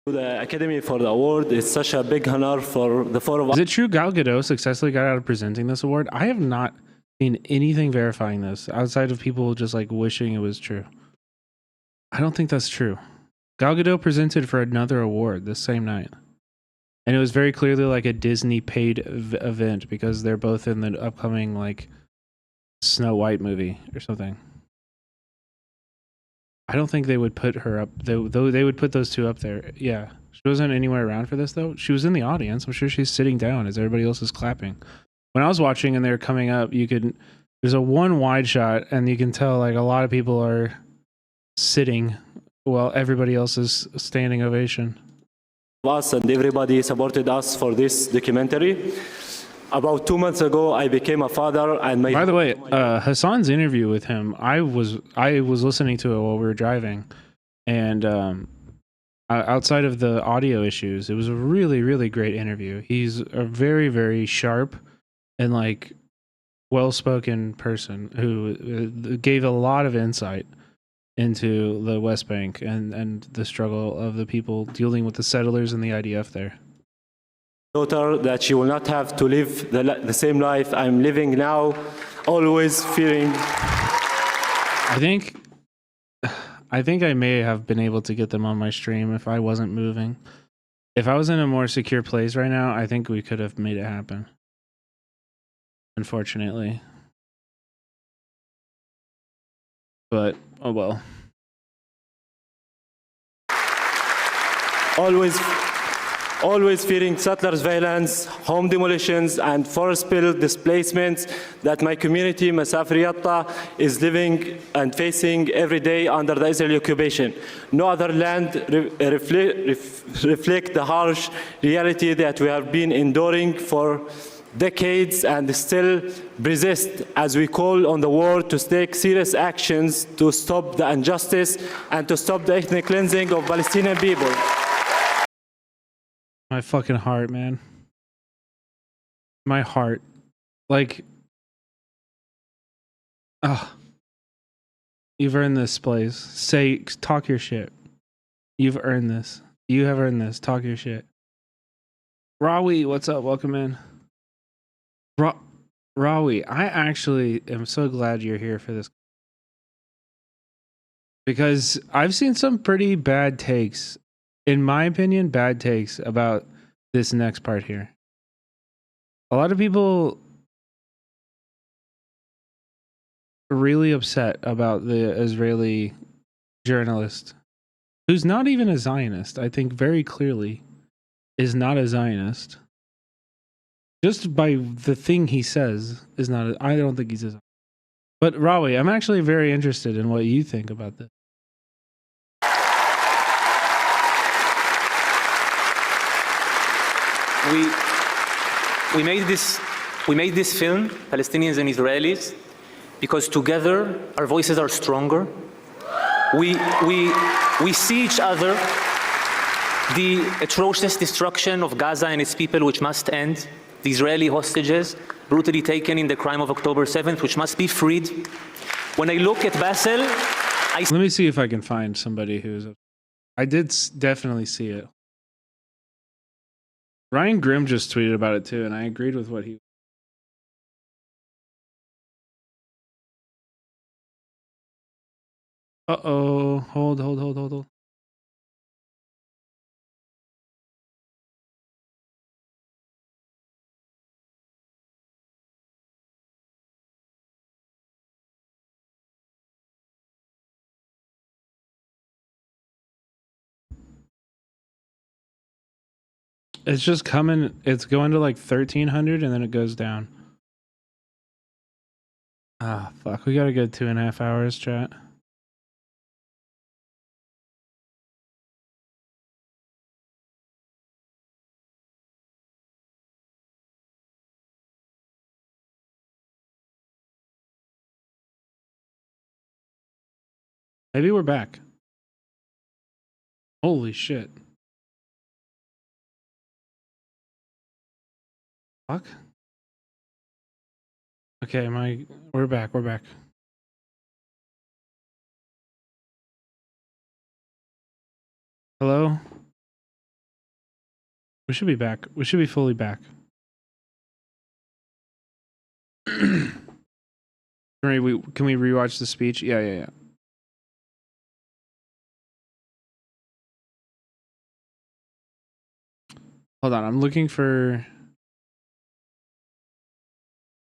[SPEAKER 2] The Academy for the award is such a big honor for the four of us.
[SPEAKER 1] Is it true Gal Gadot successfully got out of presenting this award? I have not seen anything verifying this outside of people just like wishing it was true. I don't think that's true. Gal Gadot presented for another award this same night. And it was very clearly like a Disney paid event because they're both in the upcoming like Snow White movie or something. I don't think they would put her up, though they would put those two up there. Yeah. She wasn't anywhere around for this, though. She was in the audience. I'm sure she's sitting down as everybody else is clapping. When I was watching and they were coming up, there's a one wide shot, and you can tell like a lot of people are sitting while everybody else is standing ovation.
[SPEAKER 2] Us and everybody supported us for this documentary. About 2 months ago, I became a father, and
[SPEAKER 1] By the way, Hassan's interview with him, I was listening to it while we were driving, and outside of the audio issues, it was a really, really great interview. He's a very, very sharp and like well-spoken person who gave a lot of insight into the West Bank and the struggle of the people dealing with the settlers and the IDF there.
[SPEAKER 2] Daughter, that she will not have to live the same life I'm living now, always fearing.
[SPEAKER 1] I think I may have been able to get them on my stream if I wasn't moving. If I was in a more secure place right now, I think we could have made it happen. Unfortunately. But, oh well.
[SPEAKER 2] Always fearing settlers' violence, home demolitions, and forest spill displacements that my community, Masafir Yatta, is living and facing every day under the Israeli occupation. No other land reflect the harsh reality that we have been enduring for decades and still persist as we call on the world to take serious actions to stop the injustice and to stop the ethnic cleansing of Palestinian people.
[SPEAKER 1] My fucking heart, man. My heart. Like, you've earned this, place. Talk your shit. You've earned this. You have earned this. Talk your shit. Rawi, what's up? Welcome in. Rawi, I actually am so glad you're here for this. Because I've seen some pretty bad takes, in my opinion, bad takes about this next part here. A lot of people are really upset about the Israeli journalist, who's not even a Zionist. I think very clearly is not a Zionist. Just by the thing he says is not. I don't think he's a Zionist. But Rawi, I'm actually very interested in what you think about this.
[SPEAKER 13] We made this film, Palestinians and Israelis, because together our voices are stronger. We see each other. The atrocious destruction of Gaza and its people, which must end. The Israeli hostages brutally taken in the crime of October 7th, which must be freed. When I look at Basel,
[SPEAKER 1] let me see if I can find somebody who's. I did definitely see it. Ryan Grimm just tweeted about it too, and I agreed with what he. Uh-oh. Hold. It's just coming. It's going to like 1,300 and then it goes down. Ah, fuck. We got a good 2.5 hours, chat. Maybe we're back. Holy shit. Fuck. Okay, we're back. Hello? We should be back. We should be fully back. Can we rewatch the speech? Yeah. Hold on, I'm looking for.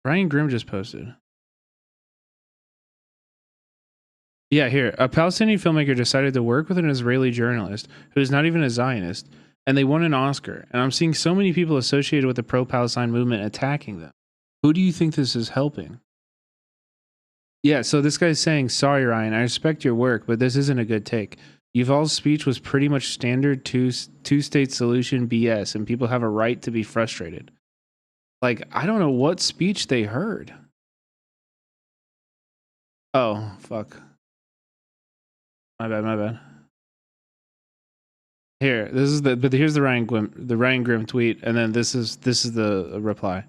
[SPEAKER 1] Ryan Grimm just posted. Yeah, here. A Palestinian filmmaker decided to work with an Israeli journalist who is not even a Zionist, and they won an Oscar. And I'm seeing so many people associated with the pro-Palestine movement attacking them. Who do you think this is helping? Yeah, so this guy's saying, sorry, Ryan, I respect your work, but this isn't a good take. Yuval's speech was pretty much standard two-state solution BS, and people have a right to be frustrated. Like, I don't know what speech they heard. Oh, fuck. My bad. Here, here's the Ryan Grimm tweet, and then this is the reply.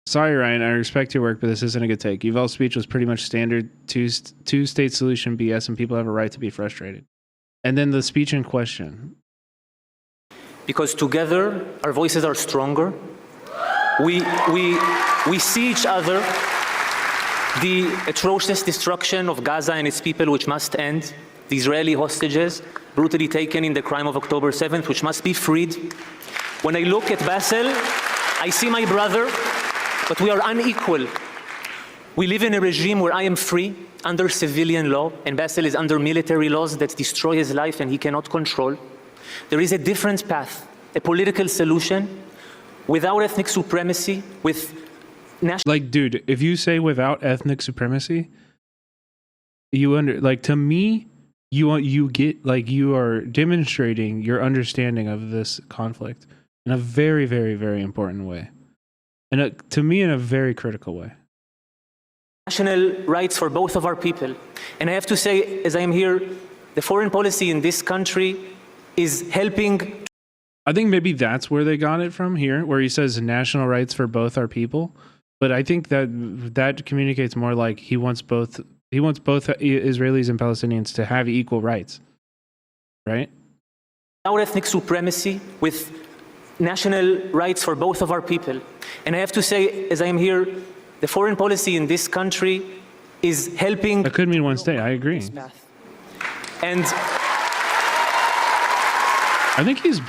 [SPEAKER 1] Sorry, Ryan. I respect your work, but this isn't a good take. Yuval's speech was pretty much standard two-state solution BS, and people have a right to be frustrated. And then the speech in question.
[SPEAKER 13] Because together our voices are stronger. We see each other. The atrocious destruction of Gaza and its people, which must end. The Israeli hostages brutally taken in the crime of October 7th, which must be freed. When I look at Bassel, I see my brother, but we are unequal. We live in a regime where I am free under civilian law, and Bassel is under military laws that destroy his life and he cannot control. There is a different path, a political solution without ethnic supremacy, with national...
[SPEAKER 1] Like, dude, if you say without ethnic supremacy, to me, you get, like, you are demonstrating your understanding of this conflict in a very, very, very important way. And to me, in a very critical way.
[SPEAKER 13] National rights for both of our people. And I have to say, as I am here, the foreign policy in this country is helping.
[SPEAKER 1] I think maybe that's where they got it from here, where he says national rights for both our people. But I think that communicates more like he wants both Israelis and Palestinians to have equal rights. Right?
[SPEAKER 13] Our ethnic supremacy, with national rights for both of our people. And I have to say, as I am here, the foreign policy in this country is helping.
[SPEAKER 1] That could mean one state. I agree.
[SPEAKER 13] And
[SPEAKER 1] I think he's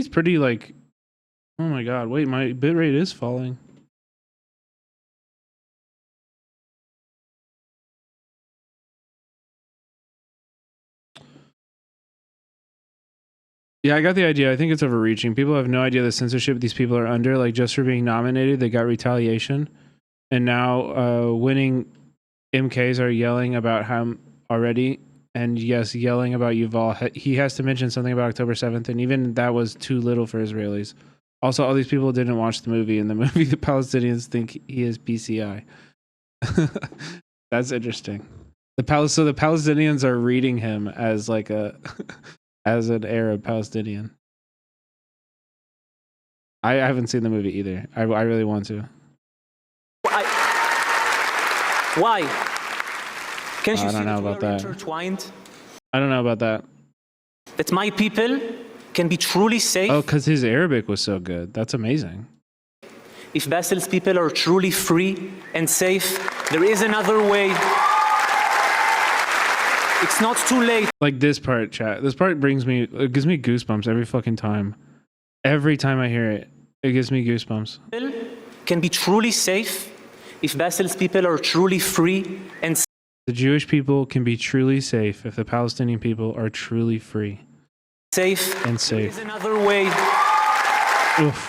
[SPEAKER 1] pretty like, oh my God, wait, my bitrate is falling. Yeah, I got the idea. I think it's overreaching. People have no idea the censorship these people are under. Like, just for being nominated, they got retaliation. And now winning MKs are yelling about him already. And yes, yelling about Yuval. He has to mention something about October 7th. And even that was too little for Israelis. Also, all these people didn't watch the movie. In the movie, the Palestinians think he is PCI. That's interesting. So the Palestinians are reading him as like a... as an Arab Palestinian. I haven't seen the movie either. I really want to.
[SPEAKER 13] Why? Can't you
[SPEAKER 1] I don't know about that.
[SPEAKER 13] Intertwined?
[SPEAKER 1] I don't know about that.
[SPEAKER 13] That my people can be truly safe.
[SPEAKER 1] Oh, because his Arabic was so good. That's amazing.
[SPEAKER 13] If Bassel's people are truly free and safe, there is another way. It's not too late.
[SPEAKER 1] Like this part, chat. This part gives me goosebumps every fucking time. Every time I hear it, it gives me goosebumps.
[SPEAKER 13] Can be truly safe if Bassel's people are truly free and safe.
[SPEAKER 1] The Jewish people can be truly safe if the Palestinian people are truly free.
[SPEAKER 13] Safe.
[SPEAKER 1] And safe.
[SPEAKER 13] There is another way.
[SPEAKER 1] Oof.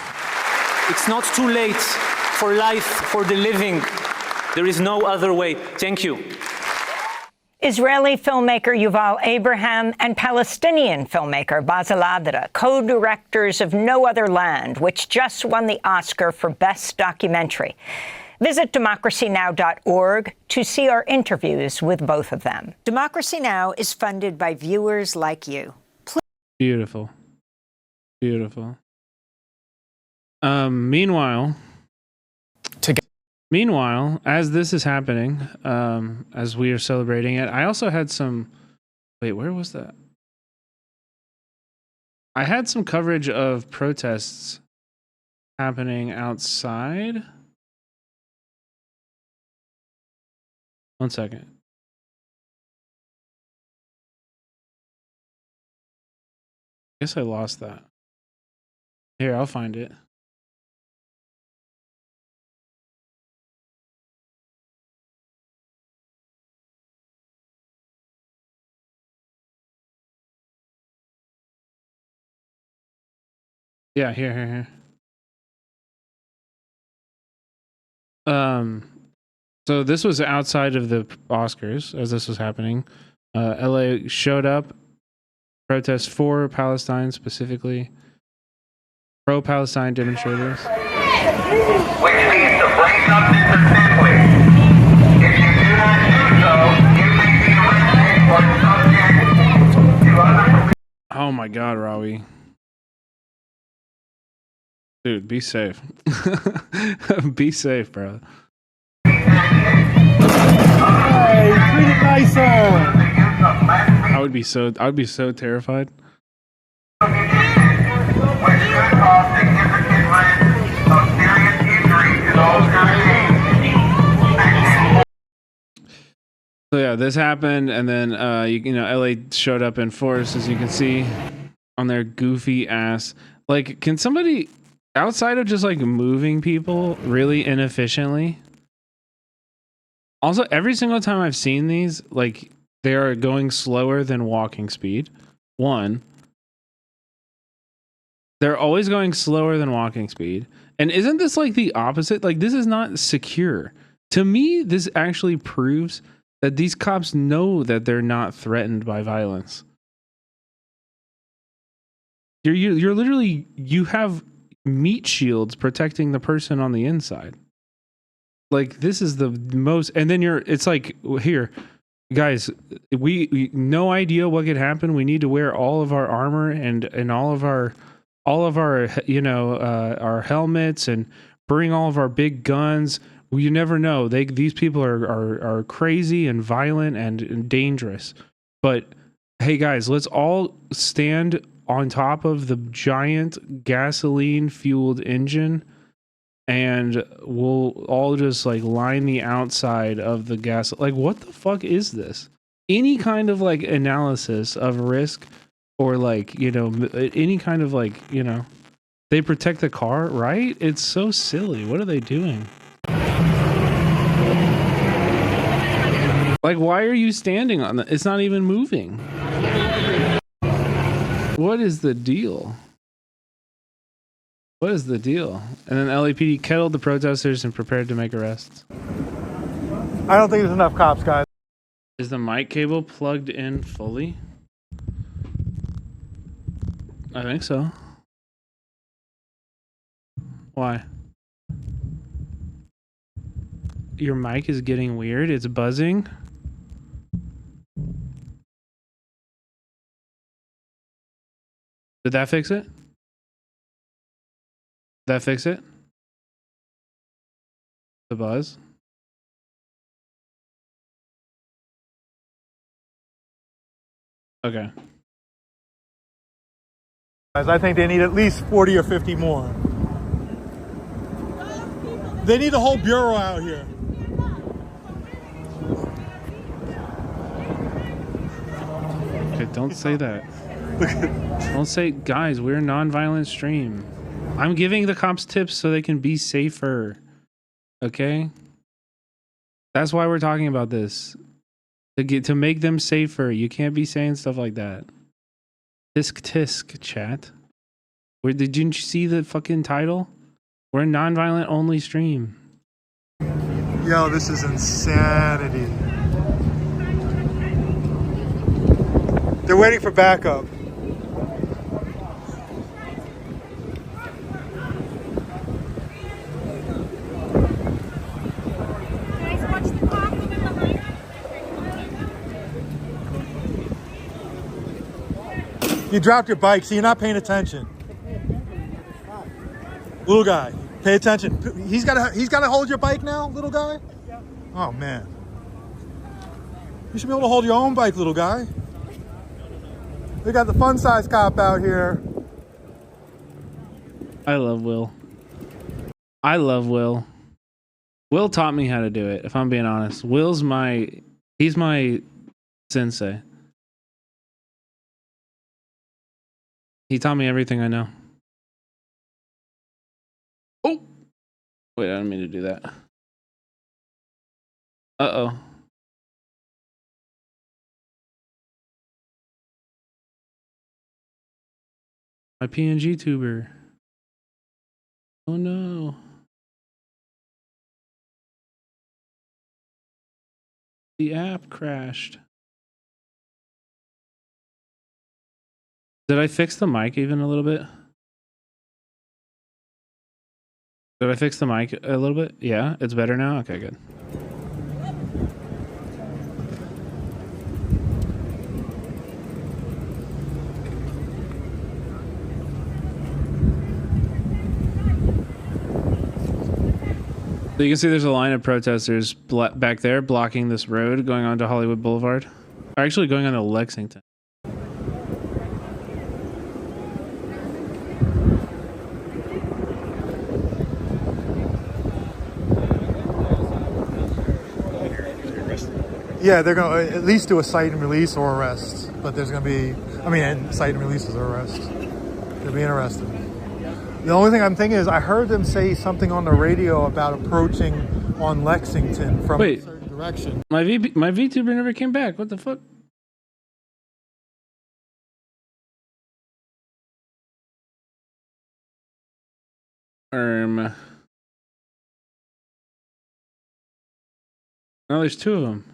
[SPEAKER 13] It's not too late for life, for the living. There is no other way. Thank you.
[SPEAKER 12] Israeli filmmaker Yuval Abraham and Palestinian filmmaker Bassel Adra, co-directors of No Other Land, which just won the Oscar for Best Documentary. Visit democracynow.org to see our interviews with both of them. Democracy Now! Is funded by viewers like you.
[SPEAKER 1] Beautiful. Beautiful. Meanwhile, as this is happening, as we are celebrating it, I also had some... Wait, where was that? I had some coverage of protests happening outside. One second. I guess I lost that. Here, I'll find it. Yeah, here. So this was outside of the Oscars as this was happening. LA showed up, protests for Palestine specifically, pro-Palestine demonstrators.
[SPEAKER 3] Which means to bring something to simply. If you do not do so, you may be arrested or subject to other...
[SPEAKER 1] Oh my God, Rawi. Dude, be safe. Be safe, bro.
[SPEAKER 14] Hey, treat it nicer.
[SPEAKER 1] I would be so terrified. So yeah, this happened, and then you know, LA showed up in force, as you can see, on their goofy ass. Like, can somebody outside of just like moving people really inefficiently? Also, every single time I've seen these, like, they are going slower than walking speed. One, they're always going slower than walking speed. And isn't this like the opposite? Like, this is not secure. To me, this actually proves that these cops know that they're not threatened by violence. You're literally, you have meat shields protecting the person on the inside. Like, this is the most, and then it's like, here, guys, we no idea what could happen. We need to wear all of our armor and all of our you know, our helmets, and bring all of our big guns. You never know. These people are crazy and violent and dangerous. But hey, guys, let's all stand on top of the giant gasoline fueled engine, and we'll all just like line the outside of the gas. Like, what the fuck is this? Any kind of like analysis of risk, or like, you know, any kind of like, you know, they protect the car, right? It's so silly. What are they doing? Like, why are you standing on that? It's not even moving. What is the deal? What is the deal? And then LAPD kettled the protesters and prepared to make arrests.
[SPEAKER 14] I don't think there's enough cops, guys.
[SPEAKER 1] Is the mic cable plugged in fully? I think so. Why? Your mic is getting weird. It's buzzing. Did that fix it? Did that fix it? The buzz? Okay.
[SPEAKER 14] Guys, I think they need at least 40 or 50 more. They need the whole bureau out here.
[SPEAKER 1] Okay, don't say that. Don't say, guys, we're a non-violent stream. I'm giving the cops tips so they can be safer. Okay? That's why we're talking about this. To make them safer. You can't be saying stuff like that. Tisk chat. Didn't you see the fucking title? We're a non-violent only stream.
[SPEAKER 14] Yo, this is insanity. They're waiting for backup. You dropped your bike, so you're not paying attention. Little guy, pay attention. He's gotta hold your bike now, little guy? Oh man. You should be able to hold your own bike, little guy. They got the fun size cop out here.
[SPEAKER 1] I love Will. I love Will. Will taught me how to do it, if I'm being honest. He's my sensei. He taught me everything I know. Oh! Wait, I didn't mean to do that. Uh-oh. My PNG tuber. Oh no. The app crashed. Did I fix the mic even a little bit? Did I fix the mic a little bit? Yeah, it's better now? Okay, good. So you can see there's a line of protesters back there blocking this road going on to Hollywood Boulevard. Or actually going on to Lexington.
[SPEAKER 14] Yeah, they're going to at least do a cite and release or arrest. But there's going to be, cite and releases or arrest. They're being arrested. The only thing I'm thinking is I heard them say something on the radio about approaching on Lexington from a certain direction.
[SPEAKER 1] My VTuber never came back. What the fuck? No, there's two of them.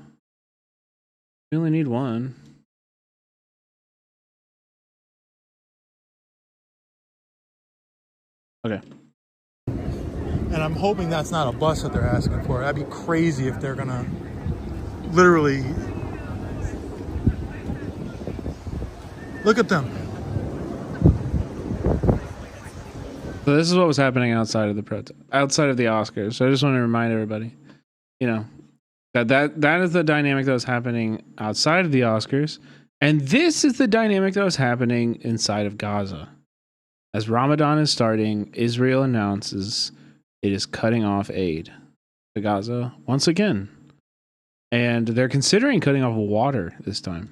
[SPEAKER 1] We only need one. Okay.
[SPEAKER 14] And I'm hoping that's not a bus that they're asking for. That'd be crazy if they're gonna literally look at them.
[SPEAKER 1] So this is what was happening outside of the outside of the Oscars. So I just want to remind everybody, that is the dynamic that was happening outside of the Oscars, and this is the dynamic that was happening inside of Gaza. As Ramadan is starting, Israel announces it is cutting off aid to Gaza once again. And they're considering cutting off water this time.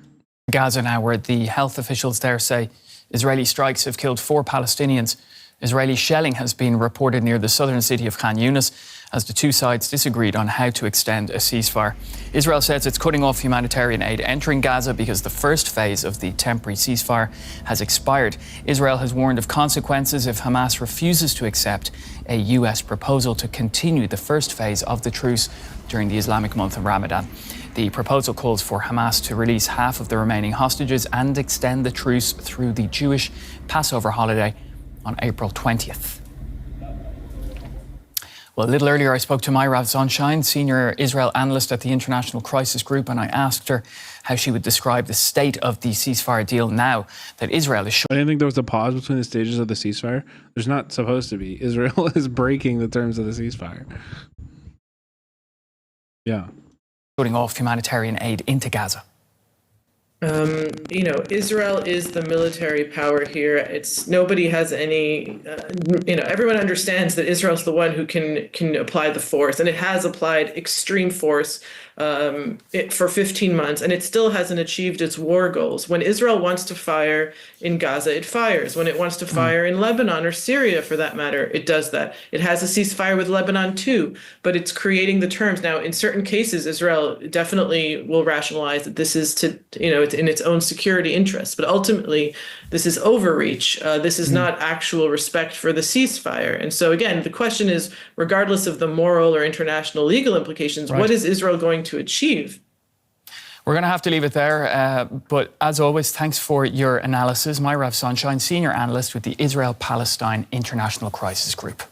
[SPEAKER 16] Gaza now, where the health officials there say Israeli strikes have killed 4 Palestinians. Israeli shelling has been reported near the southern city of Khan Yunis as the two sides disagreed on how to extend a ceasefire. Israel says it's cutting off humanitarian aid entering Gaza because the first phase of the temporary ceasefire has expired. Israel has warned of consequences if Hamas refuses to accept a US proposal to continue the first phase of the truce during the Islamic month of Ramadan. The proposal calls for Hamas to release half of the remaining hostages and extend the truce through the Jewish Passover holiday on April 20th. Well, a little earlier I spoke to Myrav Zonshine, senior Israel analyst at the International Crisis Group, and I asked her how she would describe the state of the ceasefire deal now that Israel is...
[SPEAKER 1] I didn't think there was a pause between the stages of the ceasefire. There's not supposed to be. Israel is breaking the terms of the ceasefire. Yeah.
[SPEAKER 16] Cutting off humanitarian aid into Gaza.
[SPEAKER 17] Israel is the military power here. Nobody has any, everyone understands that Israel's the one who can apply the force, and it has applied extreme force for 15 months, and it still hasn't achieved its war goals. When Israel wants to fire in Gaza, it fires. When it wants to fire in Lebanon or Syria, for that matter, it does that. It has a ceasefire with Lebanon too, but it's creating the terms. Now, in certain cases, Israel definitely will rationalize that this is it's in its own security interests, but ultimately, this is overreach. This is not actual respect for the ceasefire. And so, again, the question is, regardless of the moral or international legal implications, what is Israel going to achieve?
[SPEAKER 16] We're going to have to leave it there. But as always, thanks for your analysis. Myrav Zonshine, senior analyst with the Israel-Palestine International Crisis Group.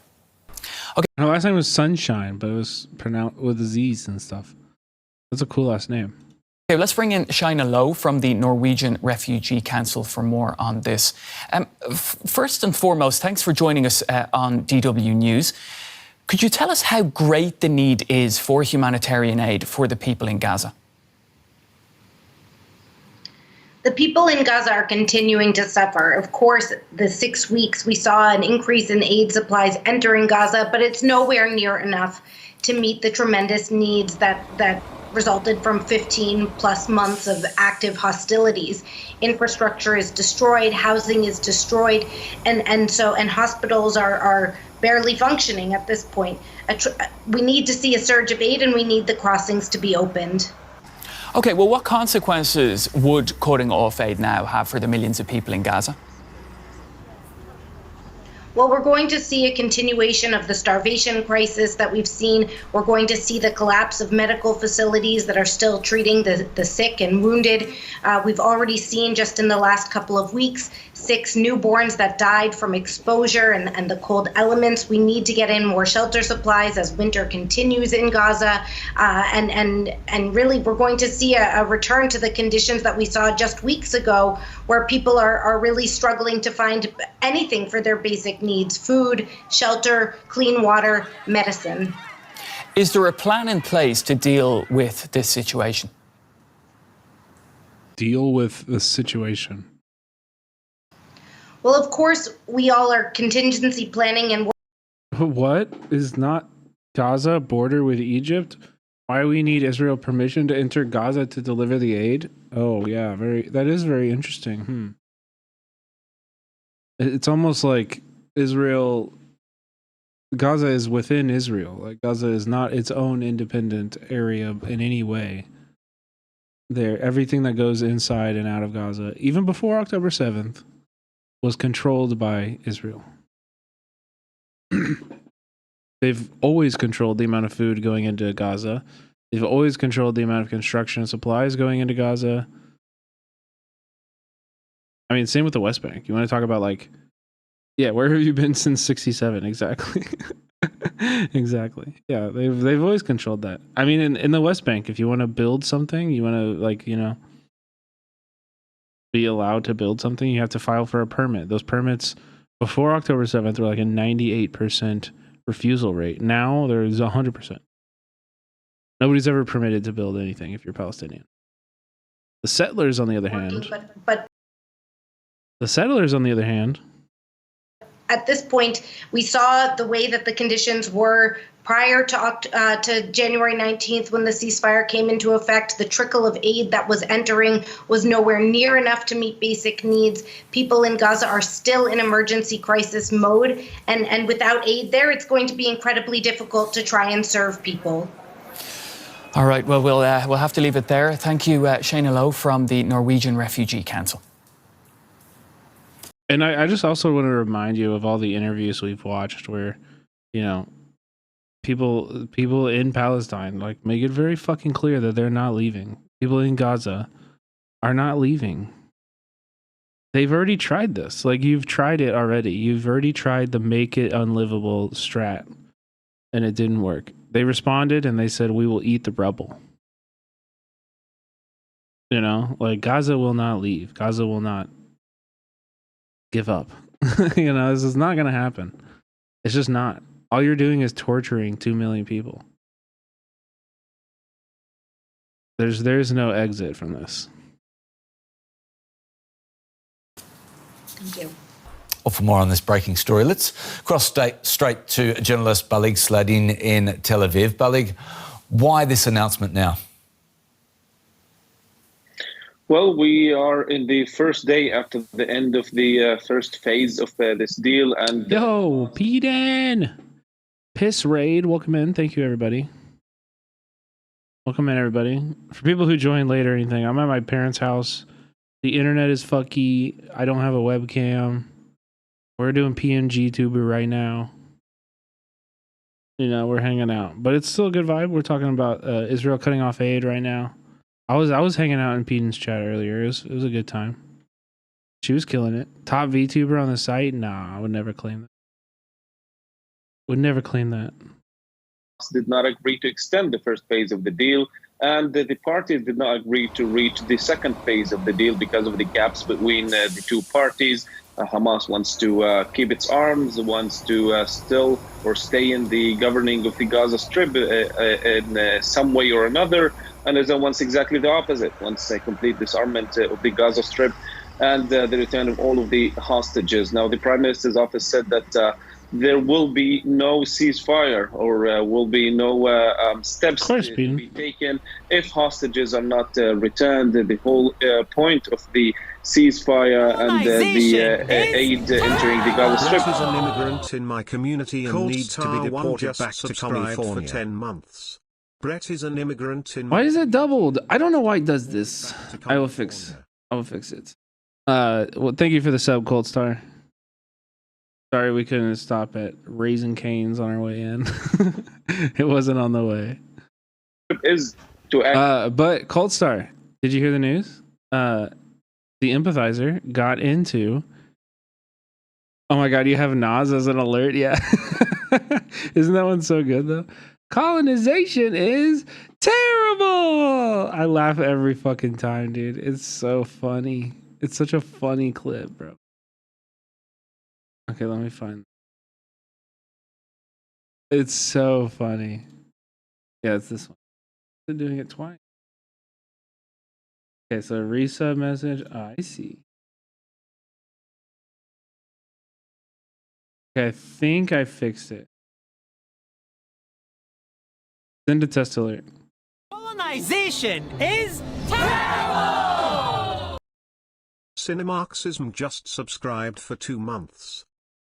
[SPEAKER 1] Okay. Her last name was Sunshine, but it was pronounced with Z's and stuff. That's a cool last name.
[SPEAKER 16] Okay, let's bring in Shaina Lowe from the Norwegian Refugee Council for more on this. First and foremost, thanks for joining us on DW News. Could you tell us how great the need is for humanitarian aid for the people in Gaza?
[SPEAKER 18] The people in Gaza are continuing to suffer. Of course, the 6 weeks we saw an increase in aid supplies entering Gaza, but it's nowhere near enough to meet the tremendous needs that resulted from 15 plus months of active hostilities. Infrastructure is destroyed, housing is destroyed, and hospitals are barely functioning at this point. We need to see a surge of aid, and we need the crossings to be opened.
[SPEAKER 16] Okay, well, what consequences would cutting off aid now have for the millions of people in Gaza?
[SPEAKER 18] Well, we're going to see a continuation of the starvation crisis that we've seen. We're going to see the collapse of medical facilities that are still treating the sick and wounded. We've already seen just in the last couple of weeks 6 newborns that died from exposure and the cold elements. We need to get in more shelter supplies as winter continues in Gaza. And really, we're going to see a return to the conditions that we saw just weeks ago, where people are really struggling to find anything for their basic needs: food, shelter, clean water, medicine.
[SPEAKER 16] Is there a plan in place to deal with this situation?
[SPEAKER 1] Deal with the situation.
[SPEAKER 18] Well, of course, we all are contingency planning and
[SPEAKER 1] What is not Gaza border with Egypt? Why we need Israel permission to enter Gaza to deliver the aid? Oh yeah, that is very interesting. It's almost like Gaza is within Israel. Like Gaza is not its own independent area in any way. Everything that goes inside and out of Gaza, even before October 7th, was controlled by Israel. They've always controlled the amount of food going into Gaza. They've always controlled the amount of construction supplies going into Gaza. I mean, same with the West Bank. You want to talk about where have you been since 67? Exactly. Exactly. Yeah, they've always controlled that. I mean, in the West Bank, if you want to build something, you want to be allowed to build something, you have to file for a permit. Those permits before October 7th were like a 98% refusal rate. Now there's 100%. Nobody's ever permitted to build anything if you're Palestinian. The settlers, on the other hand,
[SPEAKER 18] at this point, we saw the way that the conditions were prior to January 19th when the ceasefire came into effect. The trickle of aid that was entering was nowhere near enough to meet basic needs. People in Gaza are still in emergency crisis mode, and without aid there, it's going to be incredibly difficult to try and serve people.
[SPEAKER 16] All right, well, we'll have to leave it there. Thank you, Shayna Lowe from the Norwegian Refugee Council.
[SPEAKER 1] And I just also want to remind you of all the interviews we've watched where, people in Palestine make it very fucking clear that they're not leaving. People in Gaza are not leaving. They've already tried this. You've tried it already. You've already tried the make it unlivable strat, and it didn't work. They responded and they said, "We will eat the rubble." Gaza will not leave. Gaza will not give up. This is not going to happen. It's just not. All you're doing is torturing 2 million people. There's no exit from this.
[SPEAKER 18] Thank you.
[SPEAKER 4] Well, for more on this breaking story, let's cross straight to journalist Balig Sladin in Tel Aviv. Balig, why this announcement now?
[SPEAKER 10] Well, we are in the first day after the end of the first phase of this deal. And
[SPEAKER 1] Yo, Peden! Piss Raid, welcome in. Thank you, everybody. Welcome in, everybody. For people who join late or anything, I'm at my parents' house. The internet is fucky. I don't have a webcam. We're doing PNG tuber right now. We're hanging out. But it's still a good vibe. We're talking about Israel cutting off aid right now. I was hanging out in Peden's chat earlier. It was a good time. She was killing it. Top VTuber on the site? Nah, I would never claim that. Would never claim that.
[SPEAKER 10] Did not agree to extend the first phase of the deal, and the parties did not agree to reach the second phase of the deal because of the gaps between the two parties. Hamas wants to keep its arms, wants to still or stay in the governing of the Gaza Strip in some way or another, and Israel wants exactly the opposite, wants a complete disarmament of the Gaza Strip and the return of all of the hostages. Now, the Prime Minister's office said that there will be no ceasefire or will be no steps to be taken if hostages are not returned. The whole point of the ceasefire and the aid entering the Gaza Strip.
[SPEAKER 19] Brett is an immigrant in my community and needs to be deported back to California for 10 months. Brett is an immigrant in
[SPEAKER 1] Why is it doubled? I don't know why it does this. I will fix it. Well, thank you for the sub, Cold Star. Sorry we couldn't stop at Raising Cane's on our way in. It wasn't on the way.
[SPEAKER 10] Is to
[SPEAKER 1] but Cold Star, did you hear the news? The empathizer got into. Oh my god, you have Nas as an alert? Yeah. Isn't that one so good though? Colonization is terrible. I laugh every fucking time, dude. It's so funny. It's such a funny clip, bro. Okay, let me find. It's so funny. Yeah, it's this one. They're doing it twice. Okay, so resub message. Oh, I see. Okay, I think I fixed it. Send a test alert.
[SPEAKER 3] Colonization is terrible!
[SPEAKER 19] Cinemarxism just subscribed for 2 months.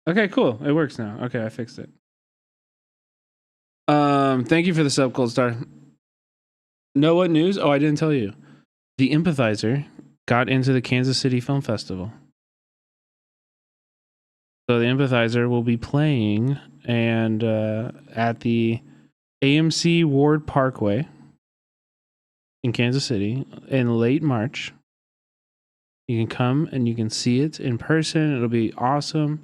[SPEAKER 1] Okay, cool. It works now. Okay, I fixed it. Thank you for the sub, Cold Star. Know what news? Oh, I didn't tell you. The Empathizer got into the Kansas City Film Festival. So the Empathizer will be playing and at the AMC Ward Parkway in Kansas City in late March. You can come and you can see it in person. It'll be awesome.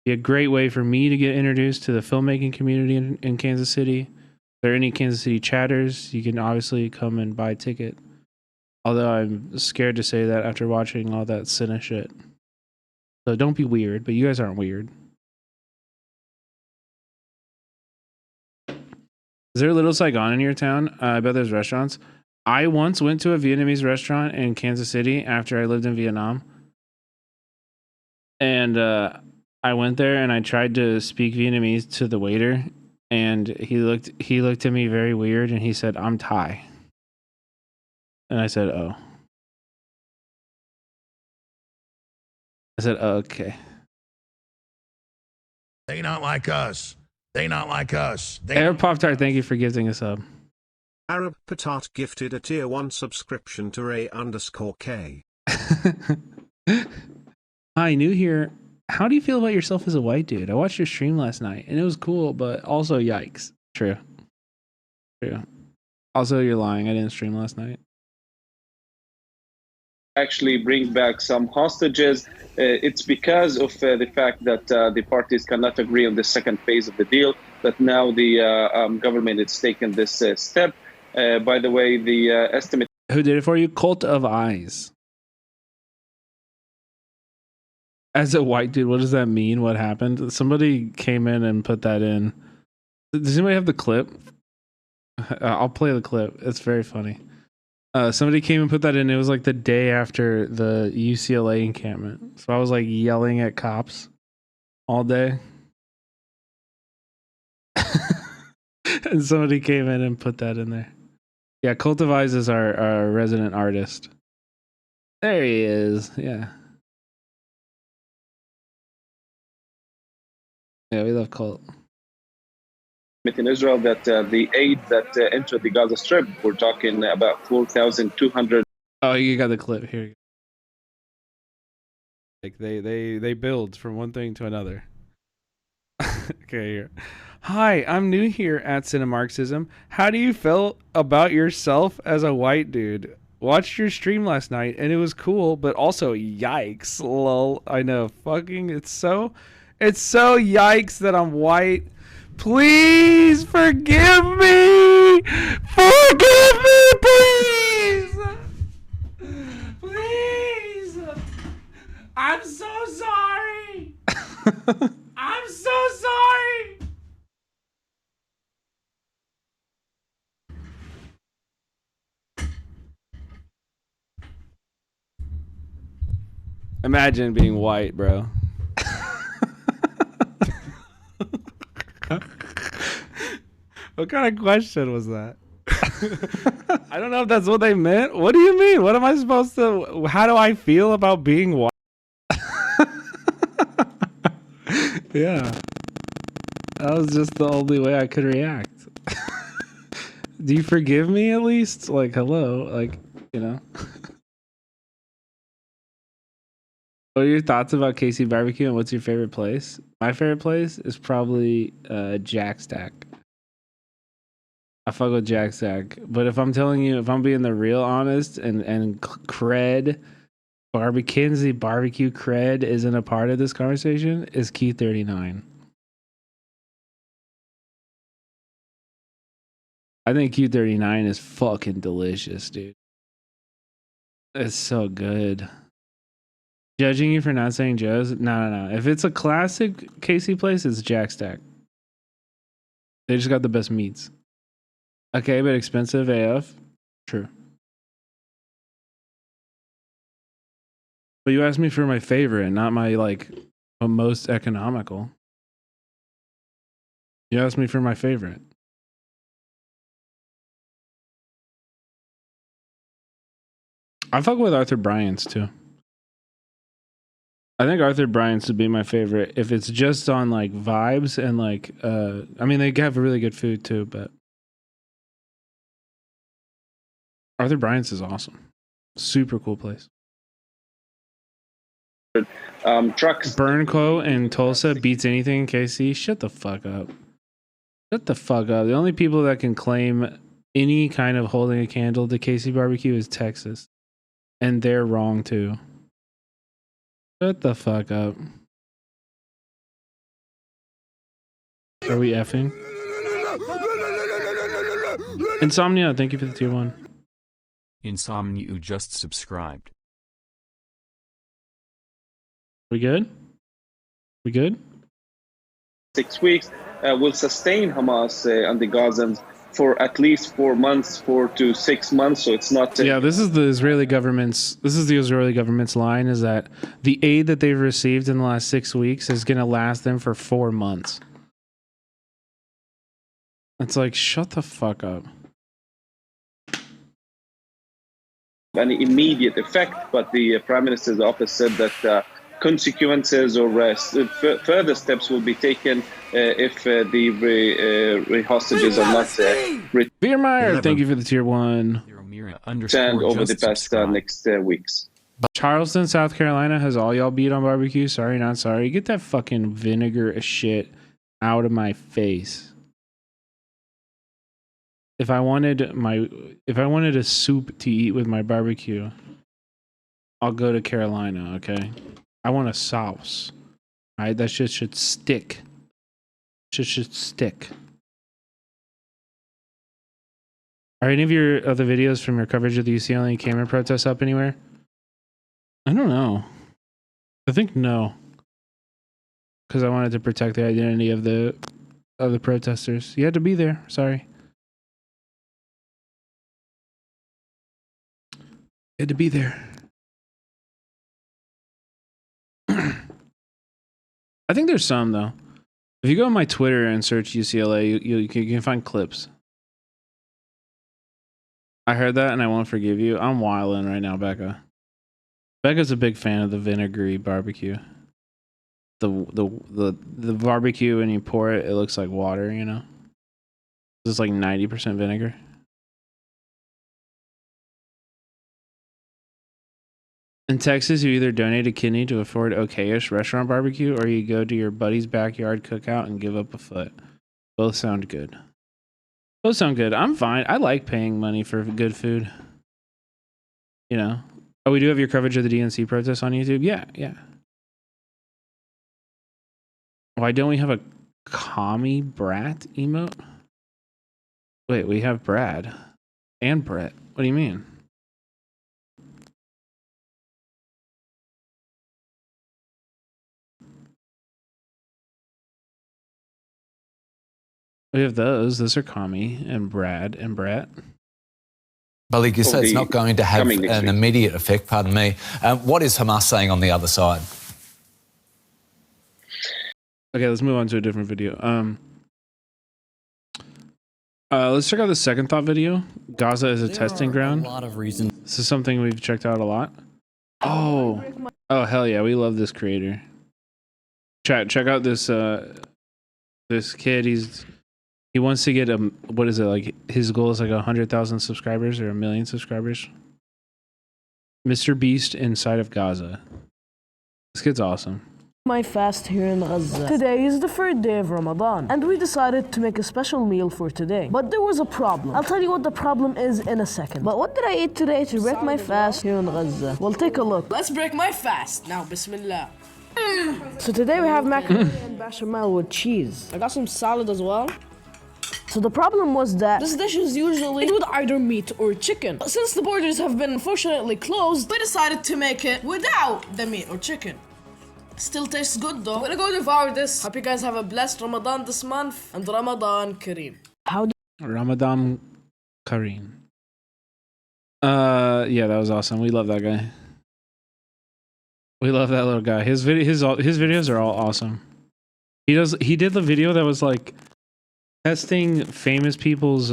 [SPEAKER 1] Be a great way for me to get introduced to the filmmaking community in Kansas City. If there are any Kansas City chatters, you can obviously come and buy a ticket. Although I'm scared to say that after watching all that Cine shit. So don't be weird, but you guys aren't weird. Is there a Little Saigon in your town? I bet there's restaurants. I once went to a Vietnamese restaurant in Kansas City after I lived in Vietnam. And I went there and I tried to speak Vietnamese to the waiter. And he looked at me very weird and he said, "I'm Thai." And I said, "Oh." I said, "Oh, okay."
[SPEAKER 5] They not like us. They not like us.
[SPEAKER 1] Air Pop Tart, thank you for gifting a sub.
[SPEAKER 19] Arab Patat gifted a tier 1 subscription to Ray_K.
[SPEAKER 1] Hi, new here. How do you feel about yourself as a white dude? I watched your stream last night and it was cool, but also yikes. True. Also, you're lying. I didn't stream last night.
[SPEAKER 10] Actually bring back some hostages. It's because of the fact that the parties cannot agree on the second phase of the deal, that now the government has taken this step. By the way, the estimate...
[SPEAKER 1] Who did it for you? Cult of Eyes. As a white dude, what does that mean? What happened? Somebody came in and put that in. Does anybody have the clip? I'll play the clip. It's very funny. Somebody came and put that in. It was like the day after the UCLA encampment. So I was like yelling at cops all day. And somebody came in and put that in there. Yeah, Cult of Eyes is our resident artist. There he is. Yeah. Yeah, we love Cult.
[SPEAKER 10] In Israel, that the aid that entered the Gaza Strip, we're talking about 4,200.
[SPEAKER 1] Oh, you got the clip here. Like they build from one thing to another. Okay, here. Hi, I'm new here at Cinemarxism. How do you feel about yourself as a white dude? Watched your stream last night and it was cool, but also yikes. Lol. I know. Fucking it's so yikes that I'm white. Please forgive me. Forgive me, please. Please. I'm so sorry. I'm so sorry. Imagine being white, bro. What kind of question was that? I don't know if that's what they meant. What do you mean? What am I supposed to... How do I feel about being white? Yeah. That was just the only way I could react. Do you forgive me at least? Like, hello? Like, you know? What are your thoughts about KC Barbecue and what's your favorite place? My favorite place is probably Jack Stack. I fuck with Jack Stack. But if I'm telling you, if I'm being the real honest and cred, Kinsey barbecue cred isn't a part of this conversation, is Q39. I think Q39 is fucking delicious, dude. It's so good. Judging you for not saying Joe's? No. If it's a classic KC place, it's Jack Stack. They just got the best meats. Okay, but expensive AF. True. But you asked me for my favorite, not my like most economical. You asked me for my favorite. I fuck with Arthur Bryant's too. I think Arthur Bryant's would be my favorite if it's just on like vibes and like I mean they have really good food too, but Arthur Bryant's is awesome. Super cool place.
[SPEAKER 10] Trucks.
[SPEAKER 1] Burnco in Tulsa beats anything in KC. Shut the fuck up. Shut the fuck up. The only people that can claim any kind of holding a candle to KC barbecue is Texas. And they're wrong too. Shut the fuck up. Are we effing? Insomnia, thank you for the tier 1.
[SPEAKER 8] Insomnia just subscribed.
[SPEAKER 1] We good? We good?
[SPEAKER 10] 6 weeks will sustain Hamas and the Gazans for at least 4 months, 4 to 6 months. So it's not.
[SPEAKER 1] Yeah, this is the Israeli government's. This is the Israeli government's line: is that the aid that they've received in the last 6 weeks is going to last them for 4 months. It's like, shut the fuck up.
[SPEAKER 10] Any immediate effect, but the Prime Minister's office said that consequences or further steps will be taken if the hostages are not
[SPEAKER 1] Viermeyer, thank you for the tier 1.
[SPEAKER 10] returned over the past next weeks.
[SPEAKER 1] Charleston, South Carolina has all y'all beat on barbecue. Sorry, not sorry. Get that fucking vinegar shit out of my face. If I wanted a soup to eat with my barbecue, I'll go to Carolina, okay? I want a sauce. All right, that shit should stick. Shit should stick. Are any of your other videos from your coverage of the UCLA Cameron protests up anywhere? I don't know. I think no. Because I wanted to protect the identity of the protesters. You had to be there. Sorry. You had to be there. I think there's some though. If you go on my Twitter and search UCLA, you can find clips. I heard that and I won't forgive you. I'm wilding right now, Becca. Becca's a big fan of the vinegary barbecue. The barbecue when you pour it, it looks like water, you know? It's like 90% vinegar. In Texas, you either donate a kidney to afford okayish restaurant barbecue or you go to your buddy's backyard cookout and give up a foot. Both sound good. Both sound good. I'm fine. I like paying money for good food. You know? Oh, we do have your coverage of the DNC protests on YouTube? Yeah, yeah. Why don't we have a commie brat emote? Wait, we have Brad and Brett. What do you mean? We have those. Those are Kami and Brad and Brett.
[SPEAKER 4] Malik, you say it's not going to have an immediate effect, pardon me. What is Hamas saying on the other side?
[SPEAKER 1] Okay, let's move on to a different video. Let's check out the second thought video. Gaza is a testing ground.
[SPEAKER 6] A lot of reasons.
[SPEAKER 1] This is something we've checked out a lot. Oh, hell yeah, we love this creator. Check out this this kid. He wants to get what is it, like his goal is like 100,000 subscribers or 1 million subscribers. Mr. Beast inside of Gaza. This kid's awesome.
[SPEAKER 7] My fast here in Gaza. Today is the third day of Ramadan, and we decided to make a special meal for today. But there was a problem. I'll tell you what the problem is in a second. But what did I eat today to break my fast here in Gaza? Well, take a look.
[SPEAKER 20] Let's break my fast. Now, Bismillah.
[SPEAKER 7] So today we have macaroni and bechamel with cheese. I got some salad as well. So the problem was that this dish is usually made with either meat or chicken. But since the borders have been unfortunately closed,
[SPEAKER 20] We decided to make it without the meat or chicken. Still tastes good though. I'm gonna go devour this. Hope you guys have a blessed Ramadan this month and Ramadan Kareem.
[SPEAKER 1] Ramadan Karine. Yeah, that was awesome. We love that guy. We love that little guy. His videos are all awesome. He did the video that was like testing famous people's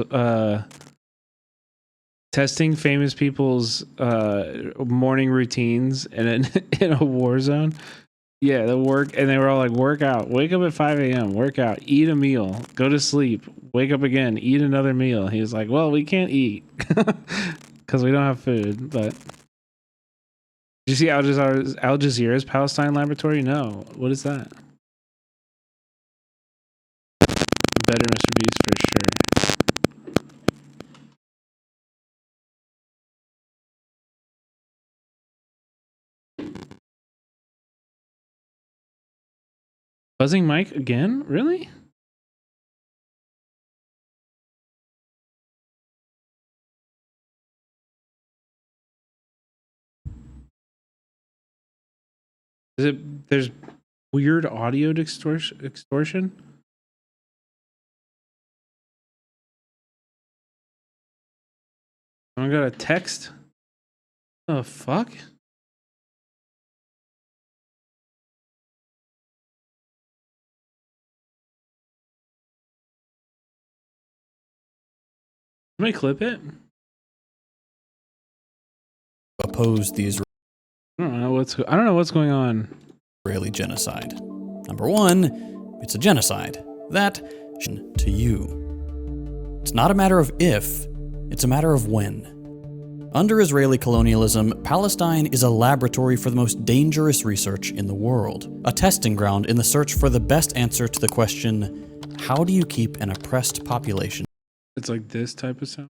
[SPEAKER 1] morning routines in a war zone. Yeah, the work, and they were all like, work out, wake up at 5 a.m, work out, eat a meal, go to sleep, wake up again, eat another meal. He was like, well, we can't eat because we don't have food. But did you see Al Jazeera's Palestine laboratory? No. What is that? Better Mr. Beast for sure. Buzzing mic again? Really? There's weird audio extortion? Someone got a text? The fuck? Somebody clip it?
[SPEAKER 6] Oppose the Israeli.
[SPEAKER 1] I don't know what's going on.
[SPEAKER 6] Israeli genocide. Number one, it's a genocide. That to you. It's not a matter of if, it's a matter of when. Under Israeli colonialism, Palestine is a laboratory for the most dangerous research in the world, a testing ground in the search for the best answer to the question, how do you keep an oppressed population?
[SPEAKER 1] It's like this type of sound.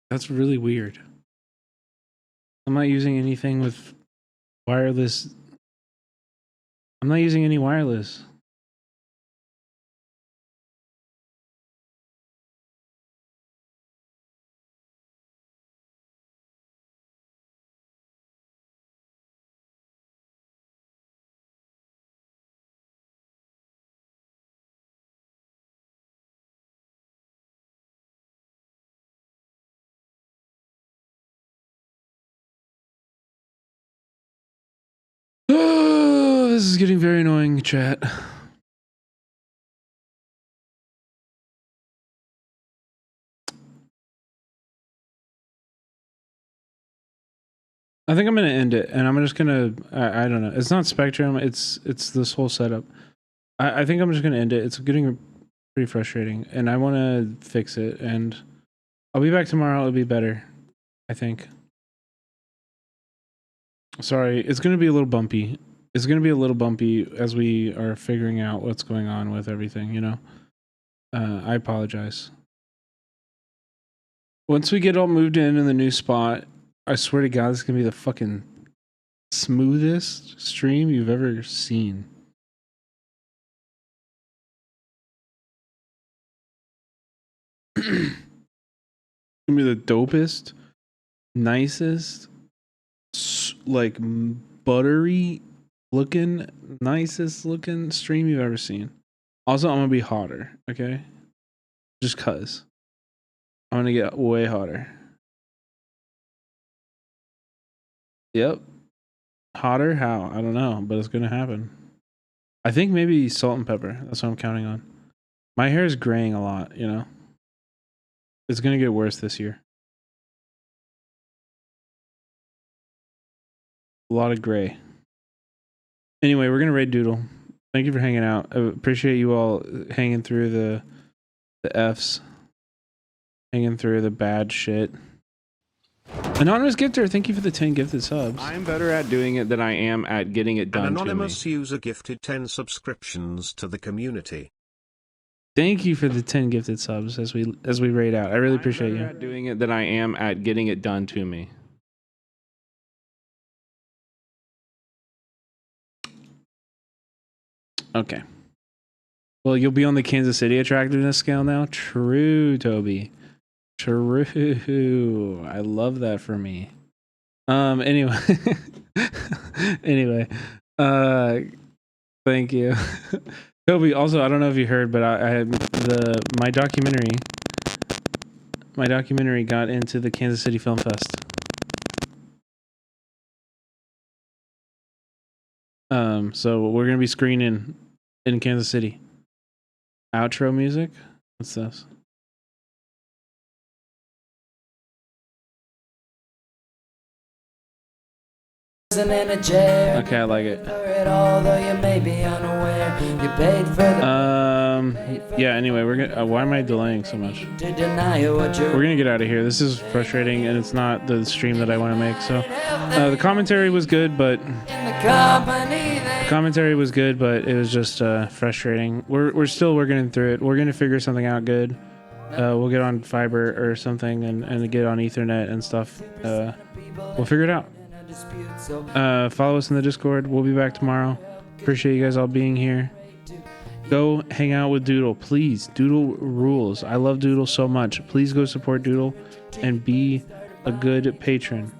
[SPEAKER 1] That's really weird. I'm not using anything with wireless. I'm not using any wireless. Oh, this is getting very annoying, chat. I think I'm gonna end it, and I'm just gonna. I don't know. It's not Spectrum. It's this whole setup. I think I'm just gonna end it. It's getting pretty frustrating, and I want to fix it. And I'll be back tomorrow. It'll be better, I think. Sorry, it's gonna be a little bumpy. It's gonna be a little bumpy as we are figuring out what's going on with everything. You know. I apologize. Once we get all moved in the new spot, I swear to God, this is gonna be the fucking smoothest stream you've ever seen. It's gonna be the dopest, nicest, like buttery looking, nicest looking stream you've ever seen. Also, I'm gonna be hotter, okay? Just cause. I'm gonna get way hotter. Yep. Hotter? How? I don't know, but it's gonna happen. I think maybe salt and pepper. That's what I'm counting on. My hair is graying a lot, you know? It's gonna get worse this year. A lot of gray. Anyway, we're gonna raid Doodle. Thank you for hanging out. I appreciate you all hanging through the Fs. Hanging through the bad shit. Anonymous Gifter, thank you for the 10 gifted subs.
[SPEAKER 19] I'm better at doing it than I am at getting it done. An anonymous
[SPEAKER 1] to me.
[SPEAKER 19] user gifted 10 subscriptions to the community.
[SPEAKER 1] Thank you for the 10 gifted subs as we raid out. I really appreciate you. At doing it than I am at getting it done to me. Okay. Well, you'll be on the Kansas City attractiveness scale now. True, Toby. True. I love that for me. Anyway. Anyway. Thank Thank you. Toby, also, I don't know if you heard, but I had my documentary got into the Kansas City Film Fest. So we're gonna be screening in Kansas City. Outro music? What's this? Okay, I like it. Yeah, anyway, we're gonna why am I delaying so much? We're gonna get out of here. This is frustrating and it's not the stream that I want to make. So the commentary was good, but it was just frustrating. We're still working through it. We're gonna figure something out good. We'll get on fiber or something and get on Ethernet and stuff. We'll figure it out. Follow us in the Discord. We'll be back tomorrow. Appreciate you guys all being here. Go hang out with Doodle, please. Doodle rules. I love Doodle so much. Please go support Doodle and be a good patron.